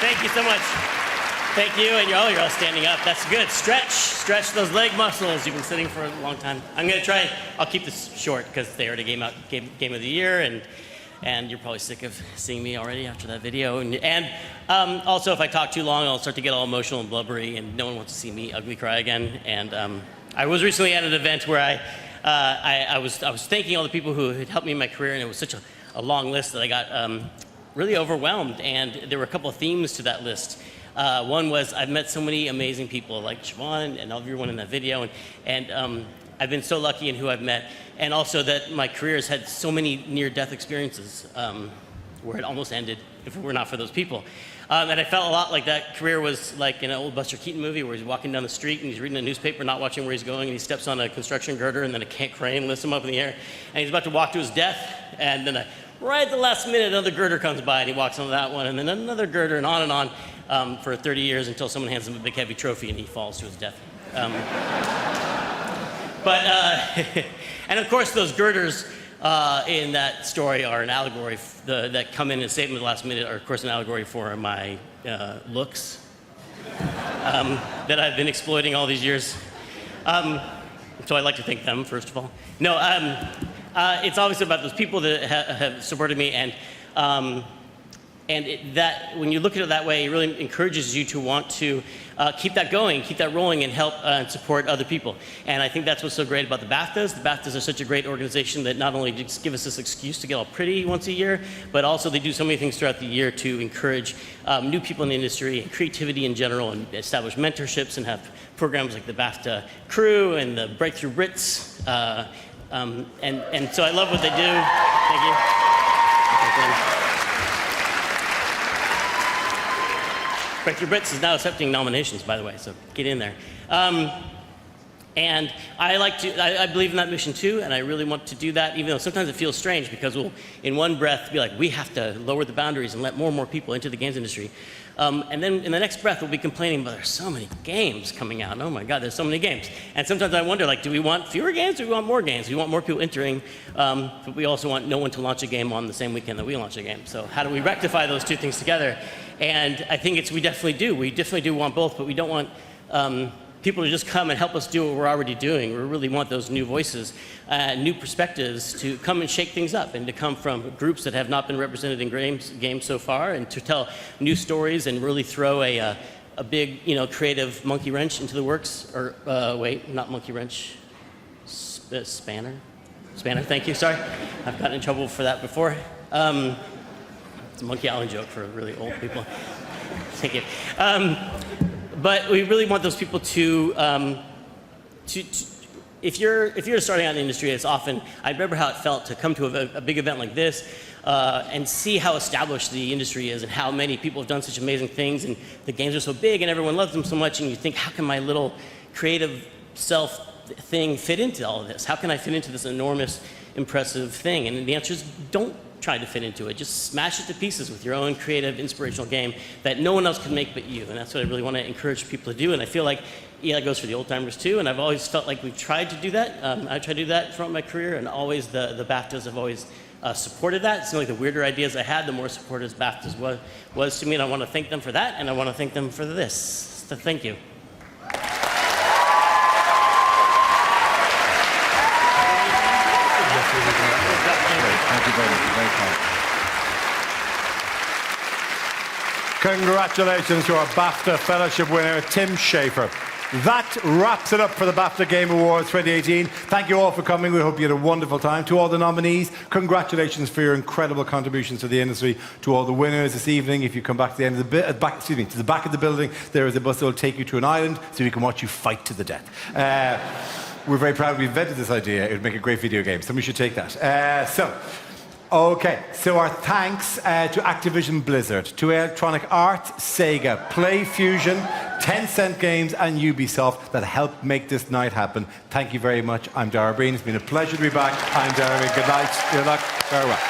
Thank you so much. Thank you, and you're all standing up. That's good. Stretch those leg muscles. You've been sitting for a long time. I'm gonna try. I'll keep this short because they already came out game of the year, and you're probably sick of seeing me already after that video. And also, if I talk too long, I'll start to get all emotional and blubbery, and no one wants to see me ugly cry again. And I was recently at an event where I was thanking all the people who had helped me in my career, and it was such a long list that I got really overwhelmed. And there were a couple of themes to that list. One was I've met so many amazing people like Siobhan and everyone in that video, and I've been so lucky in who I've met, and also that my career has had so many near-death experiences where it almost ended if it were not for those people. And I felt a lot like that career was like in an old Buster Keaton movie where he's walking down the street and he's reading a newspaper, not watching where he's going, and he steps on a construction girder, and then a crane lifts him up in the air, and he's about to walk to his death, and then right at the last minute, another girder comes by, and he walks onto that one, and then another girder, and on for 30 years until someone hands him a big heavy trophy and he falls to his death. And of course, those girders in that story are an allegory that come in and save me at the last minute are of course an allegory for my looks that I've been exploiting all these years. So I'd like to thank them, first of all. No, it's always about those people that have supported me, and that when you look at it that way, it really encourages you to want to keep that going, keep that rolling, and help and support other people. And I think that's what's so great about the BAFTAs. The BAFTAs are such a great organization that not only just give us this excuse to get all pretty once a year, but also they do so many things throughout the year to encourage new people in the industry and creativity in general, and establish mentorships and have programs like the BAFTA Crew and the Breakthrough Brits. And so I love what they do. Thank you. Breakthrough Brits is now accepting nominations, by the way, so get in there. And I believe in that mission too, and I really want to do that, even though sometimes it feels strange because we'll, in one breath, be like, we have to lower the boundaries and let more and more people into the games industry. And then in the next breath, we'll be complaining, but there's so many games coming out. Oh my God, there's so many games. And sometimes I wonder, like, do we want fewer games or do we want more games? We want more people entering, but we also want no one to launch a game on the same weekend that we launch a game. So how do we rectify those two things together? And I think we definitely do. We definitely do want both, but we don't want people to just come and help us do what we're already doing. We really want those new voices, new perspectives to come and shake things up, and to come from groups that have not been represented in games so far, and to tell new stories and really throw a big, creative monkey wrench into the works. Or wait, not monkey wrench, spanner. Spanner, thank you, sorry. I've gotten in trouble for that before. It's a Monkey Island joke for really old people. Thank you. But we really want those people to if you're starting out in the industry, it's often, I remember how it felt to come to a big event like this and see how established the industry is and how many people have done such amazing things, and the games are so big and everyone loves them so much, and you think, how can my little creative self thing fit into all of this? How can I fit into this enormous, impressive thing? And the answer is, don't tried to fit into it. Just smash it to pieces with your own creative, inspirational game that no one else can make but you. And that's what I really want to encourage people to do. And I feel like that goes for the old timers too. And I've always felt like we've tried to do that. I tried to do that throughout my career, and always the BAFTAs have always supported that. It seemed like the weirder ideas I had, the more supportive BAFTAs was to me. And I want to thank them for that, and I want to thank them for this. So thank you. Thank you very much. Very kind. Congratulations to our BAFTA Fellowship winner, Tim Schafer. That wraps it up for the BAFTA Game Awards 2018. Thank you all for coming. We hope you had a wonderful time. To all the nominees, congratulations for your incredible contributions to the industry. To all the winners this evening, if you come back to the end of the to the back of the building, there is a bus that will take you to an island so we can watch you fight to the death. We're very proud we invented this idea. It would make a great video game. Somebody should take that. So our thanks to Activision Blizzard, to Electronic Arts, Sega, PlayFusion, Tencent Games and Ubisoft that helped make this night happen. Thank you very much. I'm Dara Breen. It's been a pleasure to be back. I'm Dara Breen. Good night. Good luck. Farewell.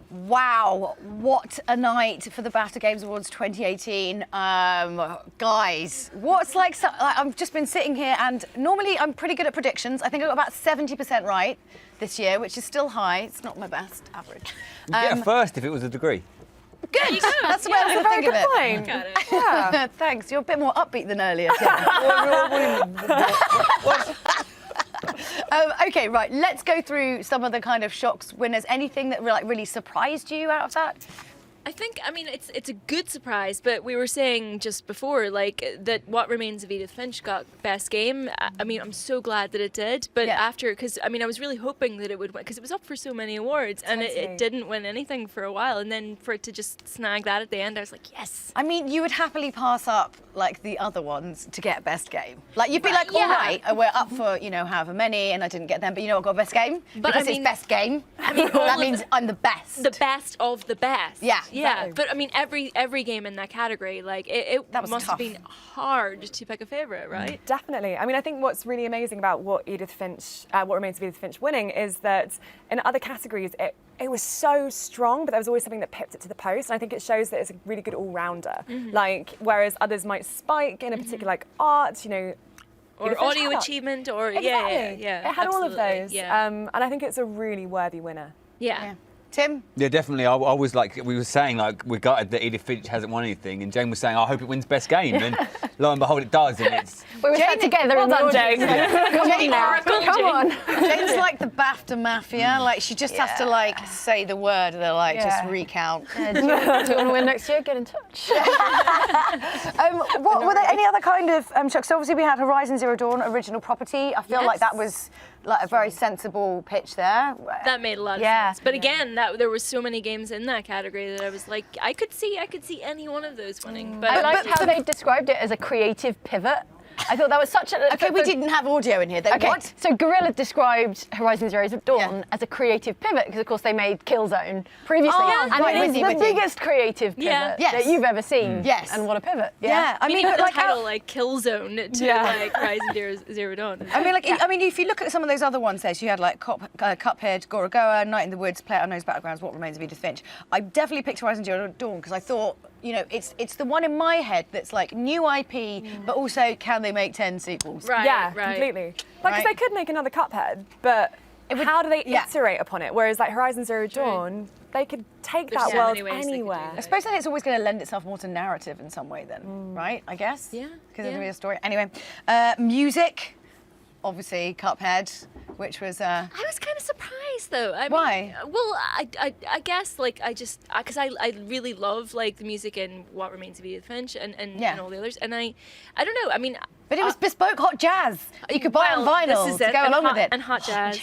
Wow, what a night for the BAFTA Games Awards 2018. Guys, I've just been sitting here, and normally I'm pretty good at predictions. I think I got about 70% right this year, which is still high. It's not my best average. You'd get a first if it was a degree. Good. That's the way I was very think of good it. point. Got it. Yeah. Thanks. You're a bit more upbeat than earlier. Okay, right. Let's go through some of the kind of shocks, winners. Anything that really surprised you out of that? I think, it's a good surprise, but we were saying just before, that What Remains of Edith Finch got Best Game. I'm so glad that it did, but after, because, I was really hoping that it would win, because it was up for so many awards, and it didn't win anything for a while, and then for it to just snag that at the end, I was like, yes. You would happily pass up, the other ones to get Best Game. You'd be like, all right, we're up for, however many, and I didn't get them, but I got Best Game? But because it's Best Game. That means I'm the best. The best of the best. Yeah. Yeah, but every game in that category, it must have been hard to pick a favourite, right? Definitely. I think what's really amazing about What Remains of Edith Finch winning is that in other categories it was so strong, but there was always something that pipped it to the post. And I think it shows that it's a really good all-rounder. Mm-hmm. Whereas others might spike in a particular art, or audio achievement, or exactly. yeah. It had all of those, yeah. and I think it's a really worthy winner. Yeah. Tim? Yeah, definitely. I was we were saying, we're gutted that Edith Finch hasn't won anything, and Jane was saying, I hope it wins Best Game, and lo and behold, it does, and it's... We were sat together in the audience. Come on now. Come on. Jane's like the BAFTA mafia. She just has to say the word, and they're just recount. Do you want to win next year? Get in touch. Were there any other kind of shocks? So obviously we had Horizon Zero Dawn original property. I feel like that was a very sensible pitch there. That made a lot of sense. But again, there were so many games in that category that I was like, I could see any one of those winning. But I liked how they described it as a creative pivot. I thought that was such a... Okay, we didn't have audio in here. What? So Guerrilla described Horizon Zero Dawn as a creative pivot, because of course they made Killzone previously. And it is the biggest creative pivot that you've ever seen. Yes. And what a pivot. Yeah. I mean, the title Killzone to Horizon Zero Dawn. If you look at some of those other ones there, so you had Cuphead, Gorogoa, Night in the Woods, PlayerUnknown's Battlegrounds, What Remains of Edith Finch. I definitely picked Horizon Zero Dawn because I thought, it's the one in my head that's new IP, but also can they make 10 sequels? Right, completely. Because they could make another Cuphead, but how do they iterate upon it? Whereas Horizon Zero Dawn, they could take that world anywhere. I suppose it's always going to lend itself more to narrative in some way then, right? I guess? Yeah. Because it'll be a story. Anyway, music, obviously Cuphead, which was... I was kind of surprised though. Why? I guess because I really love the music in What Remains of Edith Finch and all the others, and I don't know. But it was bespoke hot jazz. You could buy it on vinyl this is to it, go and along hot, with it. And hot jazz.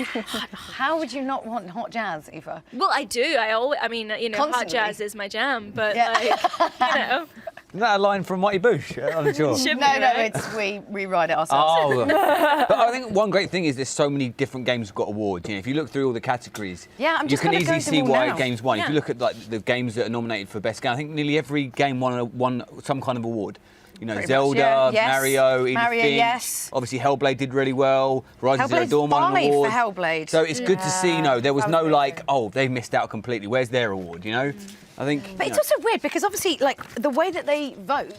How would you not want hot jazz, Eva? Well, I do. I mean, you know, Constantly. hot jazz is my jam, but like, you know. Isn't that a line from Mighty Boosh? I'm sure. No, it's we write it ourselves. Oh, but I think one great thing is there's so many different games have got awards. You know, if you look through all the categories, Yeah, I'm you just can gonna easily go see through them why now. games won. If Yeah. you look at like the games that are nominated for best game, I think nearly every game won some kind of award. You know, Pretty much, Zelda, yeah. Yes. Mario, Edith Mario, Finch. yes. Obviously, Hellblade did really well. Horizon Zero Hellblade's Dawn won an 5 award. for Hellblade. So it's good to see. Yeah, There was that no was like, oh, they've missed out completely. Where's their award? You know, I think. But it's also weird because obviously, like, the way that they vote,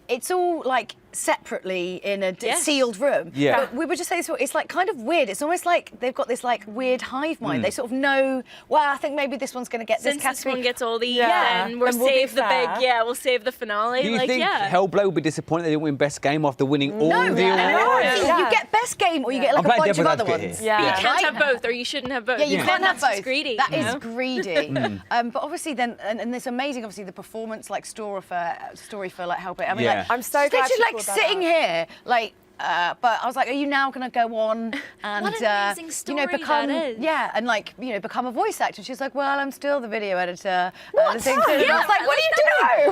it's all like separately in a sealed room. Yeah. But we were just saying this before, it's like kind of weird. It's almost like they've got this like weird hive mind. They sort of know, well, I think maybe this one's going to get Since this this category. one gets all these, Yeah. then we'll And we'll be save the big. fair. Yeah, we'll save the finale. Do you like, think yeah. Hellblade will be disappointed they didn't win Best Game after winning all No, the awards? you get best game or you get like I'm a playing bunch of devil's other advocate ones. here. But you can't Right? have both, or you shouldn't have both. Yeah, you Then can't have that's both. greedy. That you is know? greedy. But obviously then, and it's amazing, obviously, the performance, like, story for like Hellblade. I mean, Yeah. like, I'm so just glad literally, she like, called that sitting out. here, like, but I was like, are you now going to go on and, What an amazing story become, that is. yeah, and like, become a voice actor? And she's like, well, I'm still the video editor. What? the thing too. And I Yeah, was like, what are you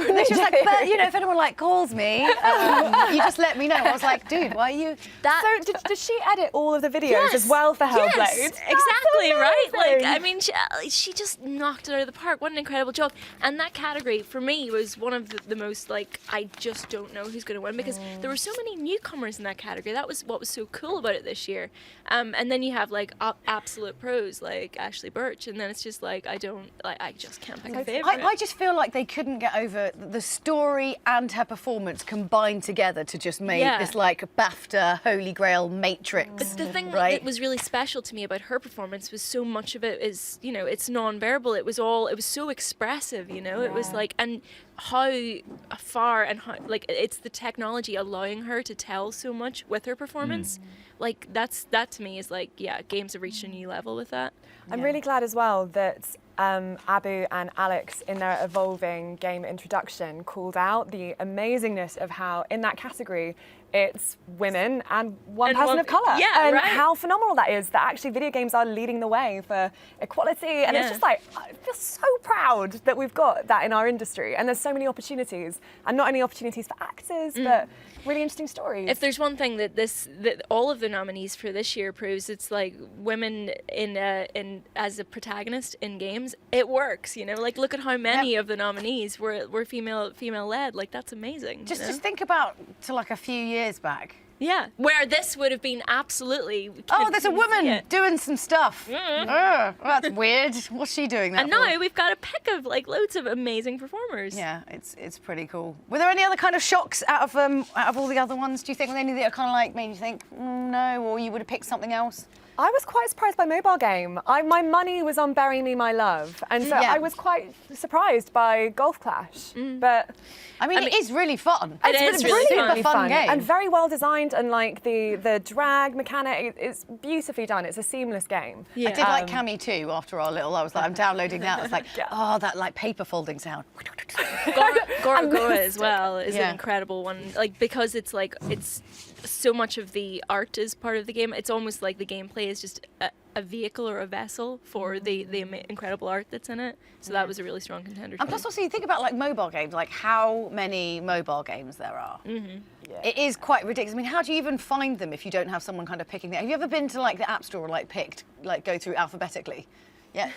doing? And then she was like, but, if anyone like calls me, you just let me know. I was like, dude, why are you? So did she edit all of the videos as well for Hellblade? Yes, exactly, right? Like, I mean, she just knocked it out of the park. What an incredible job. And that category, for me, was one of the most, like, I just don't know who's going to win because there were so many newcomers in that category. That was what was so cool about it this year. And then you have, like, absolute pros, like Ashley Birch, and then it's just like, I just can't pick a favorite. I just feel like they couldn't get over the story and her performance combined together to just make this like BAFTA Holy Grail Matrix. But the thing right? that was really special to me about her performance was so much of it is, it's non-verbal. It was so expressive, It was like, and how far and how, like, it's the technology allowing her to tell so much with her performance. Like, that to me is like, games have reached a new level with that. I'm really glad as well that Abu and Alex, in their evolving game introduction, called out the amazingness of how, in that category, it's women and one person of colour. Yeah, and right. how phenomenal that is, that actually video games are leading the way for equality. And it's just like, I feel so proud that we've got that in our industry. And there's so many opportunities, and not only opportunities for actors, but really interesting stories. If there's one thing that all of the nominees for this year proves, it's like women in as a protagonist in games, it works. Like, look at how many of the nominees were female led. Like, that's amazing. Just think about to like a few years back. Yeah, where this would have been absolutely. There's a woman doing some stuff. That's weird. What's she doing that And for? now we've got a pick of like loads of amazing performers. Yeah, it's pretty cool. Were there any other kind of shocks out of all the other ones? Do you think were there any that are kind of like made you think no, or you would have picked something else? I was quite surprised by mobile game. My money was on Bury Me My Love, and so Yeah. I was quite surprised by Golf Clash. But I mean, it is really fun. It's a really super fun game and very well designed, and like the drag mechanic, it's beautifully done. It's a seamless game. I did like Cammy too. After our little, I was like, I'm downloading that. I was like, that like paper folding sound. Gorogoa as well is Yeah. an incredible one. Like, because it's so much of the art is part of the game. It's almost like the gameplay is just a vehicle or a vessel for the incredible art that's in it. So that was a really strong contender. And plus, also, you think about like mobile games, like how many mobile games there are. It is quite ridiculous. I mean, how do you even find them if you don't have someone kind of picking them? Have you ever been to like the App Store, go through alphabetically? Yeah,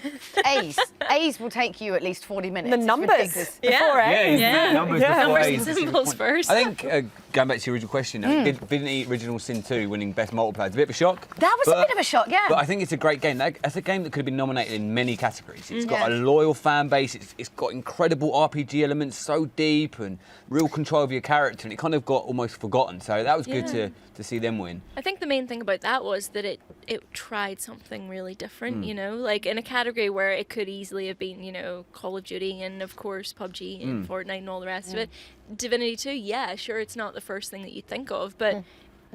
A's will take you at least 40 minutes. The It's numbers ridiculous. before A's. Numbers before A's. and symbols first. I think, going back to your original question, didn't Original Sin 2 winning Best Multiplayer? It's a bit of a shock. That was a bit of a shock, yeah. But I think it's a great game. That's a game that could have been nominated in many categories. It's got Yeah. a loyal fan base. It's got incredible RPG elements, so deep and real control of your character, and it kind of got almost forgotten. So that was good to see them win. I think the main thing about that was that it tried something really different, like in a category where it could easily have been, Call of Duty and of course PUBG and Fortnite and all the rest of it. Divinity 2, sure, it's not the first thing that you think of, but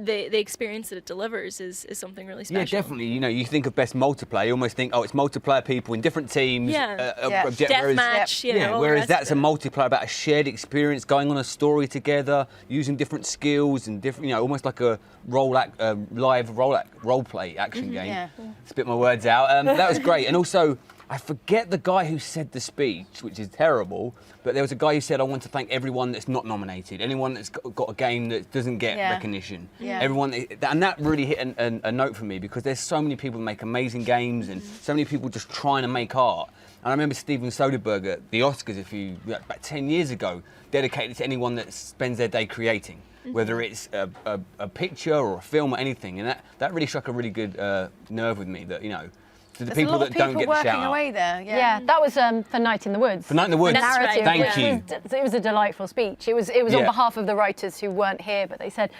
the experience that it delivers is something really special. Yeah, definitely. You know, you think of best multiplayer, you almost think, oh, it's multiplayer people in different teams. Deathmatch, you know. Whereas that's a multiplayer about a shared experience, going on a story together, using different skills and different, you know, almost like a live role play action game. Yeah. Spit my words out. That was great. And also, I forget the guy who said the speech, which is terrible, but there was a guy who said, I want to thank everyone that's not nominated, anyone that's got a game that doesn't get recognition. Yeah. Everyone, and that really hit a note for me, because there's so many people that make amazing games and so many people just trying to make art. And I remember Steven Soderbergh at the Oscars about 10 years ago, dedicated to anyone that spends their day creating, whether it's a picture or a film or anything. And that really struck a really good nerve with me, that, you know, to the people that don't get the shout working out. away there. Yeah, that was for Night in the Woods. For Night in the Woods, narrative, thank you. It was a delightful speech. It was on behalf of the writers who weren't here, but they said,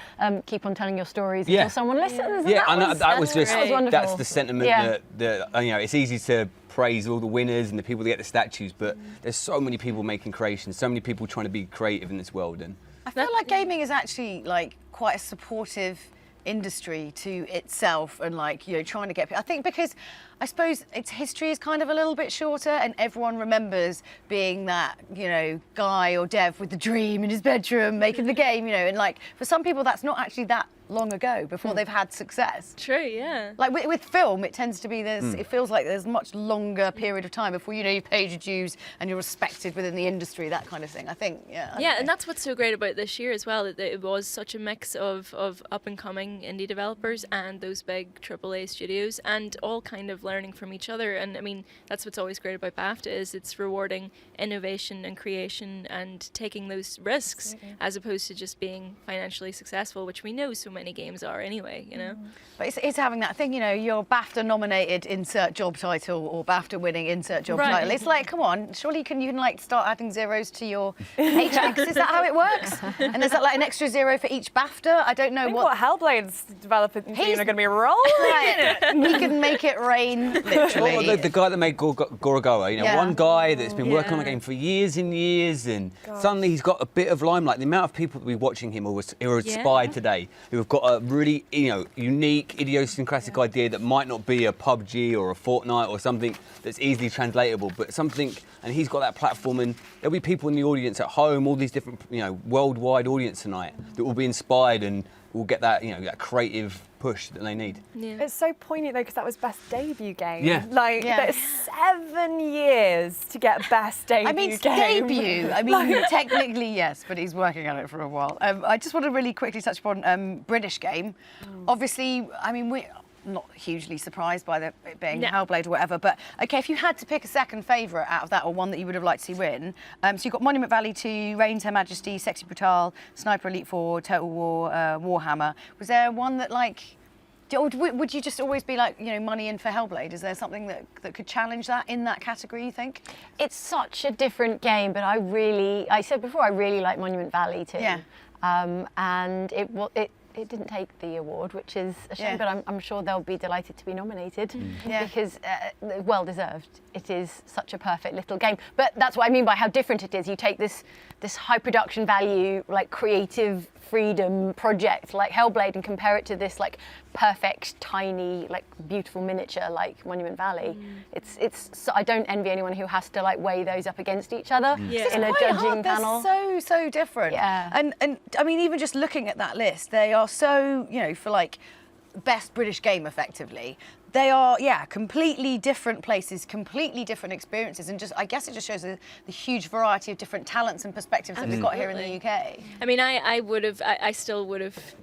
keep on telling your stories until someone listens. Yeah, that was just wonderful. that's the sentiment that you know, it's easy to praise all the winners and the people that get the statues, but there's so many people making creations, so many people trying to be creative in this world. And I feel like gaming is actually like quite a supportive industry to itself, and like, you know, trying to get, I think because I suppose its history is kind of a little bit shorter, and everyone remembers being that, you know, guy or dev with the dream in his bedroom making the game, you know, and like for some people that's not actually that long ago before they've had success. True, yeah. Like with film, it tends to be it feels like there's a much longer period of time before, you know, you've paid your dues and you're respected within the industry, that kind of thing. I think, and that's what's so great about this year as well, that it was such a mix of up-and-coming indie developers and those big AAA studios, and all kind of learning from each other. And I mean, that's what's always great about BAFTA, is it's rewarding innovation and creation and taking those risks, as opposed to just being financially successful, which we know so many games are anyway, you know. But it's having that thing, you know, you're BAFTA nominated, insert job title, or BAFTA winning, insert job title. It's like, come on, surely you can like start adding zeros to your HX. Is that how it works? And there's like an extra zero for each BAFTA. I don't know what Hellblade's developing team are going to be rolling in it. He can make it rain, literally. Well, the guy that made Gorogoa, you know, one guy that's been working on a game for years and years, and suddenly he's got a bit of limelight. The amount of people that we're watching him who are inspired today, who have got a really, you know, unique, idiosyncratic idea that might not be a PUBG or a Fortnite or something that's easily translatable, but something, and he's got that platform, and there'll be people in the audience at home, all these different, you know, worldwide audience tonight that will be inspired and will get that, you know, that creative push that they need. Yeah. It's so poignant though, because that was best debut game. Yeah. Like, there's 7 years to get best debut game. I mean, debut. I mean, technically yes, but he's working on it for a while. I just want to really quickly touch upon British game. Obviously, I mean, we're not hugely surprised by it being Hellblade or whatever, but okay, if you had to pick a second favourite out of that, or one that you would have liked to see win, so you've got Monument Valley 2, Reigns, Her Majesty, Sexy Brutale, Sniper Elite 4, Total War, Warhammer. Was there one that, like, would you just always be like, you know, money in for Hellblade? Is there something that could challenge that in that category, you think? It's such a different game, but I said before, I really like Monument Valley too. Yeah. And it didn't take the award, which is a shame, but I'm sure they'll be delighted to be nominated because well deserved. It is such a perfect little game. But that's what I mean by how different it is. You take this high production value, like creative freedom project like Hellblade, and compare it to this like perfect, tiny, like beautiful miniature like Monument Valley. It's I don't envy anyone who has to like weigh those up against each other in a judging panel. They're so different. Yeah. And I mean, even just looking at that list, they are so, you know, for like best British game effectively, they are, completely different places, completely different experiences, and just, I guess it just shows the huge variety of different talents and perspectives that we've got here in the UK. I mean, I still would have,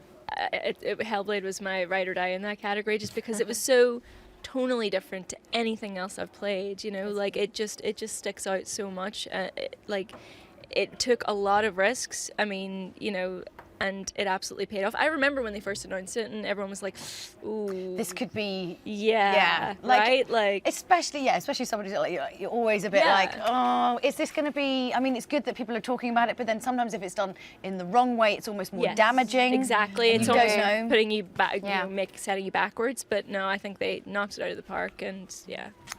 Hellblade was my ride or die in that category, just because it was so tonally different to anything else I've played, you know, like it just sticks out so much. It took a lot of risks, I mean, you know, and it absolutely paid off. I remember when they first announced it, and everyone was like, "Ooh, this could be, like, right?" Like, especially somebody like you're always a bit like, "Oh, is this going to be?" I mean, it's good that people are talking about it, but then sometimes if it's done in the wrong way, it's almost more damaging. Exactly, it's almost putting you back, you know, setting you backwards. But no, I think they knocked it out of the park, and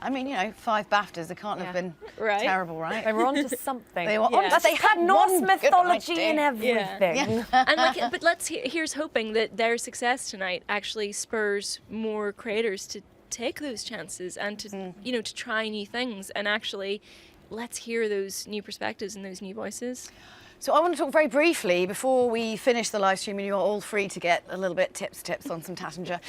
I mean, you know, 5 BAFTAs, they can't have been terrible, right? They were onto something. They were on. They had Norse mythology and everything. And but here's hoping that their success tonight actually spurs more creators to take those chances and to to try new things, and actually let's hear those new perspectives and those new voices. So I want to talk very briefly before we finish the live stream, and you're all free to get a little bit tips on some Tattinger.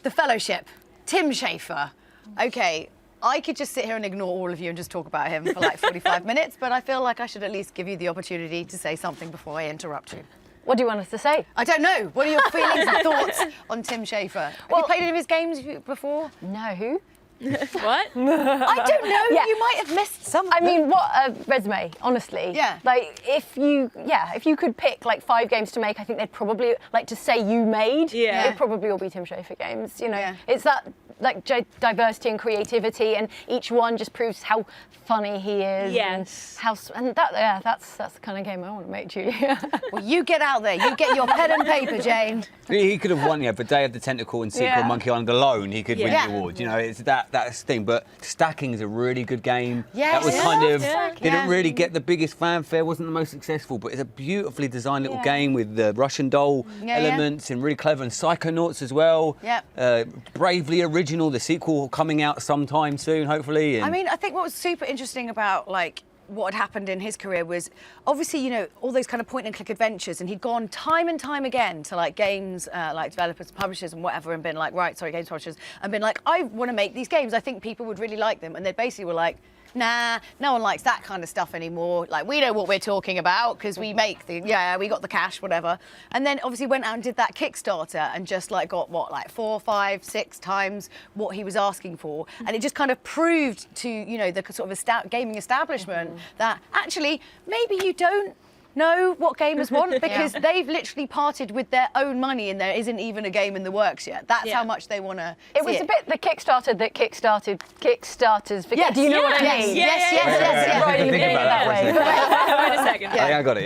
The Fellowship, Tim Schafer. Okay, I could just sit here and ignore all of you and just talk about him for like 45 minutes, but I feel like I should at least give you the opportunity to say something before I interrupt you. What do you want us to say? I don't know. What are your feelings and thoughts on Tim Schafer? Have you played any of his games before? No, who? What? I don't know. Yeah. You might have missed some. I mean, what a resume, honestly. Yeah. Like, if you could pick like 5 games to make, I think they'd probably, like, to say you made, it'd probably all be Tim Schafer games. You know, it's that like diversity and creativity, and each one just proves how funny he is. Yes. And that's the kind of game I want to make, Julia. Well, you get out there. You get your pen and paper, Jane. He could have won, for Day of the Tentacle and Secret Monkey Island alone. He could win the award. You know, it's that's the thing. But Stacking is a really good game. Yes, that was kind of didn't really get the biggest fanfare. Wasn't the most successful, but it's a beautifully designed little game with the Russian doll elements and really clever, and Psychonauts as well. Yeah. Bravely Original, the sequel coming out sometime soon, hopefully. And I mean, I think what was super interesting about like what had happened in his career was obviously, all those kind of point and click adventures, and he'd gone time and time again to like games, like developers, publishers and whatever, and been like, games publishers, and been like, I want to make these games. I think people would really like them. And they basically were like, nah, no one likes that kind of stuff anymore. Like, we know what we're talking about because we make we got the cash, whatever. And then obviously went out and did that Kickstarter and just like got 4, 5, 6 times what he was asking for. And it just kind of proved to, the sort of gaming establishment that actually maybe you don't know what gamers want, because they've literally parted with their own money and there isn't even a game in the works yet. That's how much they want to It was a bit the Kickstarter that kickstarted Kickstarters. Yes. Do you know what I mean? Yes. Right, you mean it that way. Wait a second. I got it,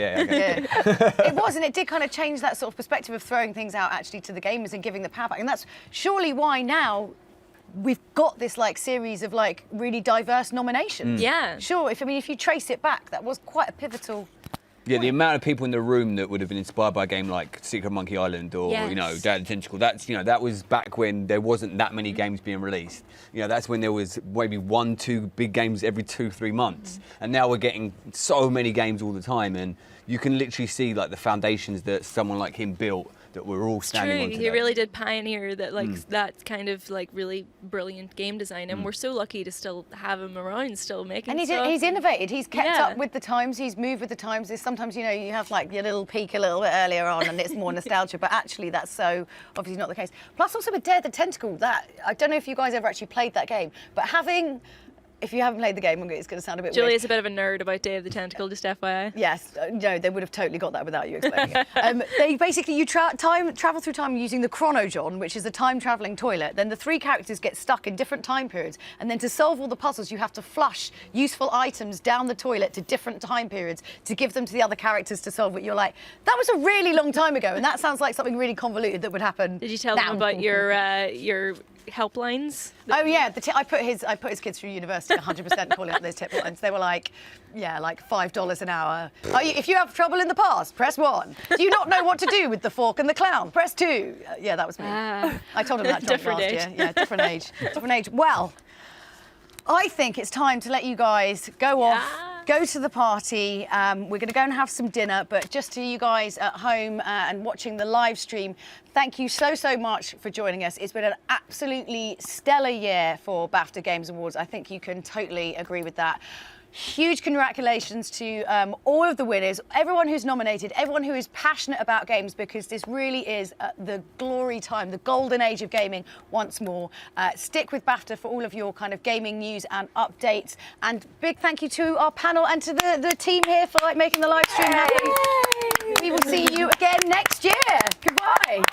It was, and it did kind of change that sort of perspective of throwing things out actually to the gamers and giving the power back. And that's surely why now we've got this like series of like really diverse nominations. Yeah. Sure, if you trace it back, that was quite a pivotal. Yeah, the amount of people in the room that would have been inspired by a game like Secret Monkey Island or, Day of the Tentacle, that was back when there wasn't that many games being released. That's when there was maybe 1, 2 big games every 2, 3 months. And now we're getting so many games all the time, and you can literally see like the foundations that someone like him built that we're all standing on today. He really did pioneer that, that kind of like really brilliant game design, and we're so lucky to still have him around, still making. And stuff. he's innovated. He's kept up with the times. He's moved with the times. There's sometimes you have like your little peak a little bit earlier on, and it's more nostalgia. But actually, that's so obviously not the case. Plus, also with Day of the Tentacle, that I don't know if you guys ever actually played that game, but if you haven't played the game, it's going to sound a bit weird. Julia's a bit of a nerd about Day of the Tentacle, just FYI. Yes, they would have totally got that without you explaining it. They basically, you travel through time using the Chronojon, which is a time-travelling toilet. Then the 3 characters get stuck in different time periods. And then to solve all the puzzles, you have to flush useful items down the toilet to different time periods to give them to the other characters to solve it. You're like, that was a really long time ago, and that sounds like something really convoluted that would happen. Did you tell them about your helplines? Oh yeah, I put his kids through university 100% calling up those tip lines. They were like, like $5 an hour. If you have trouble in the past, press 1. Do you not know what to do with the fork and the clown? Press 2. Yeah, that was me. I told him that different last age. year. Yeah, different age. Different age. Well, I think it's time to let you guys go off. Go to the party. We're going to go and have some dinner, but just to you guys at home and watching the live stream, thank you so much for joining us. It's been an absolutely stellar year for BAFTA Games Awards. I think you can totally agree with that. Huge congratulations to all of the winners, everyone who's nominated, everyone who is passionate about games, because this really is the glory time, the golden age of gaming once more. Stick with BAFTA for all of your kind of gaming news and updates. And big thank you to our panel and to the team here for making the live stream happen. We will see you again next year. Goodbye.